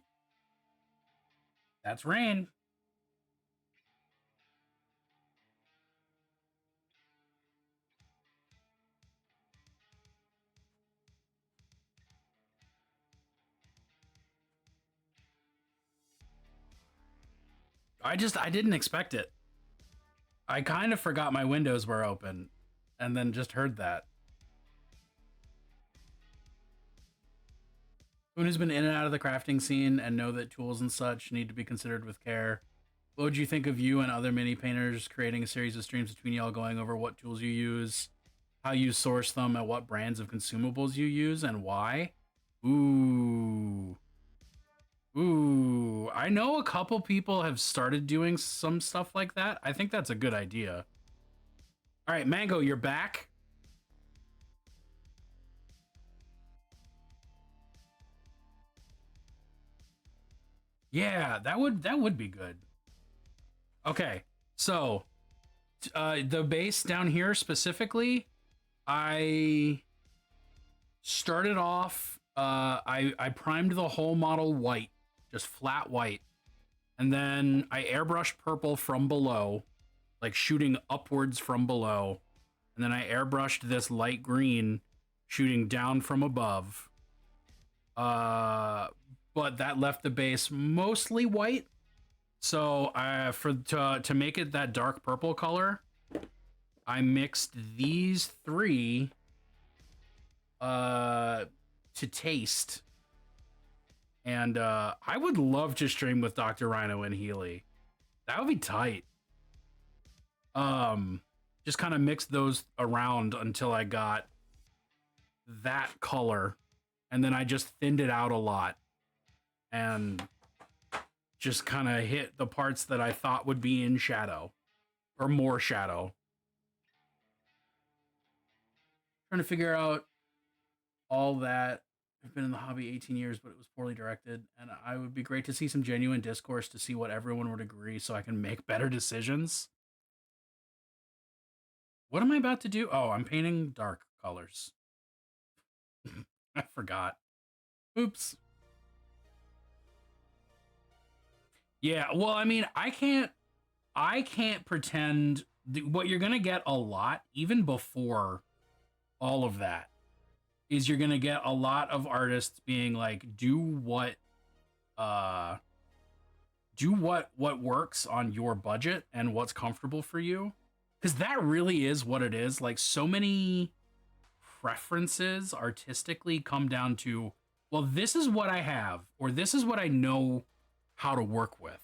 That's rain. I didn't expect it. I kind of forgot my windows were open and then just heard that. Someone who's been in and out of the crafting scene and know that tools and such need to be considered with care. What would you think of you and other mini painters creating a series of streams between y'all going over what tools you use, how you source them, and what brands of consumables you use and why? Ooh. Ooh, I know a couple people have started doing some stuff like that. I think that's a good idea. All right, Mango, you're back. Yeah, that would be good. Okay, so the base down here specifically, I started off. I primed the whole model white, just flat white, and then I airbrushed purple from below, like shooting upwards from below, and then I airbrushed this light green, shooting down from above. But that left the base mostly white. So to make it that dark purple color, I mixed these three to taste. And I would love to stream with Dr. Rhino and Healy. That would be tight. Just kind of mix those around until I got that color, and then I just thinned it out a lot and just kind of hit the parts that I thought would be in shadow or more shadow. Trying to figure out all that. I've been in the hobby 18 years, but it was poorly directed, and I would be great to see some genuine discourse to see what everyone would agree so I can make better decisions. What am I about to do? Oh, I'm painting dark colors. I forgot. Oops. Yeah, well, I mean, I can't pretend what you're going to get a lot, even before all of that, is you're going to get a lot of artists being like, do what works on your budget and what's comfortable for you. Because that really is what it is. Like, so many preferences artistically come down to, well, this is what I have, or this is what I know how to work with.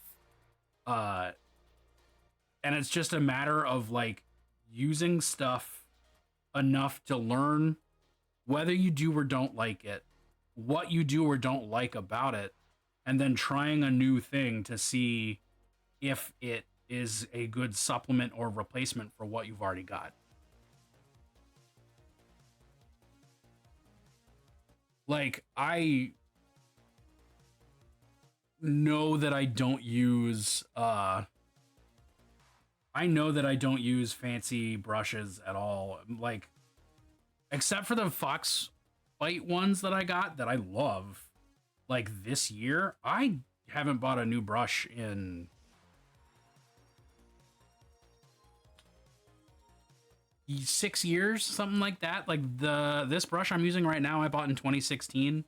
And it's just a matter of like using stuff enough to learn whether you do or don't like it, what you do or don't like about it, and then trying a new thing to see if it is a good supplement or replacement for what you've already got. Like, I know that I don't use fancy brushes at all, like, except for the Fox Graphite ones that I got that I love, like this year, I haven't bought a new brush in six years, something like that. Like this brush I'm using right now, I bought in 2016,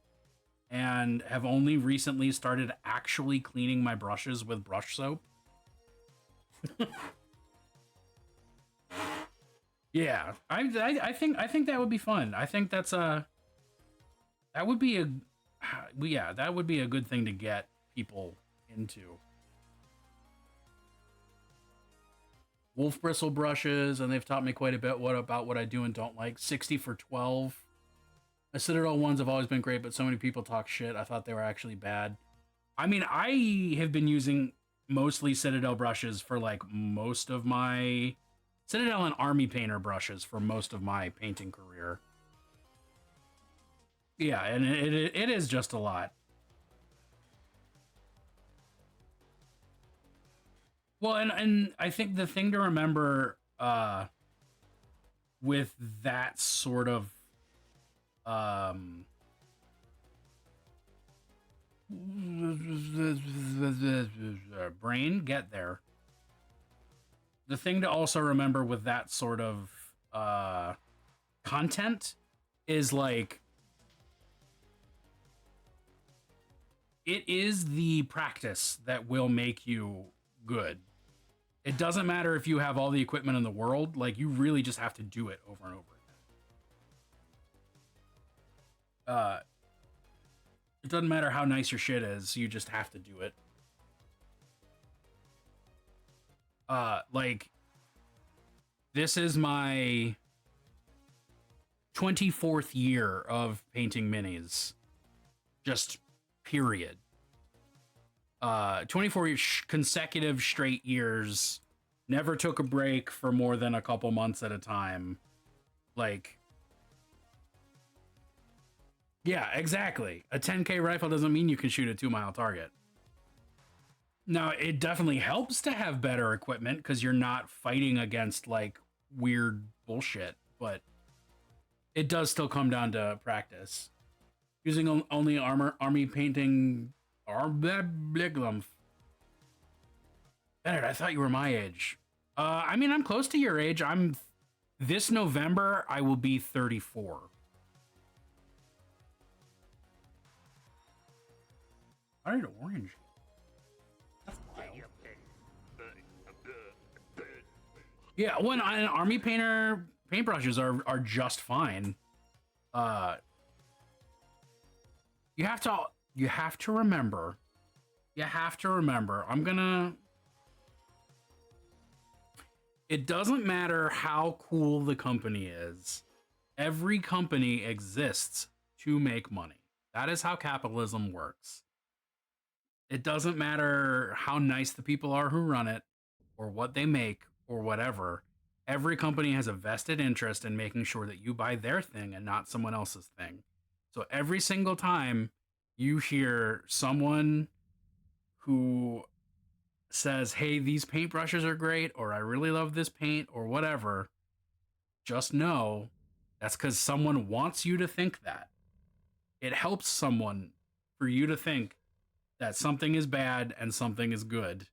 and have only recently started actually cleaning my brushes with brush soap. Yeah, I think that would be fun. I think that would be a good thing to get people into. Wolf bristle brushes, and they've taught me quite a bit about what I do and don't like. 60 for 12. The Citadel ones have always been great, but so many people talk shit. I thought they were actually bad. I mean, I have been using mostly Citadel brushes for like most of my Citadel and Army Painter brushes for most of my painting career. Yeah, and it is just a lot. Well, and I think the thing to remember with that sort of brain, get there. The thing to also remember with that sort of content is like, it is the practice that will make you good. It doesn't matter if you have all the equipment in the world, like you really just have to do it over and over again. It doesn't matter how nice your shit is, you just have to do it. Like, this is my 24th year of painting minis. Just period. 24 consecutive straight years. Never took a break for more than a couple months at a time. Like, yeah, exactly. A 10K rifle doesn't mean you can shoot a 2-mile target. Now, it definitely helps to have better equipment because you're not fighting against like weird bullshit, but it does still come down to practice. Using only army painting. Bennett, I thought you were my age. I mean, I'm close to your age. This November, I will be 34. I need orange. That's wild. Yeah, when an army painter paintbrushes are just fine. You have to remember. It doesn't matter how cool the company is. Every company exists to make money. That is how capitalism works. It doesn't matter how nice the people are who run it, or what they make, or whatever. Every company has a vested interest in making sure that you buy their thing and not someone else's thing. So every single time you hear someone who says, hey, these paintbrushes are great, or I really love this paint, or whatever, just know that's because someone wants you to think that. It helps someone for you to think that something is bad and something is good.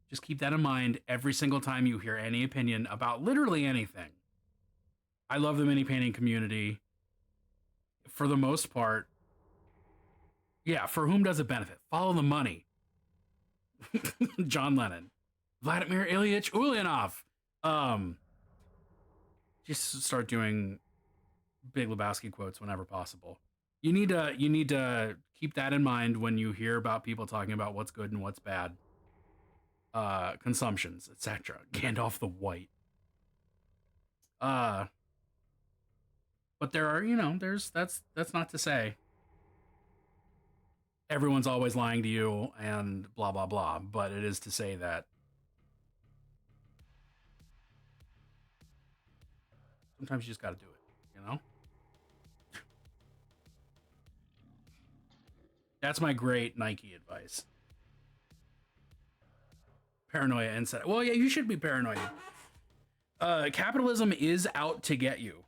Just keep that in mind every single time you hear any opinion about literally anything. I love the mini painting community. For the most part, yeah, for whom does it benefit? Follow the money. John Lennon. Vladimir Ilyich Ulyanov. Just start doing Big Lebowski quotes whenever possible. You need to keep that in mind when you hear about people talking about what's good and what's bad. Consumptions, etc. Gandalf the White. But there are, that's not to say everyone's always lying to you and blah, blah, blah. But it is to say that sometimes you just got to do it, That's my great Nike advice. Paranoia inside. Well, yeah, you should be paranoid. Capitalism is out to get you.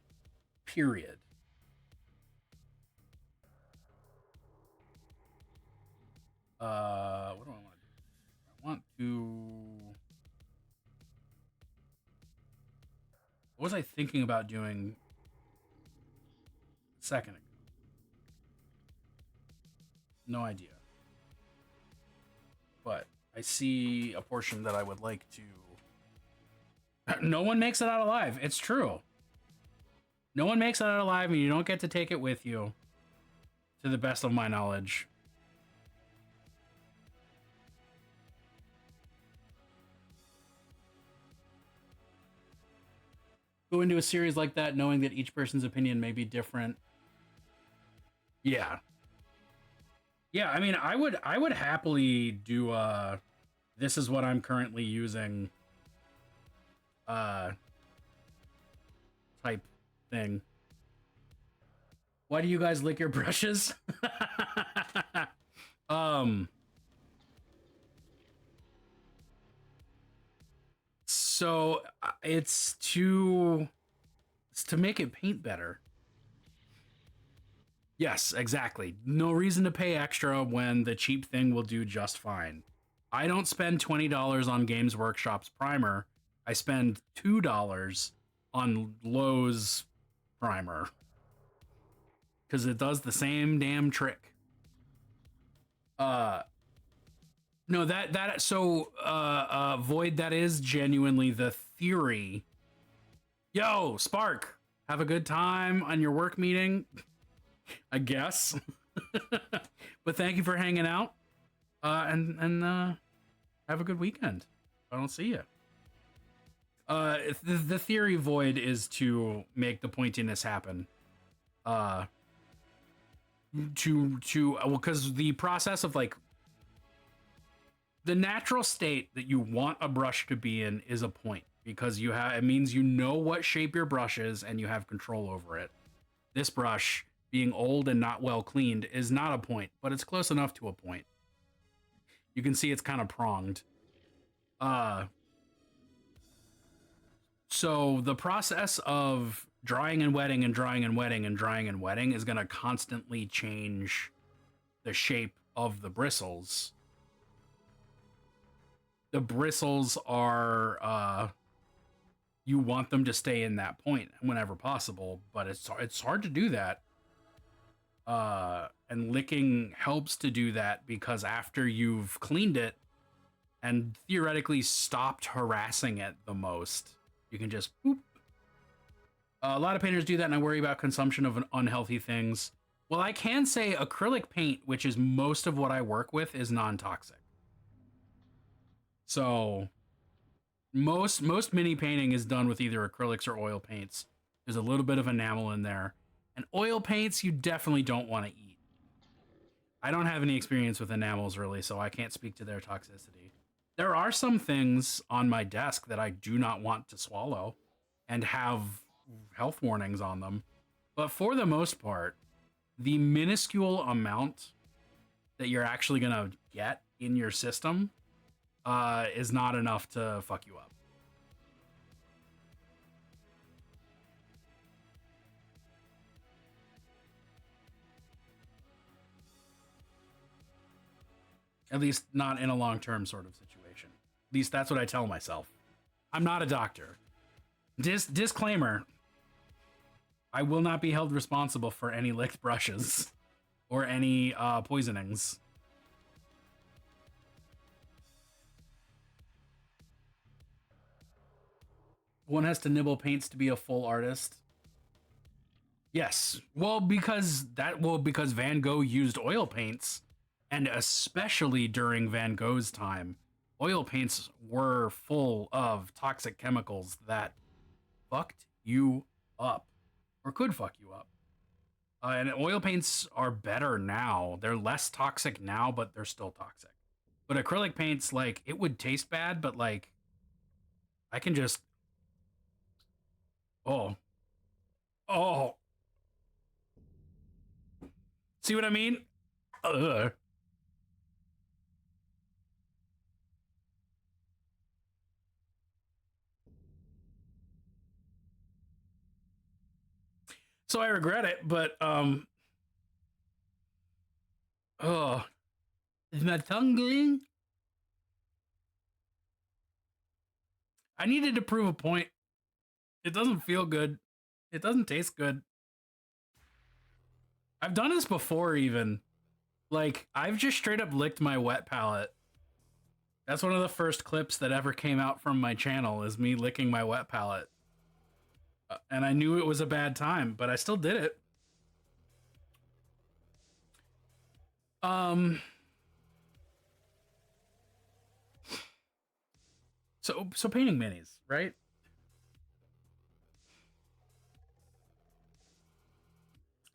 Period. What do I want to do? I want to. What was I thinking about doing a second ago? No idea. But I see a portion that I would like to. No one makes it out alive. It's true. No one makes it out alive, and you don't get to take it with you, to the best of my knowledge. Go into a series like that knowing that each person's opinion may be different. Yeah. Yeah, I mean, I would happily do this is what I'm currently using type thing. Why do you guys lick your brushes? So it's to make it paint better. Yes, exactly. No reason to pay extra when the cheap thing will do just fine. I don't spend $20 on Games Workshop's primer. I spend $2 on Lowe's primer. Because it does the same damn trick. No, Void, that is genuinely the theory. Yo, Spark, have a good time on your work meeting, I guess. But thank you for hanging out. And have a good weekend. I don't see you. The theory, Void, is to make the pointiness happen. Because the process of like the natural state that you want a brush to be in is a point, because it means you know what shape your brush is and you have control over it. This brush, being old and not well cleaned, is not a point, but it's close enough to a point. You can see it's kind of pronged. So the process of drying and wetting and drying and wetting and drying and wetting is going to constantly change the shape of the bristles. The bristles are, you want them to stay in that point whenever possible, but it's hard to do that. And licking helps to do that, because after you've cleaned it and theoretically stopped harassing it the most, you can just boop. A lot of painters do that, and I worry about consumption of unhealthy things. Well, I can say acrylic paint, which is most of what I work with, is non-toxic. So most mini painting is done with either acrylics or oil paints. There's a little bit of enamel in there. And oil paints you definitely don't want to eat. I don't have any experience with enamels really, so I can't speak to their toxicity. There are some things on my desk that I do not want to swallow and have health warnings on them. But for the most part, the minuscule amount that you're actually going to get in your system is not enough to fuck you up. At least not in a long-term sort of situation. At least that's what I tell myself. I'm not a doctor. Disclaimer. I will not be held responsible for any licked brushes or any poisonings. One has to nibble paints to be a full artist. Yes. Well, because Van Gogh used oil paints, and especially during Van Gogh's time, oil paints were full of toxic chemicals that fucked you up, or could fuck you up. And oil paints are better now. They're less toxic now, but they're still toxic. But acrylic paints, like, it would taste bad, but like, I can just... Oh. See what I mean? Ugh. So I regret it, but oh, is my tongue bleeding? I needed to prove a point. It doesn't feel good. It doesn't taste good. I've done this before, even. Like, I've just straight up licked my wet palate. That's one of the first clips that ever came out from my channel, is me licking my wet palate. And I knew it was a bad time, but I still did it. So painting minis, right?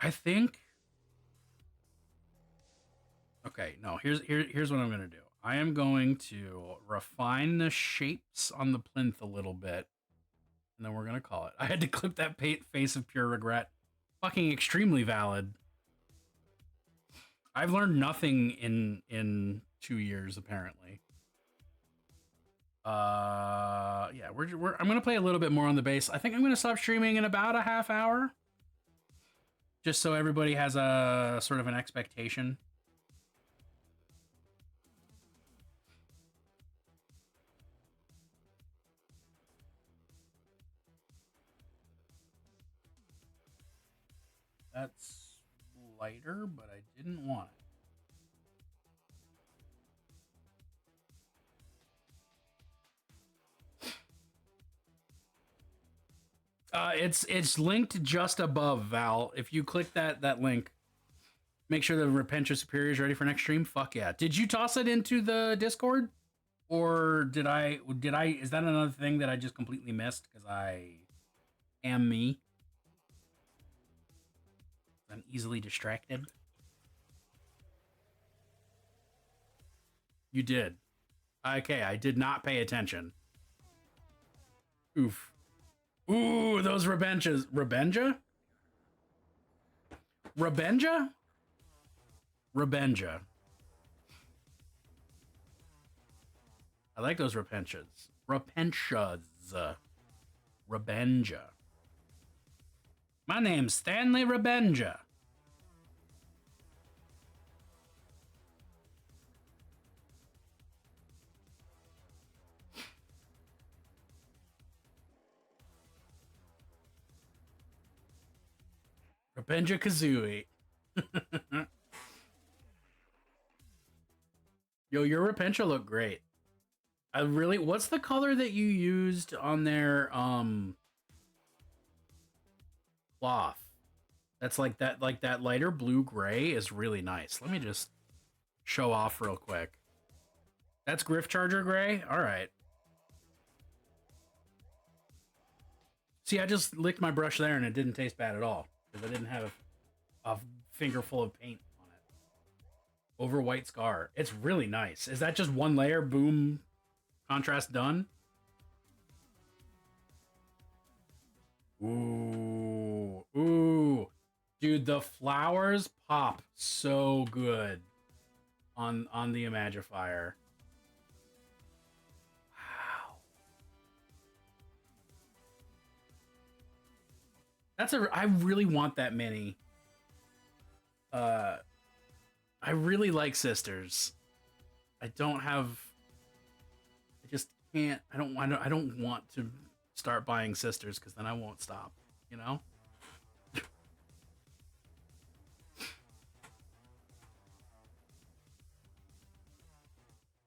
I think. Okay, no. Here's what I'm gonna do. I am going to refine the shapes on the plinth a little bit, and then we're gonna call it. I had to clip that face of pure regret. Fucking extremely valid. I've learned nothing in 2 years, apparently. Yeah, I'm gonna play a little bit more on the bass. I think I'm gonna stop streaming in about a half hour, just so everybody has a sort of an expectation. That's lighter, but I didn't want it. It's linked just above, Val. If you click that link, make sure the Repentia Superior is ready for next stream. Fuck yeah! Did you toss it into the Discord, or did I? Is that another thing that I just completely missed because I am me? I'm easily distracted. You did. Okay, I did not pay attention. Oof. Ooh, those Rebenjas. Rebenja? Rebenja? Rebenja. I like those Repentias. Repentias. Rebenja. My name's Stanley Rebenja. Rebenja Kazooie. Yo, your Repentia look great. What's the color that you used on their cloth? That's like that lighter blue gray is really nice. Let me just show off real quick. That's Gryph-Charger gray? Alright. See, I just licked my brush there and it didn't taste bad at all. Because I didn't have a finger full of paint on it. Over white scar. It's really nice. Is that just one layer? Boom. Contrast done? Ooh. Ooh. Dude, the flowers pop so good on the Imagifier. I really want that mini. I really like Sisters. I just can't. I don't want to start buying Sisters because then I won't stop. You know.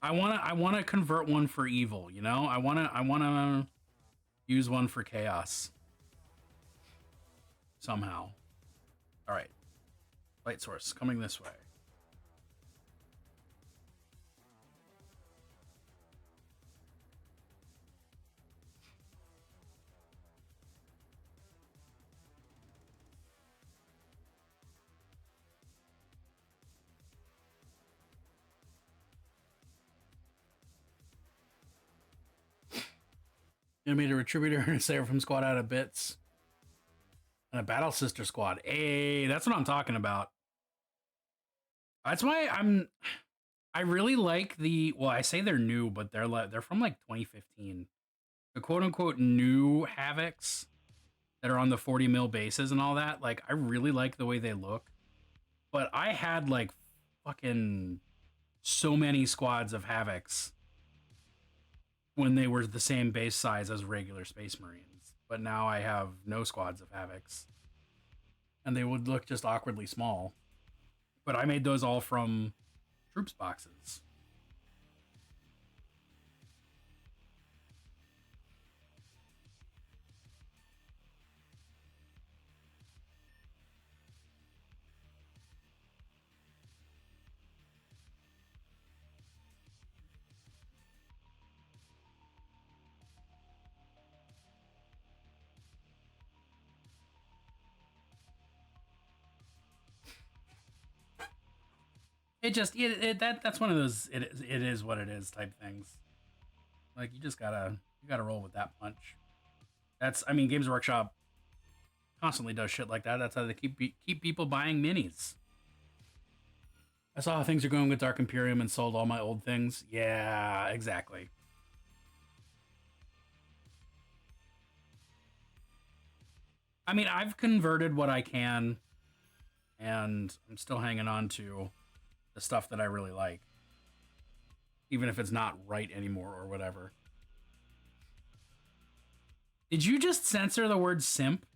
I wanna convert one for evil. You know. I wanna use one for chaos. Somehow. All right. Light source coming this way. Animated Retributor and a Seraphim squad out of bits. And a Battle Sister squad. Hey, that's what I'm talking about. That's why I really like well, I say they're new, but they're from like 2015. The quote unquote new Havocs that are on the 40 mil bases and all that. Like, I really like the way they look. But I had like fucking so many squads of Havocs when they were the same base size as regular Space Marines. But now I have no squads of Havocs. And they would look just awkwardly small. But I made those all from troops boxes. That's one of those it is what it is type things. Like, you gotta roll with that punch. Games Workshop constantly does shit like that. That's how they keep people buying minis. I saw how things are going with Dark Imperium and sold all my old things. Yeah, exactly. I mean, I've converted what I can, and I'm still hanging on to the stuff that I really like, even if it's not right anymore or whatever. Did you just censor the word simp?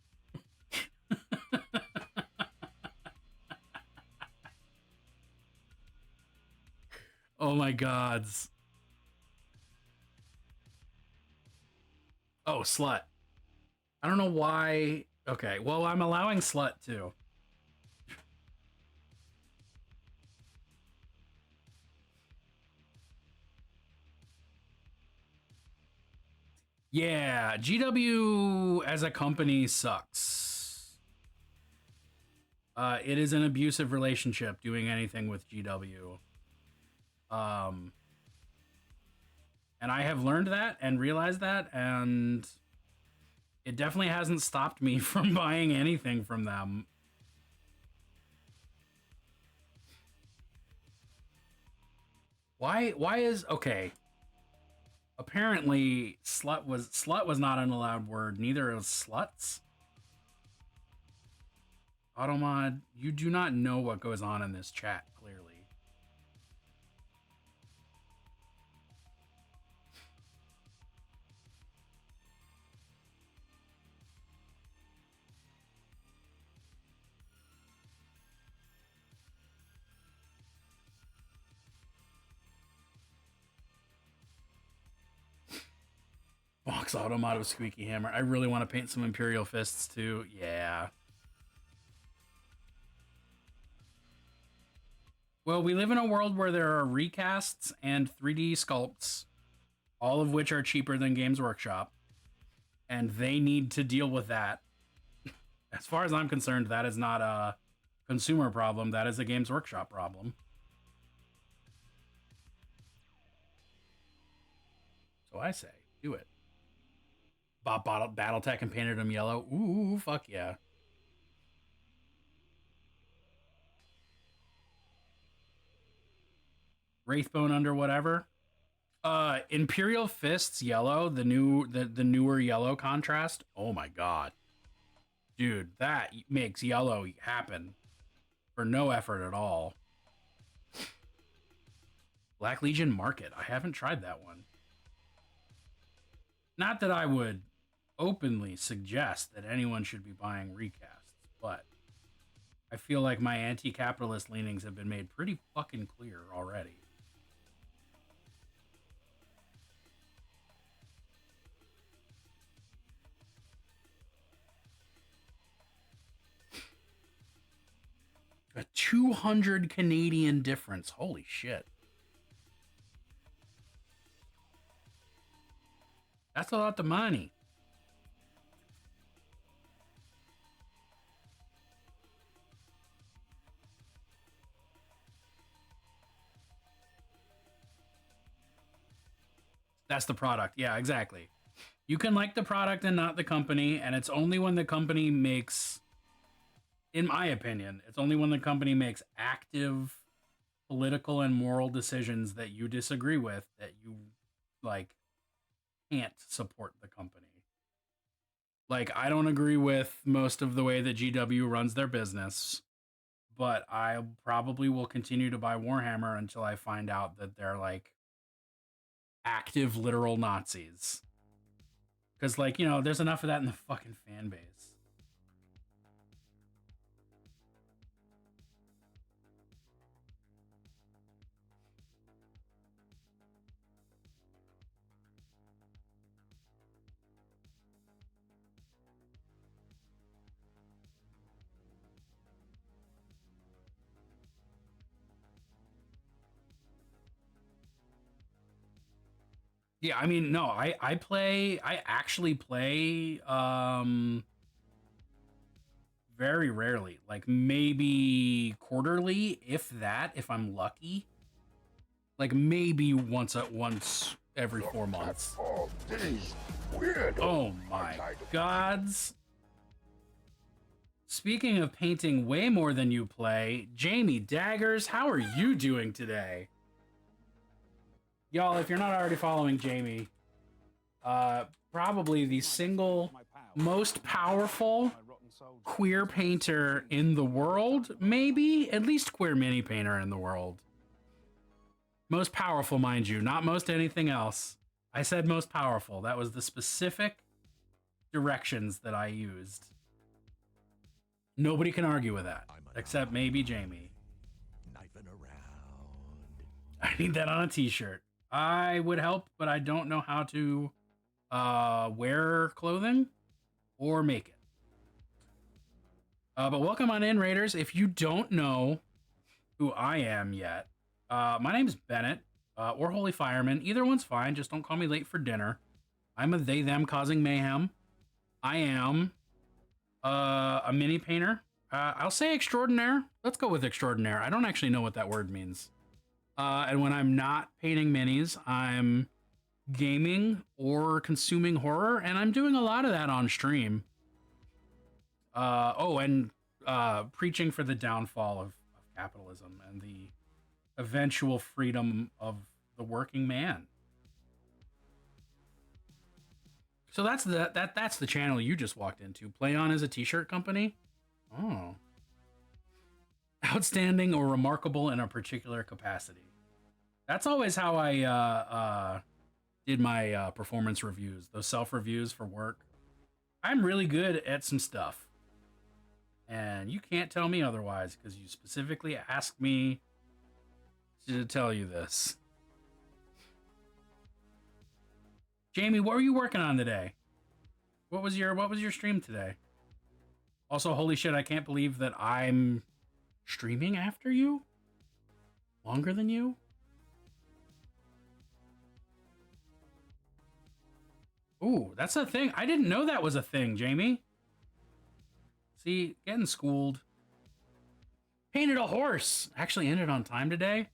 Oh my gods. Oh, slut. I don't know why. Okay, well, I'm allowing slut too. Yeah, GW as a company sucks. It is an abusive relationship doing anything with GW. And I have learned that and realized that, and it definitely hasn't stopped me from buying anything from them. Why is okay? Apparently, slut was not an allowed word. Neither is sluts. Automod, you do not know what goes on in this chat, clearly. Box Automod with Squeaky Hammer. I really want to paint some Imperial Fists too. Yeah. Well, we live in a world where there are recasts and 3D sculpts, all of which are cheaper than Games Workshop, and they need to deal with that. As far as I'm concerned, that is not a consumer problem. That is a Games Workshop problem. So I say, do it. Bought Battletech and painted them yellow. Ooh, fuck yeah. Wraithbone under whatever. Imperial Fists yellow, the newer yellow contrast. Oh my god. Dude, that makes yellow happen for no effort at all. Black Legion Market. I haven't tried that one. Not that I would openly suggest that anyone should be buying recasts, but I feel like my anti-capitalist leanings have been made pretty fucking clear already. A 200 Canadian difference. Holy shit. That's a lot of money. That's the product. Yeah, exactly. You can like the product and not the company, and it's only when the company makes, in my opinion, it's only when the company makes active political and moral decisions that you disagree with that you, like, can't support the company. Like, I don't agree with most of the way that GW runs their business, but I probably will continue to buy Warhammer until I find out that they're like active literal Nazis. Because, like, you know, there's enough of that in the fucking fan base. Yeah, I mean, no, I actually play very rarely, like maybe quarterly, if that, if I'm lucky. Like maybe once every 4 months. Oh my gods. Speaking of painting way more than you play, Jamie Daggers, how are you doing today? Y'all, if you're not already following Jamie, probably the single most powerful queer painter in the world, maybe, at least queer mini painter in the world. Most powerful, mind you, not most anything else. I said most powerful. That was the specific directions that I used. Nobody can argue with that, except maybe Jamie. Knifing around. I need that on a t-shirt. I would help, but I don't know how to wear clothing or make it. But welcome on in, Raiders. If you don't know who I am yet, my name's Bennett, or Holy Fireman. Either one's fine. Just don't call me late for dinner. I'm a they, them causing mayhem. I am a mini painter. I'll say extraordinaire. Let's go with extraordinaire. I don't actually know what that word means. And when I'm not painting minis, I'm gaming or consuming horror, and I'm doing a lot of that on stream. And preaching for the downfall of capitalism and the eventual freedom of the working man. So that's the channel you just walked into. Play On is a t-shirt company. Oh. Outstanding or remarkable in a particular capacity. That's always how I did my performance reviews, those self-reviews for work. I'm really good at some stuff. And you can't tell me otherwise because you specifically asked me to tell you this. Jamie, what were you working on today? What was your stream today? Also, holy shit, I can't believe that I'm streaming after you? Longer than you? Ooh, that's a thing. I didn't know that was a thing, Jamie. See, getting schooled. Painted a horse. Actually ended on time today.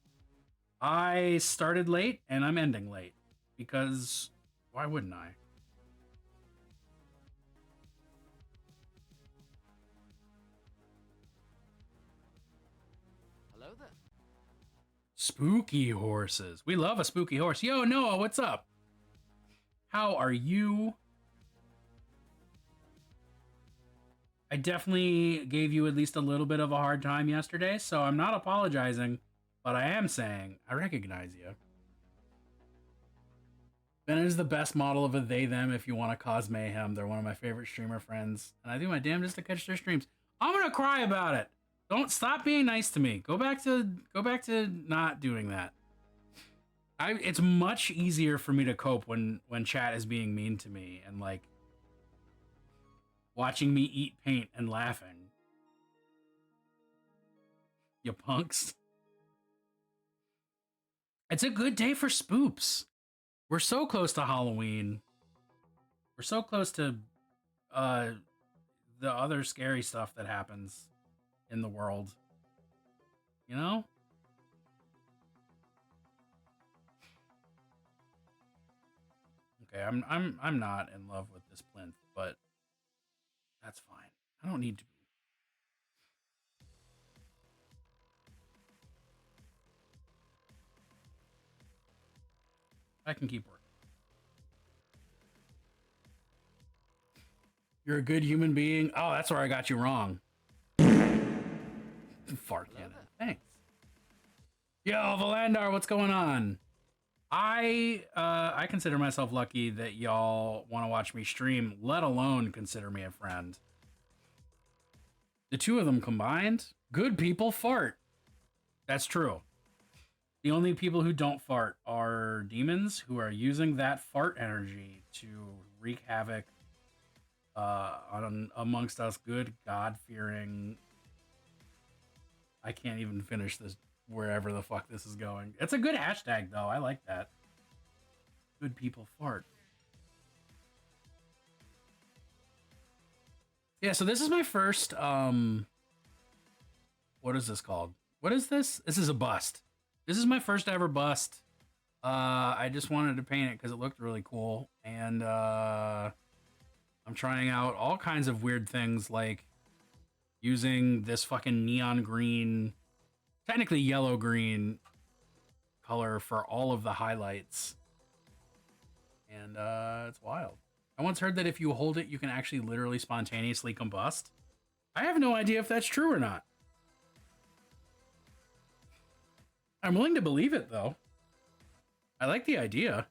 I started late and I'm ending late because why wouldn't I? Hello there. Spooky horses. We love a spooky horse. Yo, Noah, what's up? How are you? I definitely gave you at least a little bit of a hard time yesterday, so I'm not apologizing, but I am saying I recognize you. Bennett is the best model of a they, them if you want to cause mayhem. They're one of my favorite streamer friends, and I do my damnedest to catch their streams. I'm gonna cry about it. Don't stop being nice to me. Go back to not doing that. It's much easier for me to cope when chat is being mean to me and like watching me eat paint and laughing. You punks. It's a good day for spoops. We're so close to Halloween. We're so close to the other scary stuff that happens in the world. You know? Okay, I'm not in love with this plinth, but that's fine. I don't need to be. I can keep working. You're a good human being. Oh, that's where I got you wrong. Fart cannon. Thanks. Yo, Valandar, what's going on? I consider myself lucky that y'all want to watch me stream, let alone consider me a friend. The two of them combined, good people fart. That's true. The only people who don't fart are demons who are using that fart energy to wreak havoc amongst us good, God-fearing... I can't even finish this wherever the fuck this is going. It's a good hashtag, though. I like that. Good people fart. Yeah, so this is my first, what is this called? What is this? This is a bust. This is my first ever bust. I just wanted to paint it because it looked really cool. And, I'm trying out all kinds of weird things like using this fucking neon green, technically yellow green color for all of the highlights. And it's wild. I once heard that if you hold it, you can actually literally spontaneously combust. I have no idea if that's true or not. I'm willing to believe it, though. I like the idea.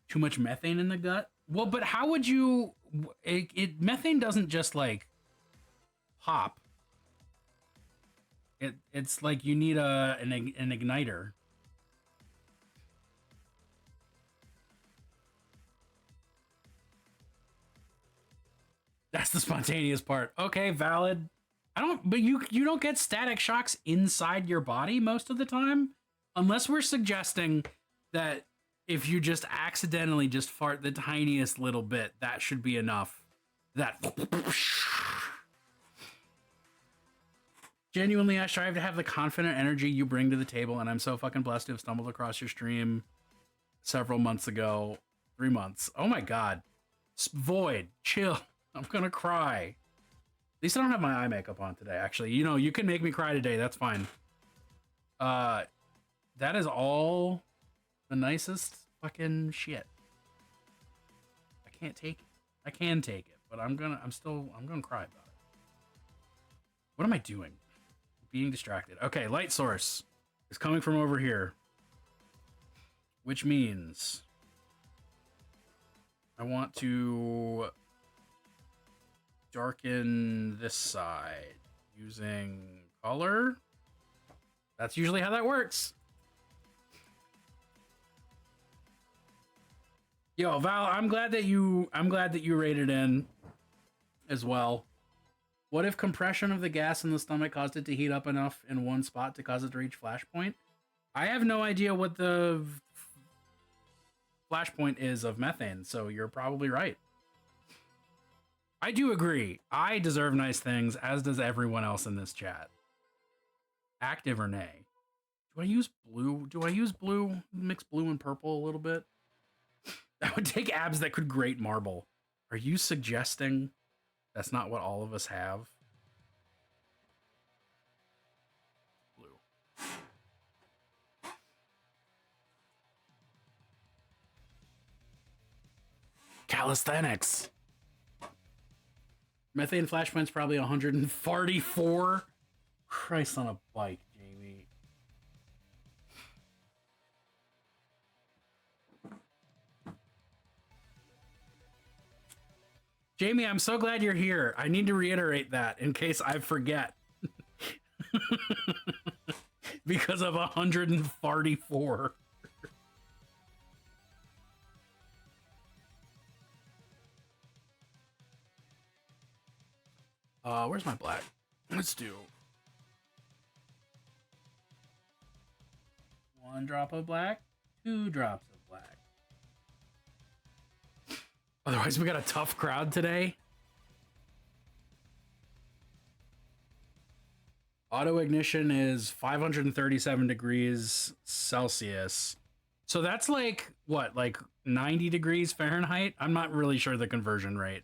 Too much methane in the gut? Well, but how would you... methane doesn't just, like, pop. It's like you need an igniter. That's the spontaneous part. Okay, valid. But you don't get static shocks inside your body most of the time, unless we're suggesting that if you just accidentally just fart the tiniest little bit, that should be enough. That genuinely, I strive to have the confident energy you bring to the table, and I'm so fucking blessed to have stumbled across your stream several months ago. 3 months. Oh my god. Void, chill. I'm gonna cry. At least I don't have my eye makeup on today, actually. You know, you can make me cry today. That's fine. That is all the nicest fucking shit. I can't take it. I can take it, but I'm gonna cry about it. What am I doing? Being distracted. Okay, light source is coming from over here, which means I want to darken this side using color. That's usually how that works. Yo, Val, I'm glad that you rated in as well. What if compression of the gas in the stomach caused it to heat up enough in one spot to cause it to reach flashpoint? I have no idea what the flashpoint is of methane, so you're probably right. I do agree. I deserve nice things, as does everyone else in this chat. Active or nay? Do I use blue? Mix blue and purple a little bit? That would take abs that could grate marble. Are you suggesting that's not what all of us have? Blue. Calisthenics. Methane flashpoint's probably 144. Christ on a bike, Jamie. Jamie, I'm so glad you're here. I need to reiterate that in case I forget. Because of 144. Where's my black? Let's do 1 drop of black, 2 drops of black. Otherwise, we got a tough crowd today. Auto ignition is 537 degrees Celsius. So that's like, what, like 90 degrees Fahrenheit? I'm not really sure the conversion rate.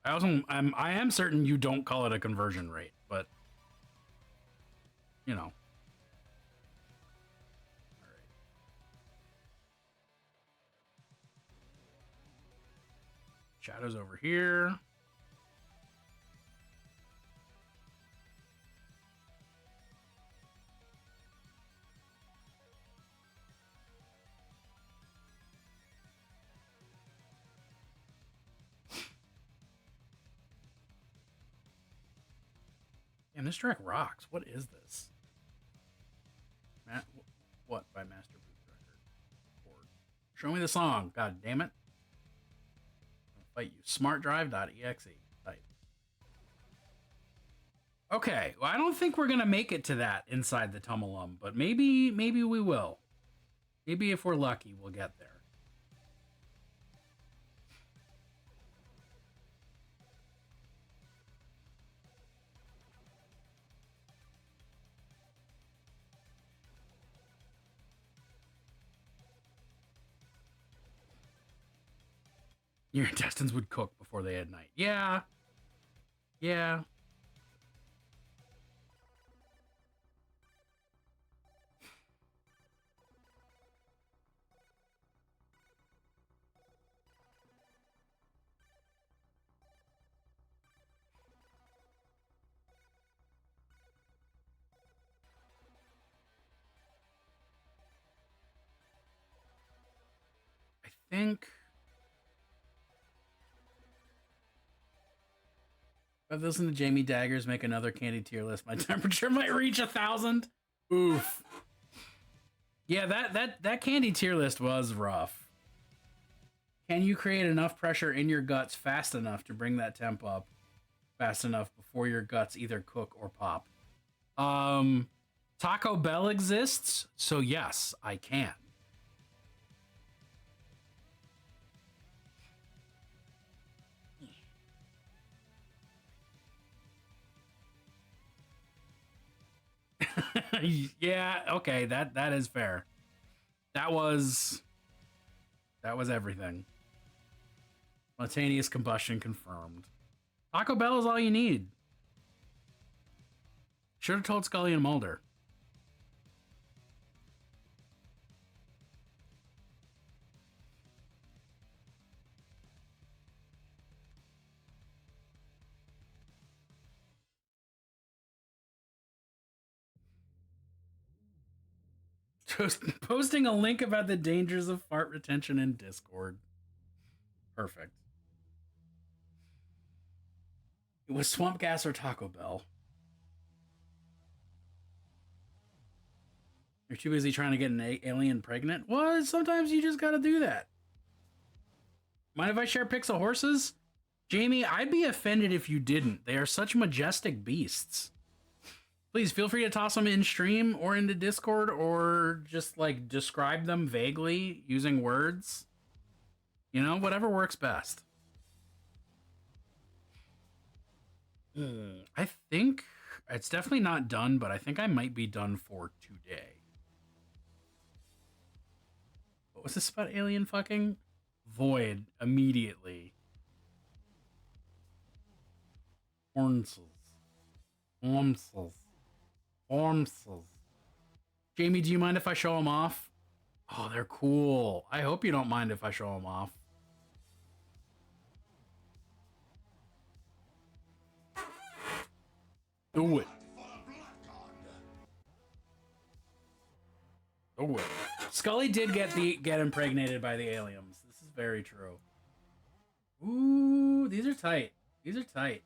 I am certain you don't call it a conversion rate, but you know, Shadows over here. Damn, this track rocks. What is this? What by Master Boots Record? Show me the song. God damn it. I'll fight you. Smartdrive.exe. Type. Okay. Well, I don't think we're gonna make it to that inside the Tumulum, but maybe we will. Maybe if we're lucky, we'll get there. Your intestines would cook before they had night. Yeah. Yeah. I think... If I listen to Jamie Daggers make another candy tier list, my temperature might reach 1,000. Oof. Yeah, that candy tier list was rough. Can you create enough pressure in your guts fast enough to bring that temp up fast enough before your guts either cook or pop? Taco Bell exists, so yes, I can. Yeah, okay, that is fair. That was everything. Spontaneous combustion confirmed. Taco Bell is all you need. Should have told Scully and Mulder. Posting a link about the dangers of fart retention in Discord. Perfect. It was Swamp Gas or Taco Bell. You're too busy trying to get an alien pregnant? Well, sometimes you just gotta do that. Mind if I share pics of horses? Jamie, I'd be offended if you didn't. They are such majestic beasts. Please feel free to toss them in stream or into Discord or just like describe them vaguely using words. You know, whatever works best. I think it's definitely not done, but I think I might be done for today. What was this about alien fucking? Void immediately. Hornsels. Hornsels. Jamie, do you mind if I show them off? Oh, they're cool. I hope you don't mind if I show them off. Do it. Do it. Scully did get impregnated by the aliens. This is very true. Ooh, these are tight. These are tight.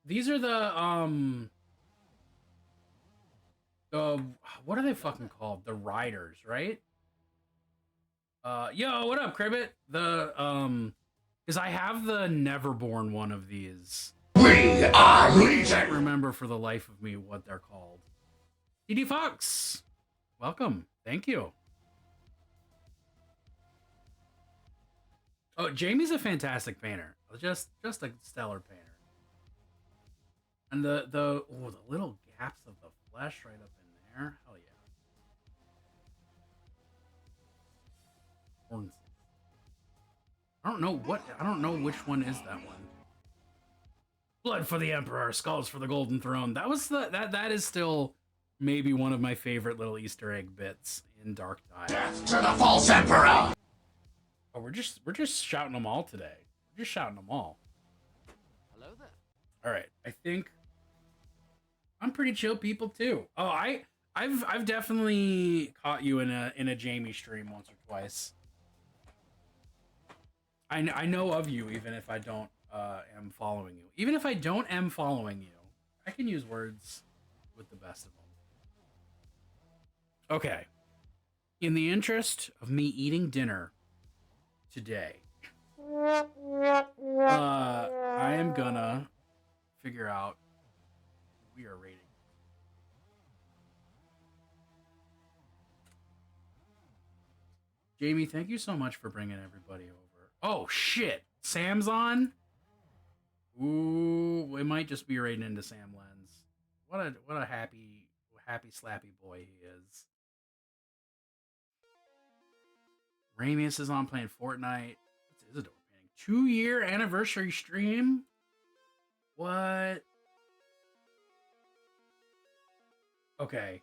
These are the what are they fucking called? The riders, right? Yo, what up, Cribbit? Because I have the Neverborn one of these. We are I can't remember for the life of me what they're called. DD Fox, welcome. Thank you. Oh, Jamie's a fantastic painter. Just a stellar painter. And the little gaps of the flesh right up in there. Hell yeah. Horns. I don't know which one is that one. Blood for the Emperor, skulls for the Golden Throne. That was that is still maybe one of my favorite little Easter egg bits in Dark Tide. Death to the false emperor! Oh, we're just shouting them all today. We're just shouting them all. Hello there. All right, I think I'm pretty chill people too. Oh, I've definitely caught you in a Jamie stream once or twice. I know of you even if I don't am following you. Even if I don't am following you, I can use words with the best of them. Okay. In the interest of me eating dinner today, I am gonna figure out who we are rating. Jamie, thank you so much for bringing everybody over. Oh shit, Sam's on. Ooh, we might just be raiding into Sam Lens. What a happy slappy boy he is. Ramius is on playing Fortnite. What's Isidore playing? 2-year anniversary stream? What? Okay.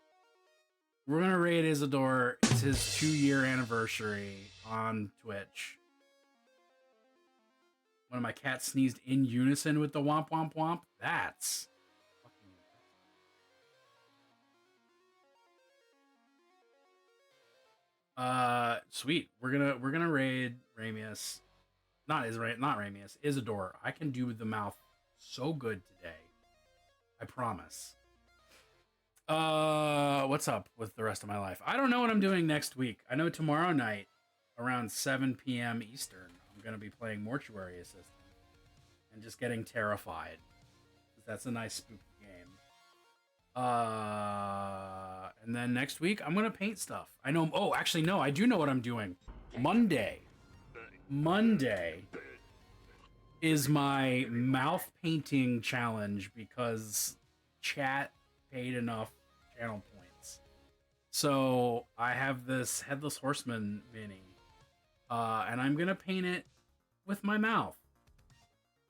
We're gonna raid Isidore. It's his 2-year anniversary on Twitch. One of my cats sneezed in unison with the womp womp womp. That's fucking sweet. We're gonna raid Ramius. Not Ramius, Isidore. I can do the mouth so good today. I promise. What's up with the rest of my life? I don't know what I'm doing next week. I know tomorrow night around 7 p.m. Eastern, I'm going to be playing Mortuary Assistant and just getting terrified. That's a nice spooky game. And then next week I'm going to paint stuff. I know. Oh, actually, no, I do know what I'm doing. Monday is my mouth painting challenge because chat paid enough channel points. So I have this Headless Horseman mini, and I'm gonna paint it with my mouth,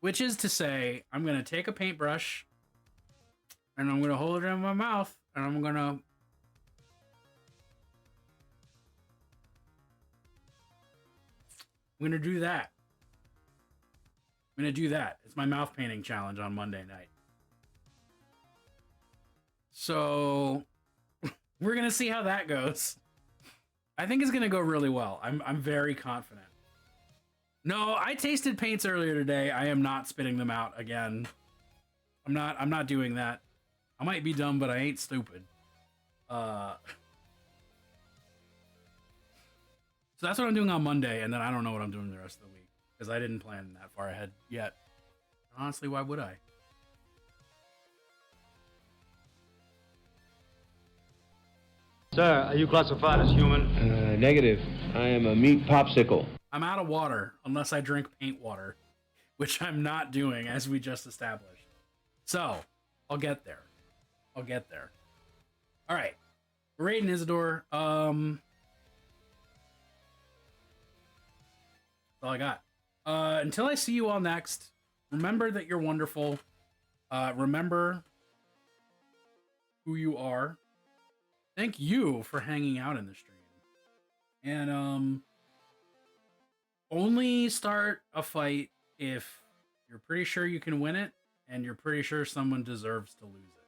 which is to say I'm gonna take a paintbrush and I'm gonna hold it in my mouth and I'm gonna do that. I'm gonna do that. It's my mouth painting challenge on Monday night. So we're gonna see how that goes. I think it's gonna go really well. I'm very confident. No, I tasted paints earlier today. I am not spitting them out again. I'm not doing that. I might be dumb, but I ain't stupid. So that's what I'm doing on Monday, and then I don't know what I'm doing the rest of the week because I didn't plan that far ahead yet. Honestly, why would I? Sir, are you classified as human? Negative. I am a meat popsicle. I'm out of water unless I drink paint water, which I'm not doing, as we just established. So, I'll get there. All right. We're raiding Isidore. That's all I got. Until I see you all next, remember that you're wonderful. Remember who you are. Thank you for hanging out in the stream. And only start a fight if you're pretty sure you can win it and you're pretty sure someone deserves to lose it.